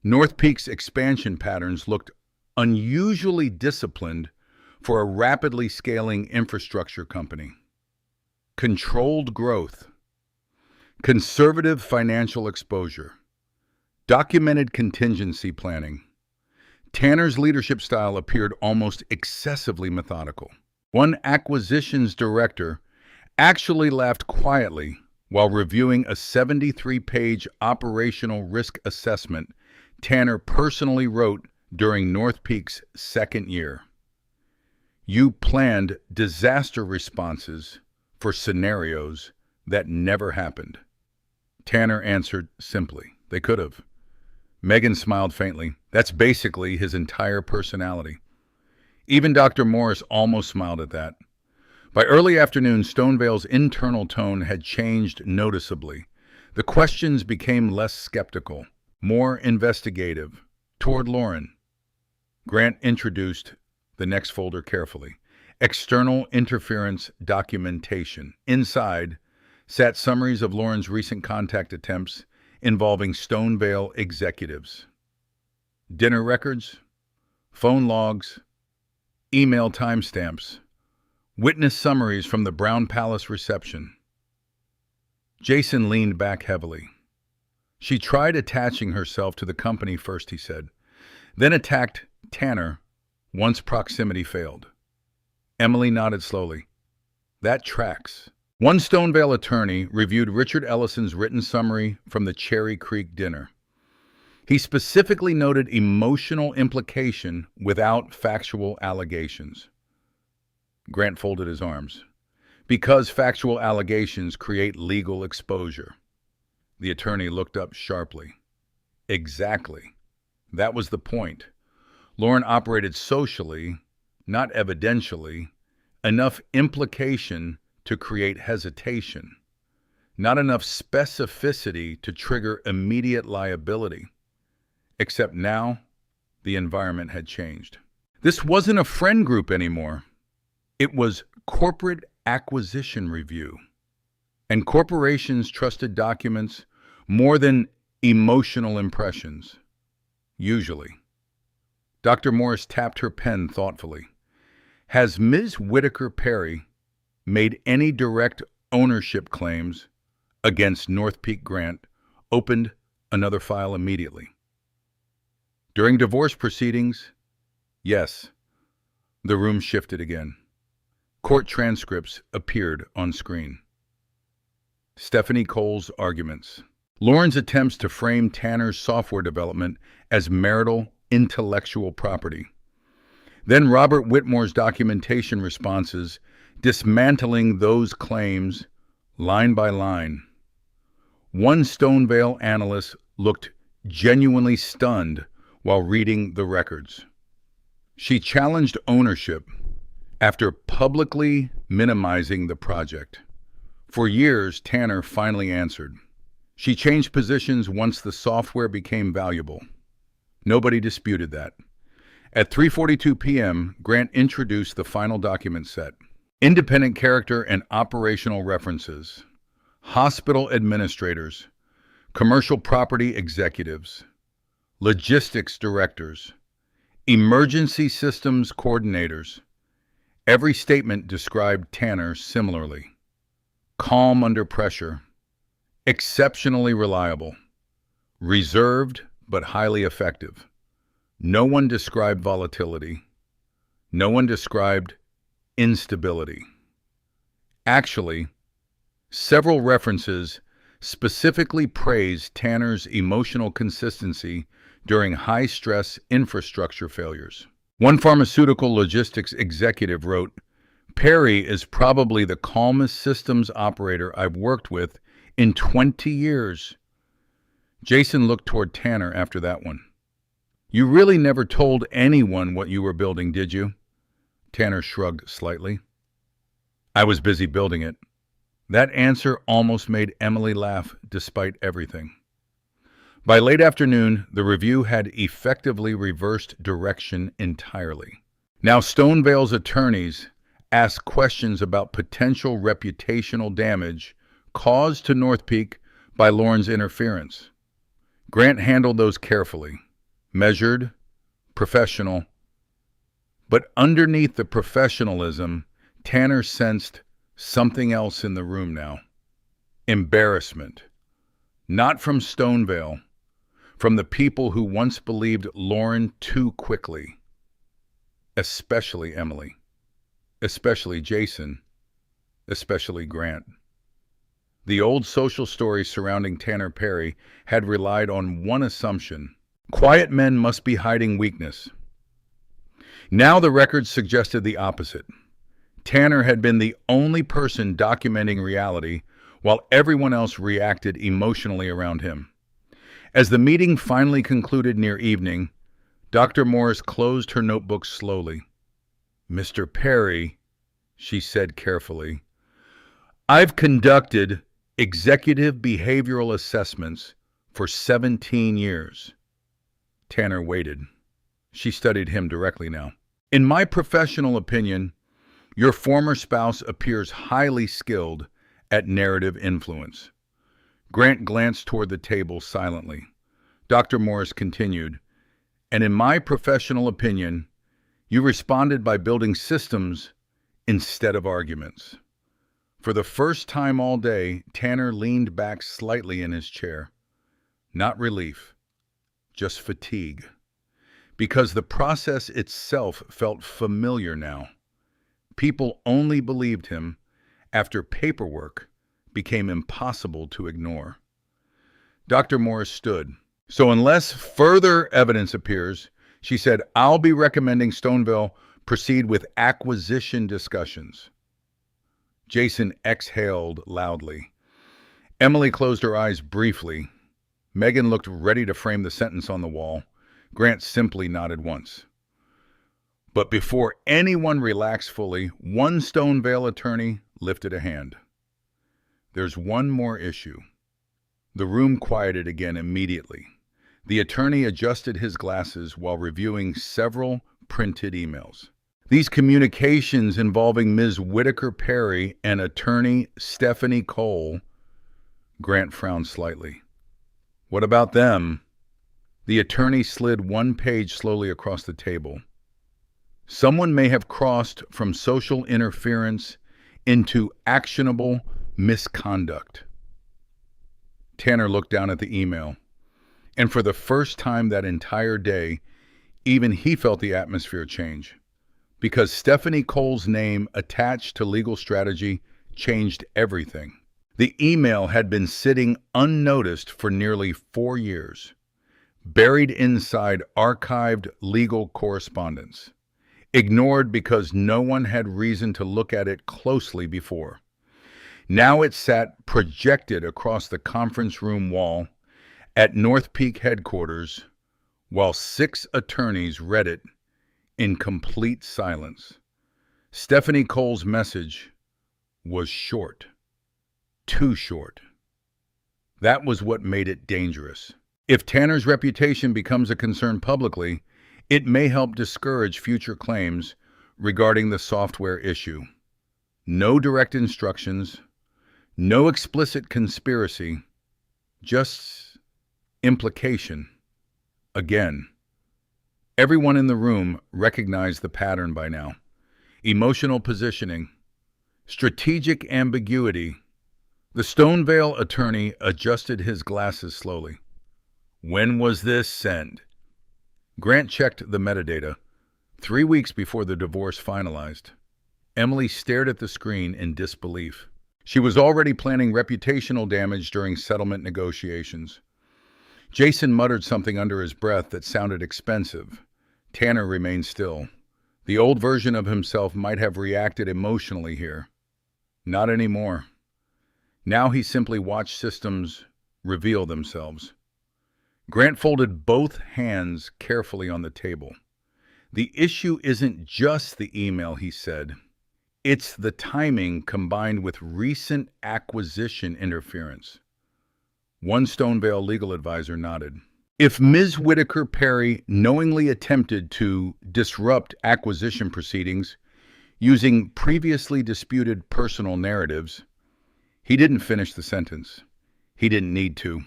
North Peak's expansion patterns looked unusually disciplined for a rapidly scaling infrastructure company. Controlled growth, conservative financial exposure, documented contingency planning. Tanner's leadership style appeared almost excessively methodical. One acquisitions director actually laughed quietly while reviewing a 73-page operational risk assessment Tanner personally wrote during North Peak's second year. You planned disaster responses for scenarios that never happened. Tanner answered simply, they could have. Megan smiled faintly. That's basically his entire personality. Even Dr. Morris almost smiled at that. By early afternoon, Stonevale's internal tone had changed noticeably. The questions became less skeptical, more investigative, toward Lauren. Grant introduced the next folder carefully. External interference documentation. Inside sat summaries of Lauren's recent contact attempts involving Stonevale executives. Dinner records, phone logs, email timestamps, witness summaries from the Brown Palace reception. Jason leaned back heavily. She tried attaching herself to the company first, he said, then attacked Tanner once proximity failed. Emily nodded slowly. That tracks. One Stonevale attorney reviewed Richard Ellison's written summary from the Cherry Creek dinner. He specifically noted emotional implication without factual allegations. Grant folded his arms. Because factual allegations create legal exposure. The attorney looked up sharply. Exactly. That was the point. Lauren operated socially, not evidentially, enough implication to create hesitation, not enough specificity to trigger immediate liability. Except now, the environment had changed. This wasn't a friend group anymore. It was corporate acquisition review. And corporations trusted documents more than emotional impressions. Usually. Dr. Morris tapped her pen thoughtfully. Has Ms. Whitaker Perry made any direct ownership claims against North Peak Grant? Opened another file immediately. During divorce proceedings? Yes. The room shifted again. Court transcripts appeared on screen. Stephanie Cole's arguments. Lauren's attempts to frame Tanner's software development as marital intellectual property. Then Robert Whitmore's documentation responses, dismantling those claims line by line. One Stonevale analyst looked genuinely stunned while reading the records. She challenged ownership after publicly minimizing the project. For years, Tanner finally answered. She changed positions once the software became valuable. Nobody disputed that. At 3:42 p.m., Grant introduced the final document set. Independent character and operational references. Hospital administrators. Commercial property executives. Logistics directors. Emergency systems coordinators. Every statement described Tanner similarly. Calm under pressure. Exceptionally reliable. Reserved but highly effective. No one described volatility. No one described instability. Actually, several references specifically praised Tanner's emotional consistency during high-stress infrastructure failures. One pharmaceutical logistics executive wrote, "Perry is probably the calmest systems operator I've worked with in 20 years. Jason looked toward Tanner after that one. You really never told anyone what you were building, did you? Tanner shrugged slightly. I was busy building it. That answer almost made Emily laugh despite everything. By late afternoon, the review had effectively reversed direction entirely. Now Stonevale's attorneys asked questions about potential reputational damage caused to North Peak by Lauren's interference. Grant handled those carefully, measured, professional. But underneath the professionalism, Tanner sensed something else in the room now. Embarrassment. Not from Stonevale, from the people who once believed Lauren too quickly. Especially Emily. Especially Jason. Especially Grant. The old social story surrounding Tanner Perry had relied on one assumption. Quiet men must be hiding weakness. Now the records suggested the opposite. Tanner had been the only person documenting reality while everyone else reacted emotionally around him. As the meeting finally concluded near evening, Dr. Morris closed her notebook slowly. "Mr. Perry," she said carefully, "I've conducted executive behavioral assessments for 17 years. Tanner waited. She studied him directly now. "In my professional opinion, your former spouse appears highly skilled at narrative influence." Grant glanced toward the table silently. Dr. Morris continued, "And in my professional opinion, you responded by building systems instead of arguments." For the first time all day, Tanner leaned back slightly in his chair. Not relief, just fatigue. Because the process itself felt familiar now. People only believed him after paperwork became impossible to ignore. Dr. Morris stood. "So unless further evidence appears," she said, "I'll be recommending Stoneville proceed with acquisition discussions." Jason exhaled loudly. Emily closed her eyes briefly. Megan looked ready to frame the sentence on the wall. Grant simply nodded once. But before anyone relaxed fully, one Stonevale attorney lifted a hand. "There's one more issue." The room quieted again immediately. The attorney adjusted his glasses while reviewing several printed emails. These communications involving Ms. Whitaker Perry and attorney Stephanie Cole. Grant frowned slightly. "What about them?" The attorney slid one page slowly across the table. "Someone may have crossed from social interference into actionable misconduct." Tanner looked down at the email, and for the first time that entire day, even he felt the atmosphere change. Because Stephanie Cole's name attached to legal strategy changed everything. The email had been sitting unnoticed for nearly 4 years, buried inside archived legal correspondence, ignored because no one had reason to look at it closely before. Now it sat projected across the conference room wall at North Peak headquarters, while 6 attorneys read it in complete silence. Stephanie Cole's message was short. Too short. That was what made it dangerous. If Tanner's reputation becomes a concern publicly, it may help discourage future claims regarding the software issue. No direct instructions, no explicit conspiracy, just implication. Again. Everyone in the room recognized the pattern by now. Emotional positioning, strategic ambiguity. The Stonevale attorney adjusted his glasses slowly. "When was this sent?" Grant checked the metadata, 3 weeks before the divorce finalized. Emily stared at the screen in disbelief. She was already planning reputational damage during settlement negotiations. Jason muttered something under his breath that sounded expensive. Tanner remained still. The old version of himself might have reacted emotionally here. Not anymore. Now he simply watched systems reveal themselves. Grant folded both hands carefully on the table. "The issue isn't just the email," he said. "It's the timing combined with recent acquisition interference." One Stonevale legal advisor nodded. "If Ms. Whitaker Perry knowingly attempted to disrupt acquisition proceedings using previously disputed personal narratives," he didn't finish the sentence. He didn't need to.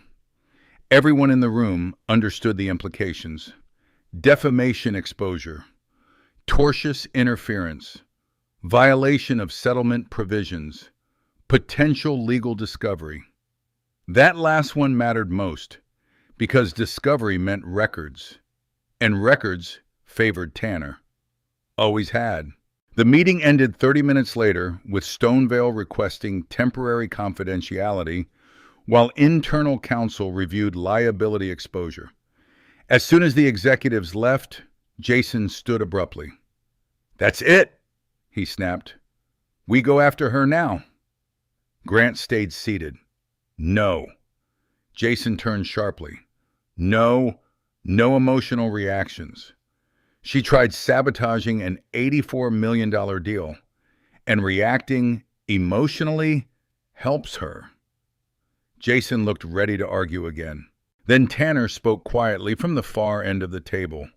Everyone in the room understood the implications. Defamation exposure, tortious interference, violation of settlement provisions, potential legal discovery. That last one mattered most, because discovery meant records, and records favored Tanner. Always had. The meeting ended 30 minutes later with Stonevale requesting temporary confidentiality while internal counsel reviewed liability exposure. As soon as the executives left, Jason stood abruptly. "That's it," he snapped. "We go after her now." Grant stayed seated. "No." Jason turned sharply. No, no emotional reactions. She tried sabotaging an $84 million deal, and reacting emotionally helps her. Jason looked ready to argue again. Then Tanner spoke quietly from the far end of the table.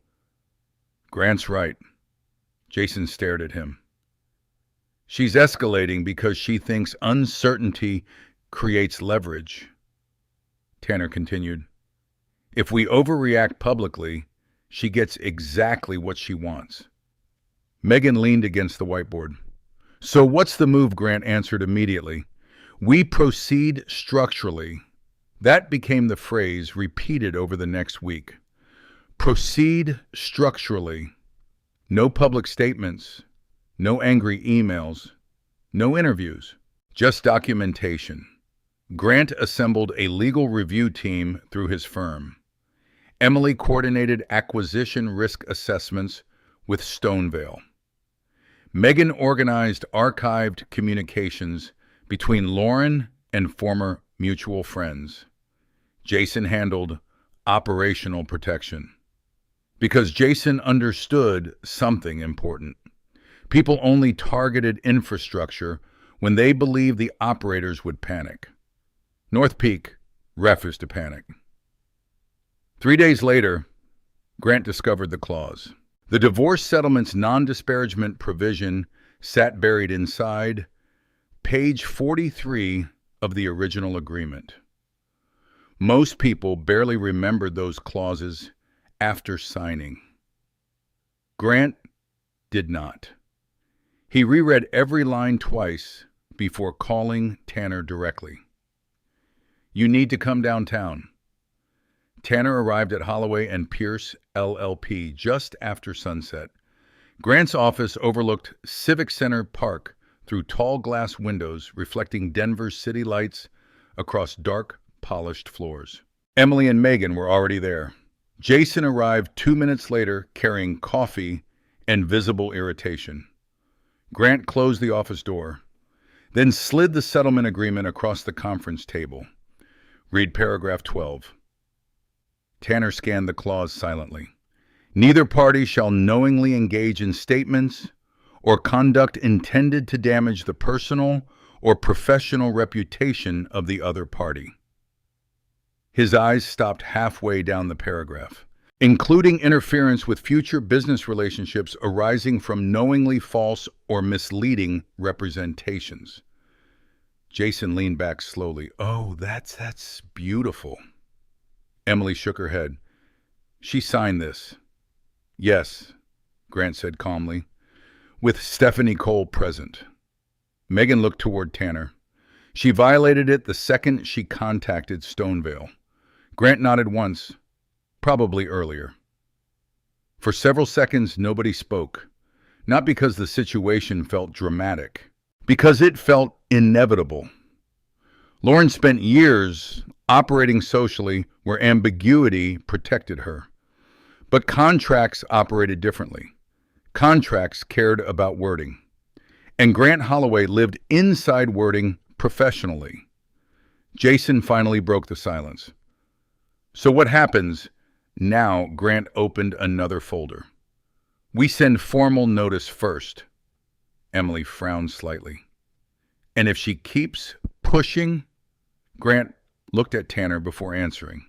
Grant's right. Jason stared at him. She's escalating because she thinks uncertainty creates leverage. Tanner continued. If we overreact publicly, she gets exactly what she wants. Megan leaned against the whiteboard. So what's the move? Grant answered immediately. We proceed structurally. That became the phrase repeated over the next week. Proceed structurally. No public statements, no angry emails, no interviews, just documentation. Grant assembled a legal review team through his firm. Emily coordinated acquisition risk assessments with Stonevale. Megan organized archived communications between Lauren and former mutual friends. Jason handled operational protection. Because Jason understood something important. People only targeted infrastructure when they believed the operators would panic. North Peak refused to panic. 3 days later, Grant discovered the clause. The divorce settlement's non-disparagement provision sat buried inside page 43 of the original agreement. Most people barely remembered those clauses after signing. Grant did not. He reread every line twice before calling Tanner directly. You need to come downtown. Tanner arrived at Holloway and Pierce LLP just after sunset. Grant's office overlooked Civic Center Park through tall glass windows reflecting Denver's city lights across dark, polished floors. Emily and Megan were already there. Jason arrived 2 minutes later carrying coffee and visible irritation. Grant closed the office door, then slid the settlement agreement across the conference table. Read paragraph 12. Tanner scanned the clause silently. Neither party shall knowingly engage in statements or conduct intended to damage the personal or professional reputation of the other party. His eyes stopped halfway down the paragraph. Including interference with future business relationships arising from knowingly false or misleading representations. Jason leaned back slowly. Oh, that's beautiful. Emily shook her head. She signed this. Yes, Grant said calmly, with Stephanie Cole present. Megan looked toward Tanner. She violated it the second she contacted Stonevale. Grant nodded once, probably earlier. For several seconds, nobody spoke, not because the situation felt dramatic, because it felt inevitable. Lauren spent years operating socially where ambiguity protected her. But contracts operated differently. Contracts cared about wording. And Grant Holloway lived inside wording professionally. Jason finally broke the silence. So what happens now? Grant opened another folder. We send formal notice first. Emily frowned slightly. And if she keeps pushing, Grant looked at Tanner before answering.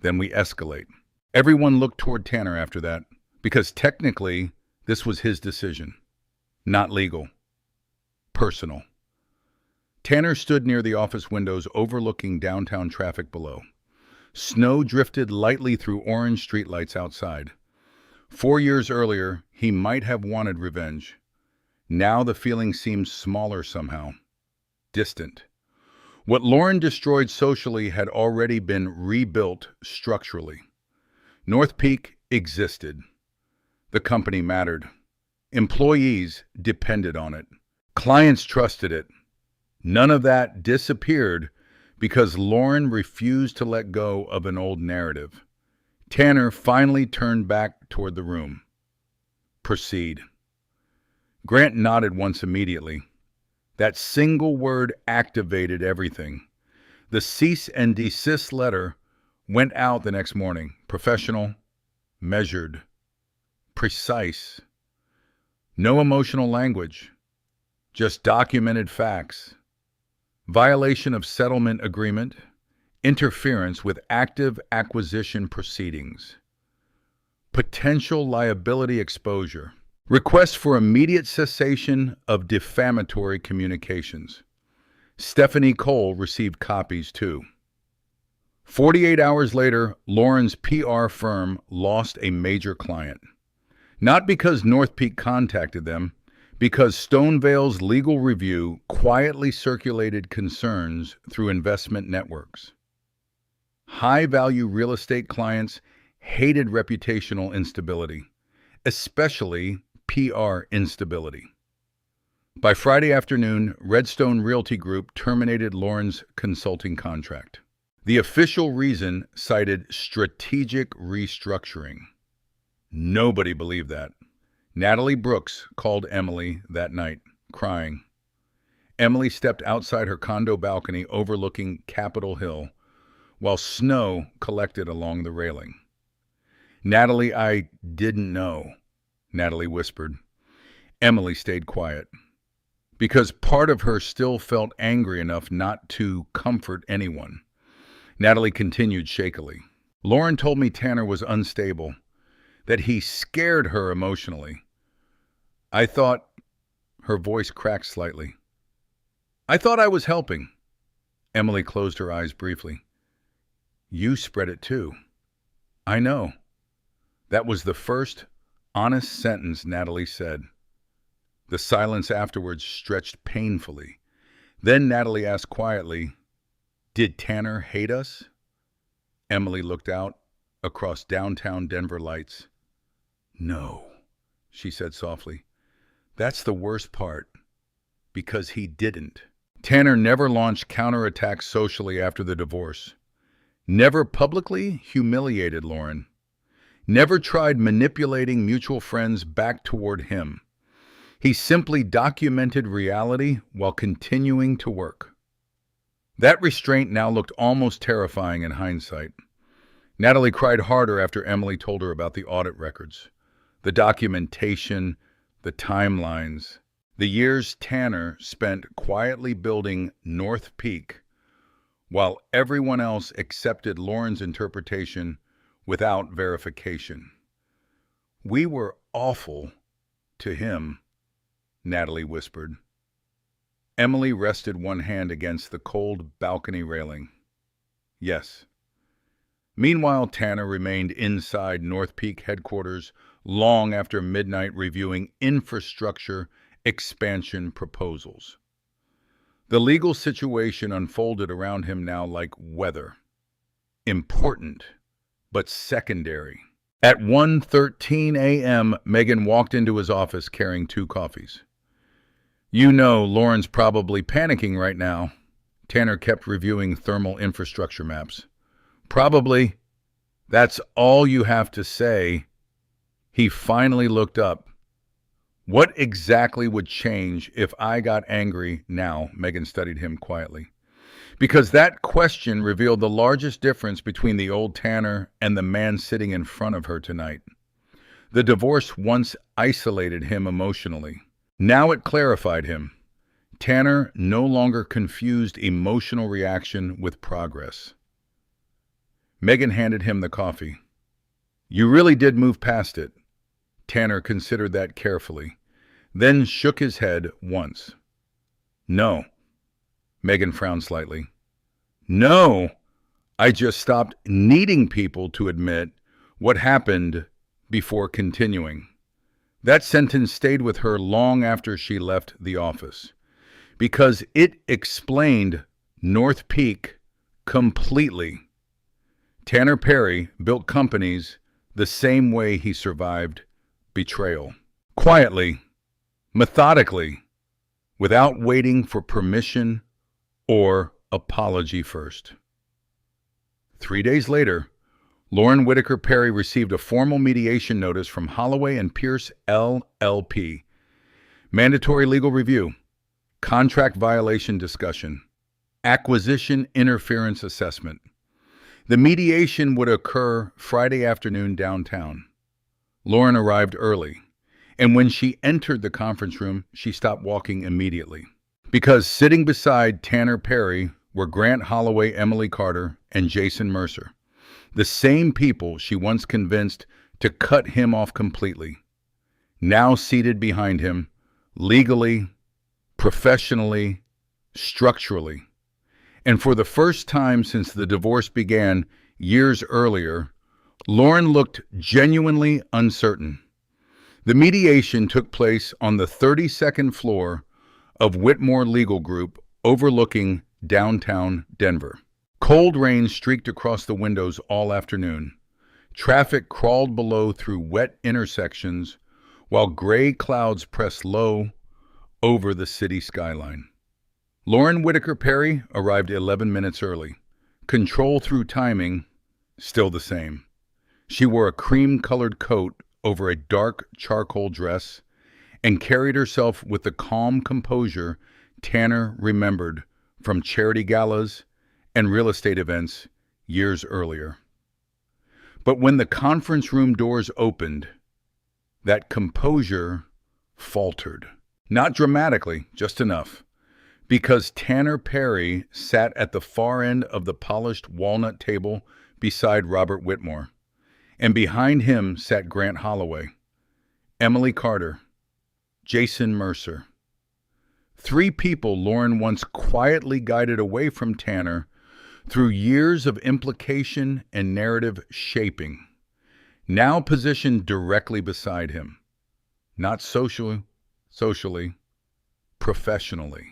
Then we escalate. Everyone looked toward Tanner after that, because technically this was his decision. Not legal. Personal. Tanner stood near the office windows overlooking downtown traffic below. Snow drifted lightly through orange streetlights outside. 4 years earlier, he might have wanted revenge. Now the feeling seemed smaller somehow. Distant. What Lauren destroyed socially had already been rebuilt structurally. North Peak existed. The company mattered. Employees depended on it. Clients trusted it. None of that disappeared because Lauren refused to let go of an old narrative. Tanner finally turned back toward the room. Proceed. Grant nodded once immediately. That single word activated everything. The cease and desist letter Went out the next morning, professional, measured, precise. No emotional language, just documented facts. Violation of settlement agreement, interference with active acquisition proceedings. Potential liability exposure. Request for immediate cessation of defamatory communications. Stephanie Cole received copies too. 48 hours later, Lauren's PR firm lost a major client. Not because North Peak contacted them, because Stonevale's legal review quietly circulated concerns through investment networks. High-value real estate clients hated reputational instability, especially PR instability. By Friday afternoon, Redstone Realty Group terminated Lauren's consulting contract. The official reason cited strategic restructuring. Nobody believed that. Natalie Brooks called Emily that night, crying. Emily stepped outside her condo balcony overlooking Capitol Hill while snow collected along the railing. "Natalie, I didn't know," Natalie whispered. Emily stayed quiet, because part of her still felt angry enough not to comfort anyone. Natalie continued shakily. "Lauren told me Tanner was unstable, that he scared her emotionally. I thought," her voice cracked slightly, "I thought I was helping." Emily closed her eyes briefly. "You spread it too." "I know." That was the first honest sentence Natalie said. The silence afterwards stretched painfully. Then Natalie asked quietly, "Did Tanner hate us?" Emily looked out across downtown Denver lights. "No," she said softly. "That's the worst part, because he didn't." Tanner never launched counterattacks socially after the divorce. Never publicly humiliated Lauren. Never tried manipulating mutual friends back toward him. He simply documented reality while continuing to work. That restraint now looked almost terrifying in hindsight. Natalie cried harder after Emily told her about the audit records, the documentation, the timelines, the years Tanner spent quietly building North Peak while everyone else accepted Lauren's interpretation without verification. "We were awful to him," Natalie whispered. Emily rested one hand against the cold balcony railing. "Yes." Meanwhile, Tanner remained inside North Peak headquarters long after midnight reviewing infrastructure expansion proposals. The legal situation unfolded around him now like weather. Important, but secondary. At 1:13 a.m., Megan walked into his office carrying 2 coffees. "You know, Lauren's probably panicking right now." Tanner kept reviewing thermal infrastructure maps. "Probably. That's all you have to say." He finally looked up. "What exactly would change if I got angry now?" Megan studied him quietly. Because that question revealed the largest difference between the old Tanner and the man sitting in front of her tonight. The divorce once isolated him emotionally. Now it clarified him. Tanner no longer confused emotional reaction with progress. Megan handed him the coffee. "You really did move past it." Tanner considered that carefully, then shook his head once. "No." Megan frowned slightly. "No, I just stopped needing people to admit what happened before continuing." That sentence stayed with her long after she left the office, because it explained North Peak completely. Tanner Perry built companies the same way he survived betrayal. Quietly, methodically, without waiting for permission or apology first. 3 days later, Lauren Whitaker Perry received a formal mediation notice from Holloway and Pierce LLP. Mandatory legal review, contract violation discussion, acquisition interference assessment. The mediation would occur Friday afternoon downtown. Lauren arrived early, and when she entered the conference room, she stopped walking immediately. Because sitting beside Tanner Perry were Grant Holloway, Emily Carter, and Jason Mercer, the same people she once convinced to cut him off completely, now seated behind him, legally, professionally, structurally. And for the first time since the divorce began years earlier, Lauren looked genuinely uncertain. The mediation took place on the 32nd floor of Whitmore Legal Group overlooking downtown Denver. Cold rain streaked across the windows all afternoon. Traffic crawled below through wet intersections while gray clouds pressed low over the city skyline. Lauren Whitaker Perry arrived 11 minutes early. Control through timing, still the same. She wore a cream-colored coat over a dark charcoal dress and carried herself with the calm composure Tanner remembered from charity galas and real estate events years earlier. But when the conference room doors opened, that composure faltered. Not dramatically, just enough. Because Tanner Perry sat at the far end of the polished walnut table beside Robert Whitmore, and behind him sat Grant Holloway, Emily Carter, Jason Mercer. Three people Lauren once quietly guided away from Tanner through years of implication and narrative shaping, now positioned directly beside him, not socially, professionally.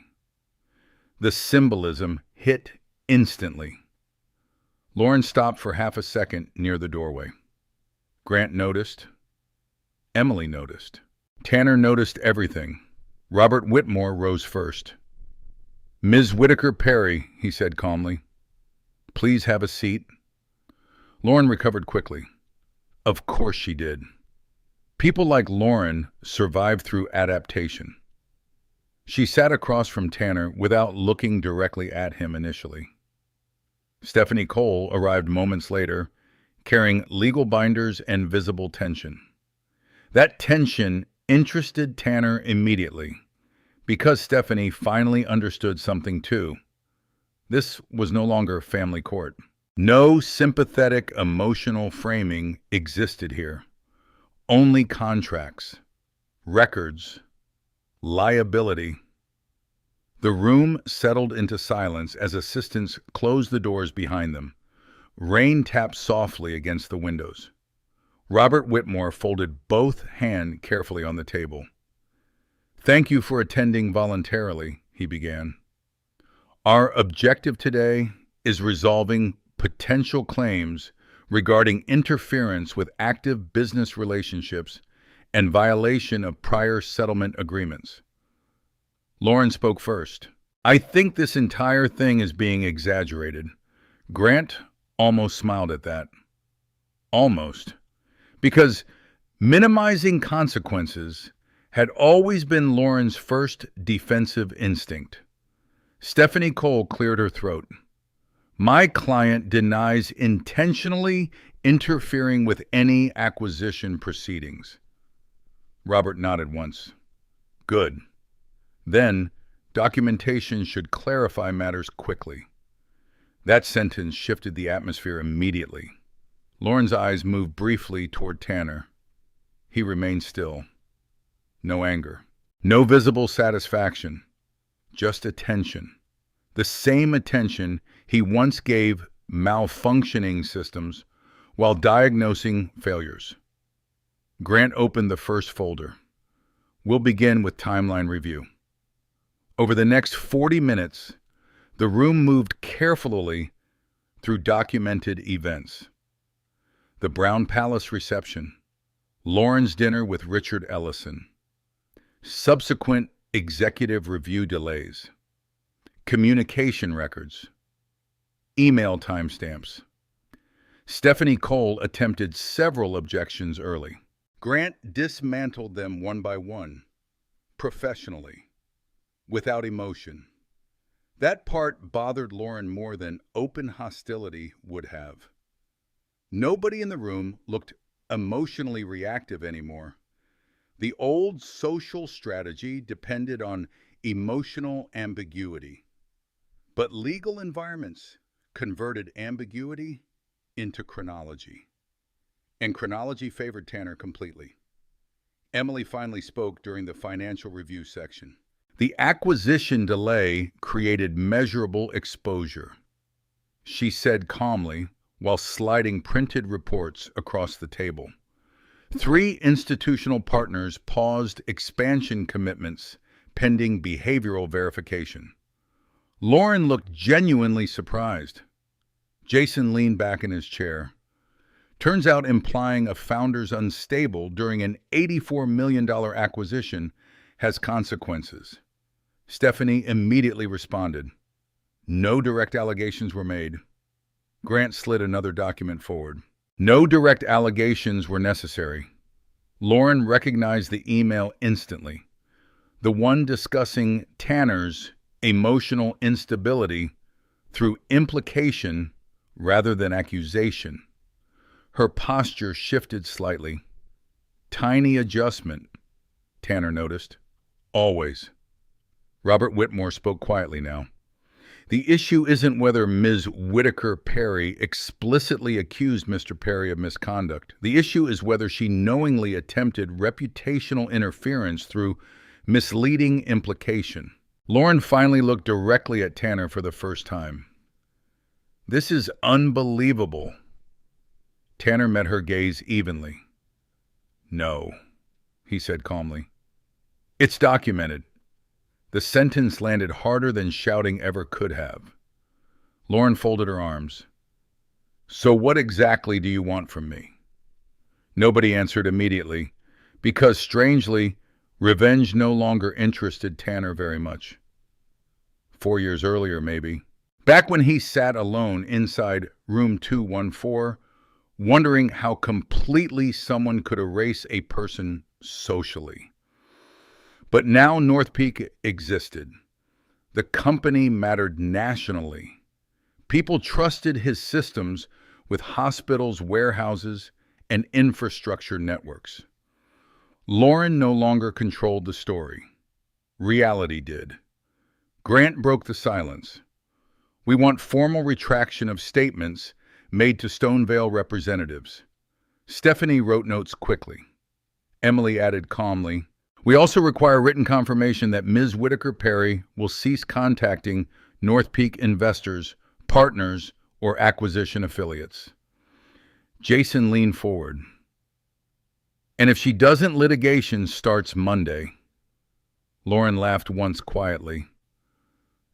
The symbolism hit instantly. Lauren stopped for half a second near the doorway. Grant noticed. Emily noticed. Tanner noticed everything. Robert Whitmore rose first. "Ms. Whitaker Perry," he said calmly, "please have a seat." Lauren recovered quickly. Of course she did. People like Lauren survive through adaptation. She sat across from Tanner without looking directly at him initially. Stephanie Cole arrived moments later, carrying legal binders and visible tension. That tension interested Tanner immediately, because Stephanie finally understood something too. This was no longer family court. No sympathetic emotional framing existed here. Only contracts, records, liability. The room settled into silence as assistants closed the doors behind them. Rain tapped softly against the windows. Robert Whitmore folded both hands carefully on the table. "Thank you for attending voluntarily," he began. "Our objective today is resolving potential claims regarding interference with active business relationships and violation of prior settlement agreements." Lauren spoke first. "I think this entire thing is being exaggerated." Grant almost smiled at that. Almost. Because minimizing consequences had always been Lauren's first defensive instinct. Stephanie Cole cleared her throat. "My client denies intentionally interfering with any acquisition proceedings." Robert nodded once. "Good. Then, documentation should clarify matters quickly." That sentence shifted the atmosphere immediately. Lauren's eyes moved briefly toward Tanner. He remained still. No anger. No visible satisfaction. Just attention. The same attention he once gave malfunctioning systems while diagnosing failures. Grant opened the first folder. "We'll begin with timeline review." Over the next 40 minutes, the room moved carefully through documented events. The Brown Palace reception, Lauren's dinner with Richard Ellison, subsequent executive review delays, communication records, email timestamps. Stephanie Cole attempted several objections early. Grant dismantled them one by one, professionally, without emotion. That part bothered Lauren more than open hostility would have. Nobody in the room looked emotionally reactive anymore. The old social strategy depended on emotional ambiguity, but legal environments converted ambiguity into chronology. And chronology favored Tanner completely. Emily finally spoke during the financial review section. The acquisition delay created measurable exposure, she said calmly while sliding printed reports across the table. 3 institutional partners paused expansion commitments pending behavioral verification. Lauren looked genuinely surprised. Jason leaned back in his chair. Turns out implying a founder's unstable during an $84 million acquisition has consequences. Stephanie immediately responded. No direct allegations were made. Grant slid another document forward. No direct allegations were necessary. Lauren recognized the email instantly. The one discussing Tanner's emotional instability through implication rather than accusation. Her posture shifted slightly. Tiny adjustment, Tanner noticed. Always. Robert Whitmore spoke quietly now. The issue isn't whether Ms. Whitaker Perry explicitly accused Mr. Perry of misconduct. The issue is whether she knowingly attempted reputational interference through misleading implication. Lauren finally looked directly at Tanner for the first time. This is unbelievable. Tanner met her gaze evenly. No, he said calmly. It's documented. The sentence landed harder than shouting ever could have. Lauren folded her arms. So what exactly do you want from me? Nobody answered immediately, because strangely, revenge no longer interested Tanner very much. 4 years earlier, maybe. Back when he sat alone inside room 214, wondering how completely someone could erase a person socially. But now North Peak existed. The company mattered nationally. People trusted his systems with hospitals, warehouses, and infrastructure networks. Lauren no longer controlled the story. Reality did. Grant broke the silence. We want formal retraction of statements made to Stonevale representatives. Stephanie wrote notes quickly. Emily added calmly, we also require written confirmation that Ms. Whitaker Perry will cease contacting North Peak investors, partners, or acquisition affiliates. Jason leaned forward. And if she doesn't, litigation starts Monday. Lauren laughed once quietly.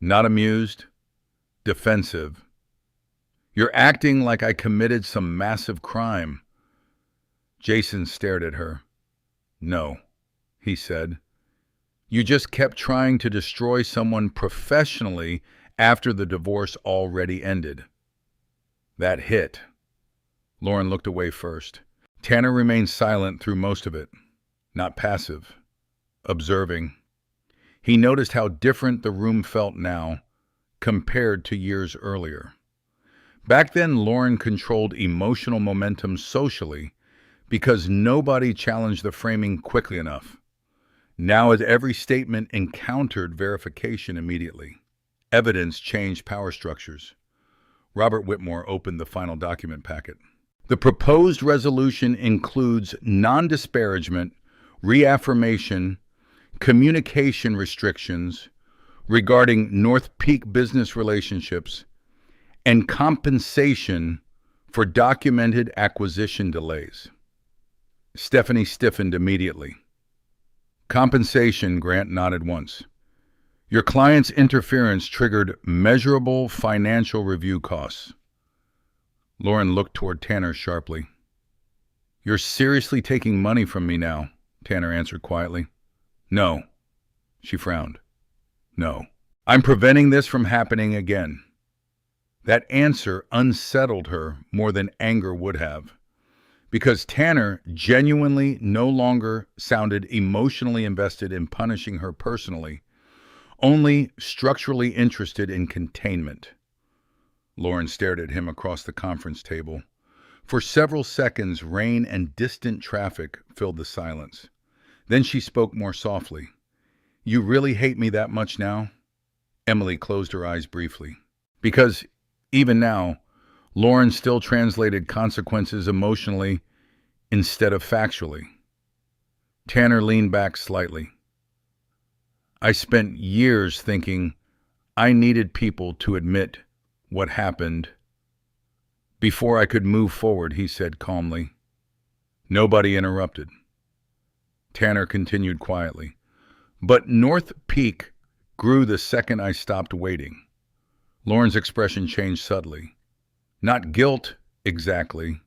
Not amused, defensive. You're acting like I committed some massive crime. Jason stared at her. No, he said. You just kept trying to destroy someone professionally after the divorce already ended. That hit. Lauren looked away first. Tanner remained silent through most of it, not passive, observing. He noticed how different the room felt now compared to years earlier. Back then, Lauren controlled emotional momentum socially because nobody challenged the framing quickly enough. Now, as every statement encountered verification immediately, evidence changed power structures. Robert Whitmore opened the final document packet. The proposed resolution includes non-disparagement, reaffirmation, communication restrictions regarding North Peak business relationships, and compensation for documented acquisition delays. Stephanie stiffened immediately. Compensation, Grant nodded once. Your client's interference triggered measurable financial review costs. Lauren looked toward Tanner sharply. You're seriously taking money from me now, Tanner answered quietly. No. She frowned. No. I'm preventing this from happening again. That answer unsettled her more than anger would have, because Tanner genuinely no longer sounded emotionally invested in punishing her personally, only structurally interested in containment. Lauren stared at him across the conference table. For several seconds, rain and distant traffic filled the silence. Then she spoke more softly. "You really hate me that much now?" Emily closed her eyes briefly. Because, even now, Lauren still translated consequences emotionally instead of factually. Tanner leaned back slightly. "I spent years thinking I needed people to admit what happened before I could move forward," he said calmly. Nobody interrupted. Tanner continued quietly. "But North Peak grew the second I stopped waiting." Lauren's expression changed subtly. Not guilt, exactly.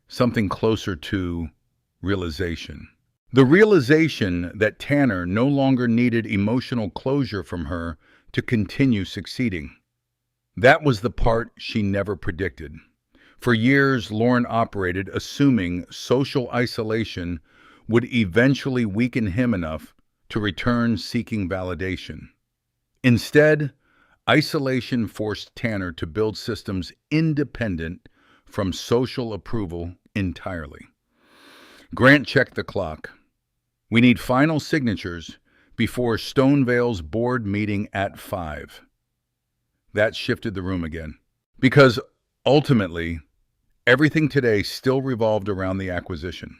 Something closer to realization. The realization that Tanner no longer needed emotional closure from her to continue succeeding. That was the part she never predicted. For years, Lauren operated assuming social isolation would eventually weaken him enough to return seeking validation. Instead, isolation forced Tanner to build systems independent from social approval entirely. Grant checked the clock. "We need final signatures before Stonevale's board meeting at 5. That shifted the room again. Because ultimately, everything today still revolved around the acquisition.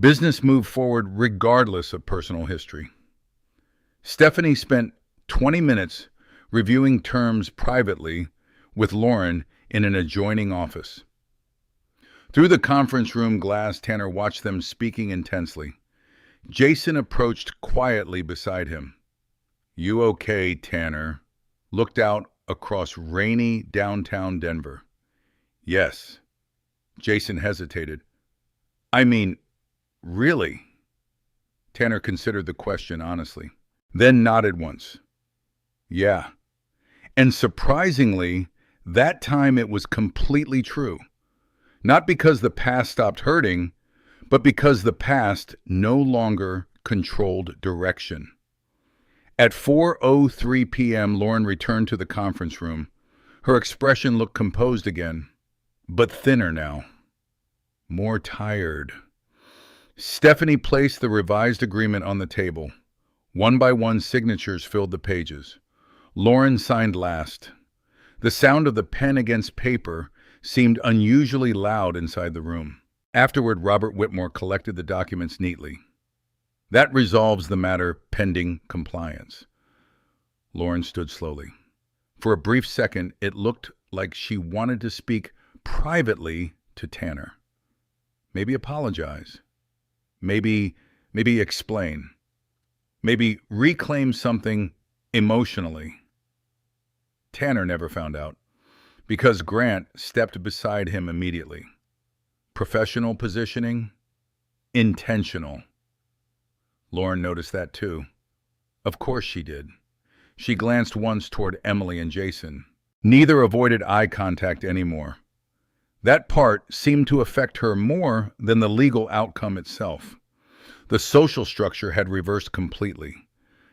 Business moved forward regardless of personal history. Stephanie spent 20 minutes reviewing terms privately with Lauren in an adjoining office. Through the conference room glass, Tanner watched them speaking intensely. Jason approached quietly beside him. "You okay, Tanner?" Looked out across rainy downtown Denver. "Yes." Jason hesitated. "I mean, really?" Tanner considered the question honestly, then nodded once. "Yeah." And surprisingly, that time it was completely true. Not because the past stopped hurting, but because the past no longer controlled direction. At 4:03 p.m., Lauren returned to the conference room. Her expression looked composed again, but thinner now. More tired. Stephanie placed the revised agreement on the table. One by one, signatures filled the pages. Lauren signed last. The sound of the pen against paper seemed unusually loud inside the room. Afterward, Robert Whitmore collected the documents neatly. "That resolves the matter pending compliance." Lauren stood slowly. For a brief second, it looked like she wanted to speak privately to Tanner. Maybe apologize. Maybe explain. Maybe reclaim something emotionally. Tanner never found out, because Grant stepped beside him immediately. Professional positioning, intentional. Lauren noticed that too. Of course she did. She glanced once toward Emily and Jason. Neither avoided eye contact anymore. That part seemed to affect her more than the legal outcome itself. The social structure had reversed completely,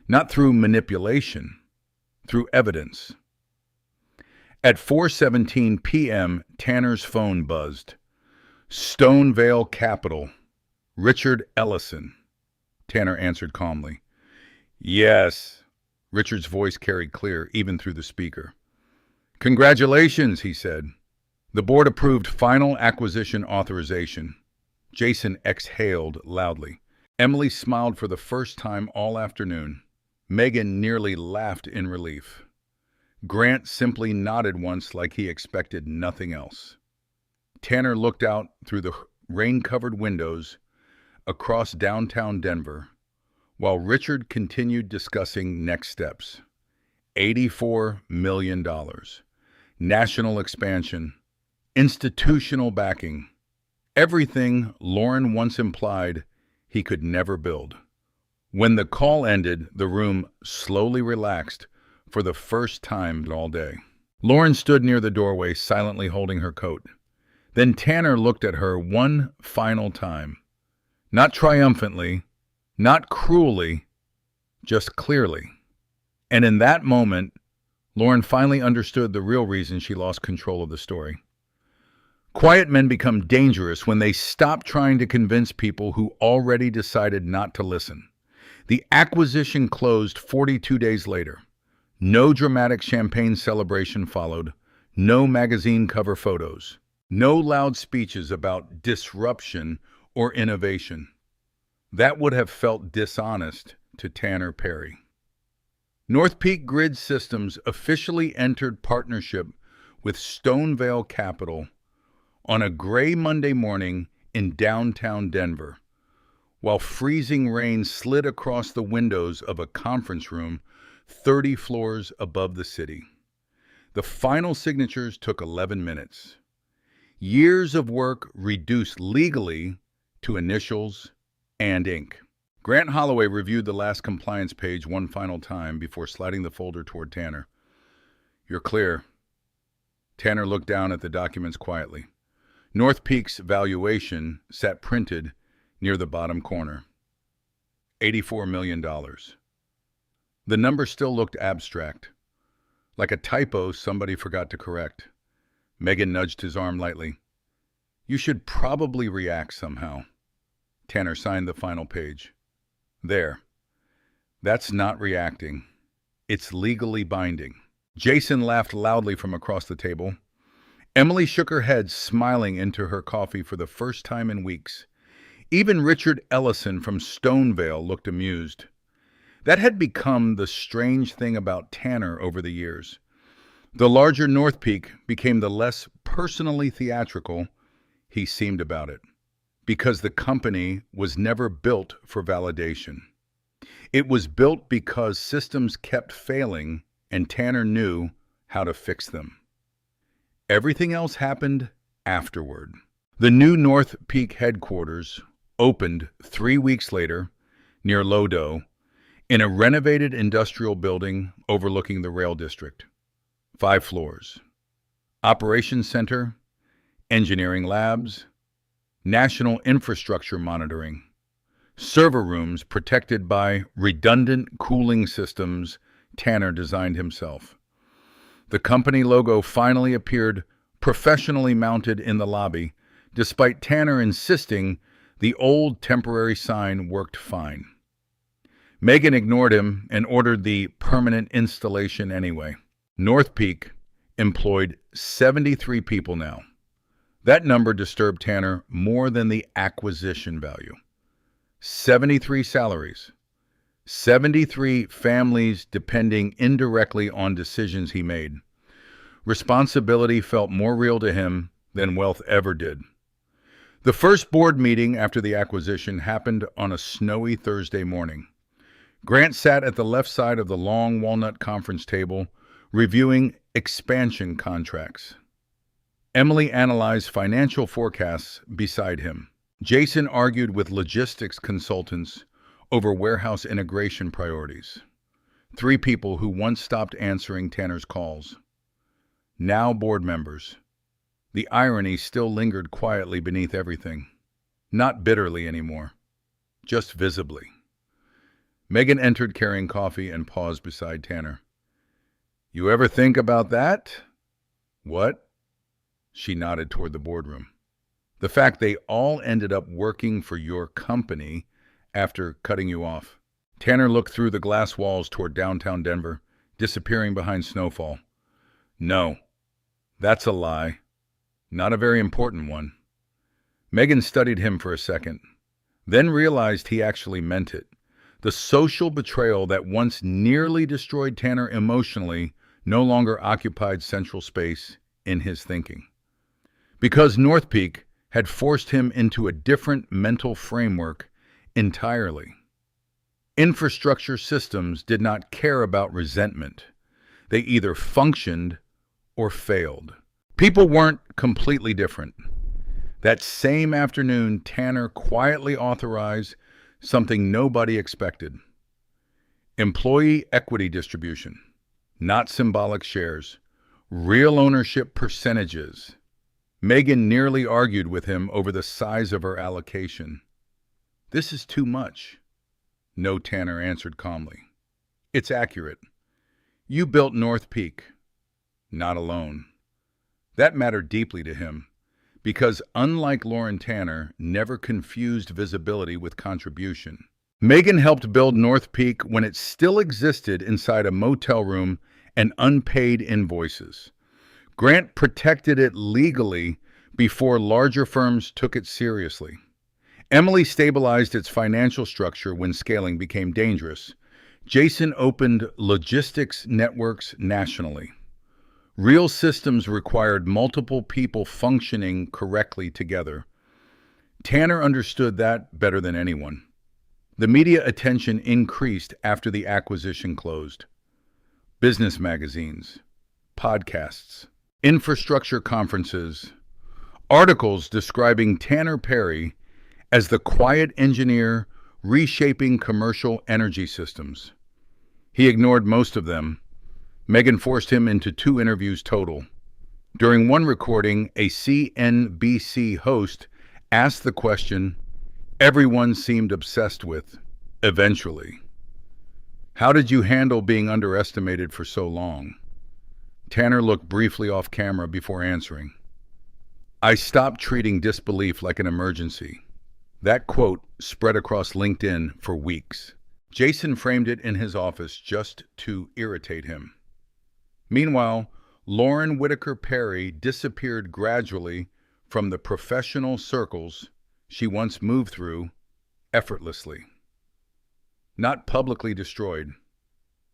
not through manipulation, through evidence. At 4:17 p.m., Tanner's phone buzzed. "Stonevale Capital. Richard Ellison." Tanner answered calmly. "Yes." Richard's voice carried clear, even through the speaker. "Congratulations," he said. "The board approved final acquisition authorization." Jason exhaled loudly. Emily smiled for the first time all afternoon. Megan nearly laughed in relief. Grant simply nodded once like he expected nothing else. Tanner looked out through the rain-covered windows across downtown Denver, while Richard continued discussing next steps. $84 million. National expansion. Institutional backing. Everything Lauren once implied he could never build. When the call ended, the room slowly relaxed for the first time all day. Lauren stood near the doorway, silently holding her coat. Then Tanner looked at her one final time. Not triumphantly, not cruelly, just clearly. And in that moment, Lauren finally understood the real reason she lost control of the story. Quiet men become dangerous when they stop trying to convince people who already decided not to listen. The acquisition closed 42 days later. No dramatic champagne celebration followed, no magazine cover photos, no loud speeches about disruption or innovation. That would have felt dishonest to Tanner Perry. North Peak Grid Systems officially entered partnership with Stonevale Capital on a gray Monday morning in downtown Denver, while freezing rain slid across the windows of a conference room 30 floors above the city. The final signatures took 11 minutes. Years of work reduced legally to initials and ink. Grant Holloway reviewed the last compliance page one final time before sliding the folder toward Tanner. "You're clear." Tanner looked down at the documents quietly. North Peak's valuation sat printed near the bottom corner. $84 million. The number still looked abstract, like a typo somebody forgot to correct. Megan nudged his arm lightly. "You should probably react somehow." Tanner signed the final page. "There. That's not reacting. It's legally binding." Jason laughed loudly from across the table. Emily shook her head, smiling into her coffee for the first time in weeks. Even Richard Ellison from Stonevale looked amused. That had become the strange thing about Tanner over the years. The larger North Peak became the less personally theatrical he seemed about it, because the company was never built for validation. It was built because systems kept failing and Tanner knew how to fix them. Everything else happened afterward. The new North Peak headquarters opened 3 weeks later near Lodo in a renovated industrial building overlooking the rail district. 5 floors. Operations center, engineering labs, national infrastructure monitoring, server rooms protected by redundant cooling systems Tanner designed himself. The company logo finally appeared professionally mounted in the lobby, despite Tanner insisting the old temporary sign worked fine. Megan ignored him and ordered the permanent installation anyway. North Peak employed 73 people now. That number disturbed Tanner more than the acquisition value. 73 salaries. 73 families depending indirectly on decisions he made. Responsibility felt more real to him than wealth ever did. The first board meeting after the acquisition happened on a snowy Thursday morning. Grant sat at the left side of the long walnut conference table, reviewing expansion contracts. Emily analyzed financial forecasts beside him. Jason argued with logistics consultants over warehouse integration priorities. 3 people who once stopped answering Tanner's calls. Now board members. The irony still lingered quietly beneath everything. Not bitterly anymore, just visibly. Megan entered carrying coffee and paused beside Tanner. "You ever think about that?" "What?" She nodded toward the boardroom. "The fact they all ended up working for your company after cutting you off." Tanner looked through the glass walls toward downtown Denver, disappearing behind snowfall. "No, that's a lie. Not a very important one." Megan studied him for a second, then realized he actually meant it. The social betrayal that once nearly destroyed Tanner emotionally no longer occupied central space in his thinking. Because North Peak had forced him into a different mental framework entirely. Infrastructure systems did not care about resentment. They either functioned or failed. People weren't completely different. That same afternoon, Tanner quietly authorized something nobody expected. Employee equity distribution, not symbolic shares, real ownership percentages. Megan nearly argued with him over the size of her allocation. "This is too much." "No," Tanner answered calmly. "It's accurate. You built North Peak, not alone. That mattered deeply to him, because unlike Lauren Tanner, never confused visibility with contribution. Megan helped build North Peak when it still existed inside a motel room and unpaid invoices. Grant protected it legally before larger firms took it seriously. Emily stabilized its financial structure when scaling became dangerous. Jason opened logistics networks nationally. Real systems required multiple people functioning correctly together. Tanner understood that better than anyone. The media attention increased after the acquisition closed. Business magazines, podcasts, infrastructure conferences, articles describing Tanner Perry as the quiet engineer reshaping commercial energy systems. He ignored most of them. Megan forced him into 2 interviews total. During one recording, a CNBC host asked the question everyone seemed obsessed with, eventually. How did you handle being underestimated for so long? Tanner looked briefly off camera before answering. I stopped treating disbelief like an emergency. That quote spread across LinkedIn for weeks. Jason framed it in his office just to irritate him. Meanwhile, Lauren Whitaker Perry disappeared gradually from the professional circles she once moved through effortlessly. Not publicly destroyed.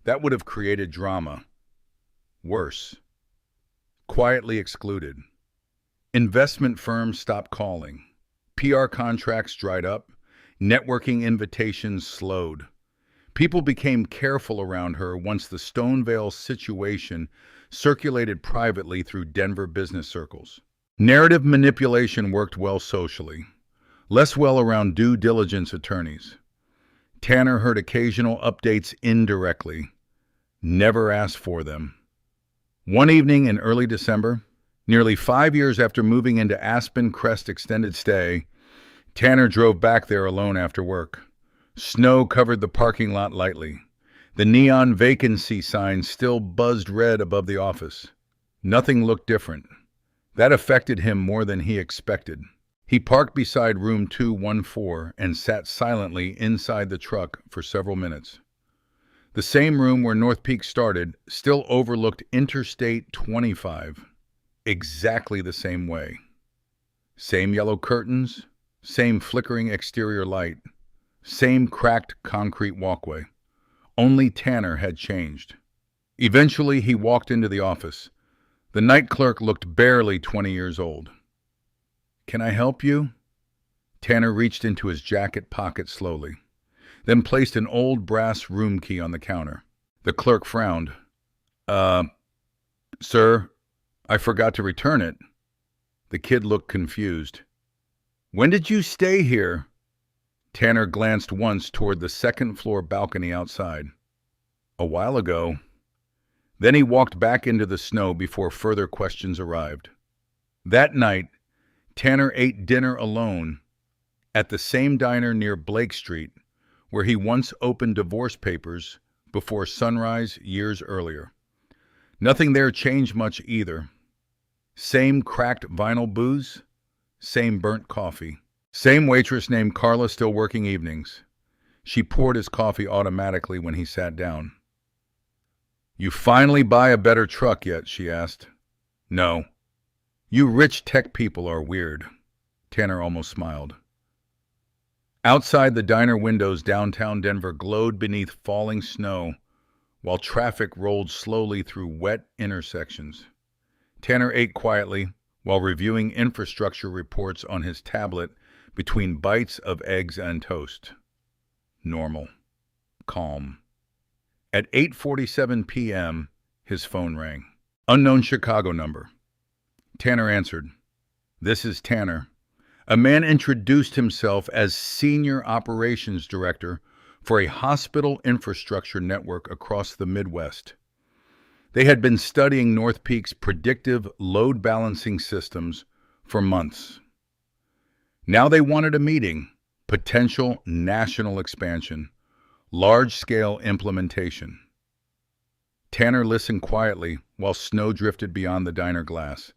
That would have created drama. Worse. Quietly excluded. Investment firms stopped calling. PR contracts dried up. Networking invitations slowed. People became careful around her once the Stonevale situation circulated privately through Denver business circles. Narrative manipulation worked well socially, less well around due diligence attorneys. Tanner heard occasional updates indirectly, never asked for them. One evening in early December, nearly 5 years after moving into Aspen Crest Extended Stay, Tanner drove back there alone after work. Snow covered the parking lot lightly. The neon vacancy sign still buzzed red above the office. Nothing looked different. That affected him more than he expected. He parked beside room 214 and sat silently inside the truck for several minutes. The same room where North Peak started still overlooked Interstate 25. Exactly the same way. Same yellow curtains, same flickering exterior light, same cracked concrete walkway. Only Tanner had changed. Eventually, he walked into the office. The night clerk looked barely 20 years old. Can I help you? Tanner reached into his jacket pocket slowly, then placed an old brass room key on the counter. The clerk frowned. Sir, I forgot to return it. The kid looked confused. When did you stay here? Tanner glanced once toward the second-floor balcony outside. A while ago. Then he walked back into the snow before further questions arrived. That night, Tanner ate dinner alone at the same diner near Blake Street where he once opened divorce papers before sunrise years earlier. Nothing there changed much either. Same cracked vinyl booze, same burnt coffee. Same waitress named Carla still working evenings. She poured his coffee automatically when he sat down. You finally buy a better truck yet? She asked. No. You rich tech people are weird. Tanner almost smiled. Outside the diner windows, downtown Denver glowed beneath falling snow while traffic rolled slowly through wet intersections. Tanner ate quietly while reviewing infrastructure reports on his tablet between bites of eggs and toast. Normal. Calm. At 8:47 p.m., his phone rang. Unknown Chicago number. Tanner answered. This is Tanner. A man introduced himself as Senior Operations Director for a hospital infrastructure network across the Midwest. They had been studying North Peak's predictive load balancing systems for months. Now they wanted a meeting, potential national expansion, large-scale implementation. Tanner listened quietly while snow drifted beyond the diner glass.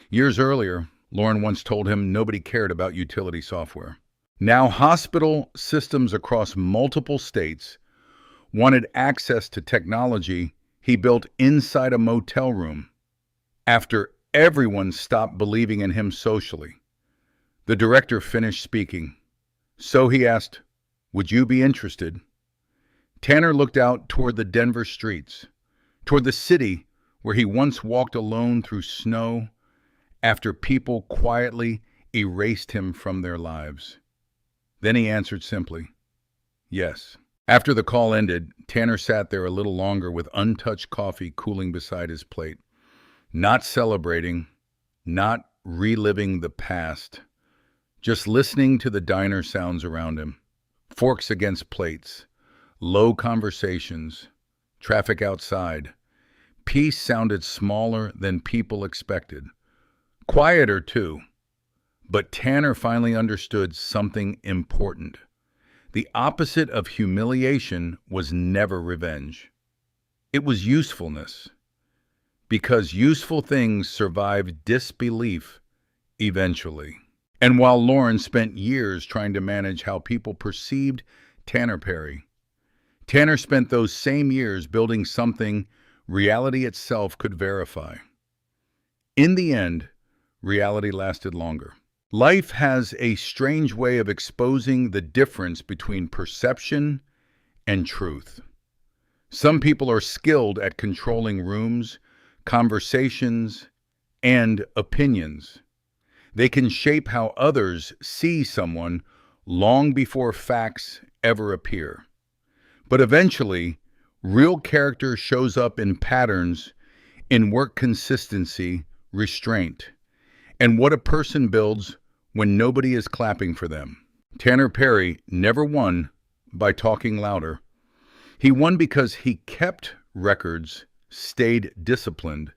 Years earlier, Lauren once told him nobody cared about utility software. Now, hospital systems across multiple states wanted access to technology he built inside a motel room after everyone stopped believing in him socially. The director finished speaking. So he asked, "Would you be interested?" Tanner looked out toward the Denver streets, toward the city where he once walked alone through snow after people quietly erased him from their lives. Then he answered simply, "Yes." After the call ended, Tanner sat there a little longer with untouched coffee cooling beside his plate, not celebrating, not reliving the past, just listening to the diner sounds around him. Forks against plates, low conversations, traffic outside. Peace sounded smaller than people expected. Quieter, too. But Tanner finally understood something important. The opposite of humiliation was never revenge. It was usefulness. Because useful things survive disbelief eventually. And while Lauren spent years trying to manage how people perceived Tanner Perry, Tanner spent those same years building something reality itself could verify. In the end, reality lasted longer. Life has a strange way of exposing the difference between perception and truth. Some people are skilled at controlling rooms, conversations, and opinions. They can shape how others see someone long before facts ever appear. But eventually, real character shows up in patterns, in work consistency, restraint, and what a person builds when nobody is clapping for them. Tanner Perry never won by talking louder. He won because he kept records, stayed disciplined,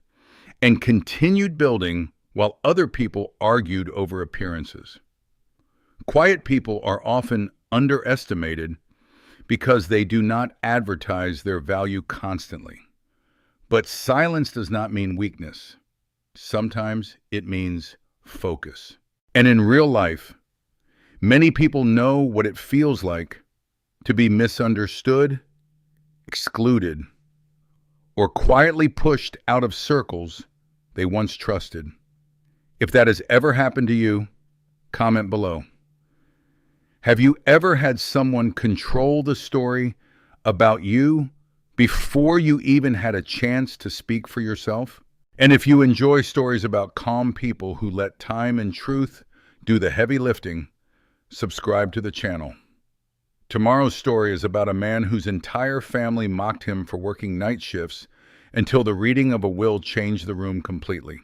and continued building while other people argued over appearances. Quiet people are often underestimated because they do not advertise their value constantly. But silence does not mean weakness. Sometimes it means focus. And in real life, many people know what it feels like to be misunderstood, excluded, or quietly pushed out of circles they once trusted. If that has ever happened to you, comment below. Have you ever had someone control the story about you before you even had a chance to speak for yourself? And if you enjoy stories about calm people who let time and truth do the heavy lifting, subscribe to the channel. Tomorrow's story is about a man whose entire family mocked him for working night shifts until the reading of a will changed the room completely.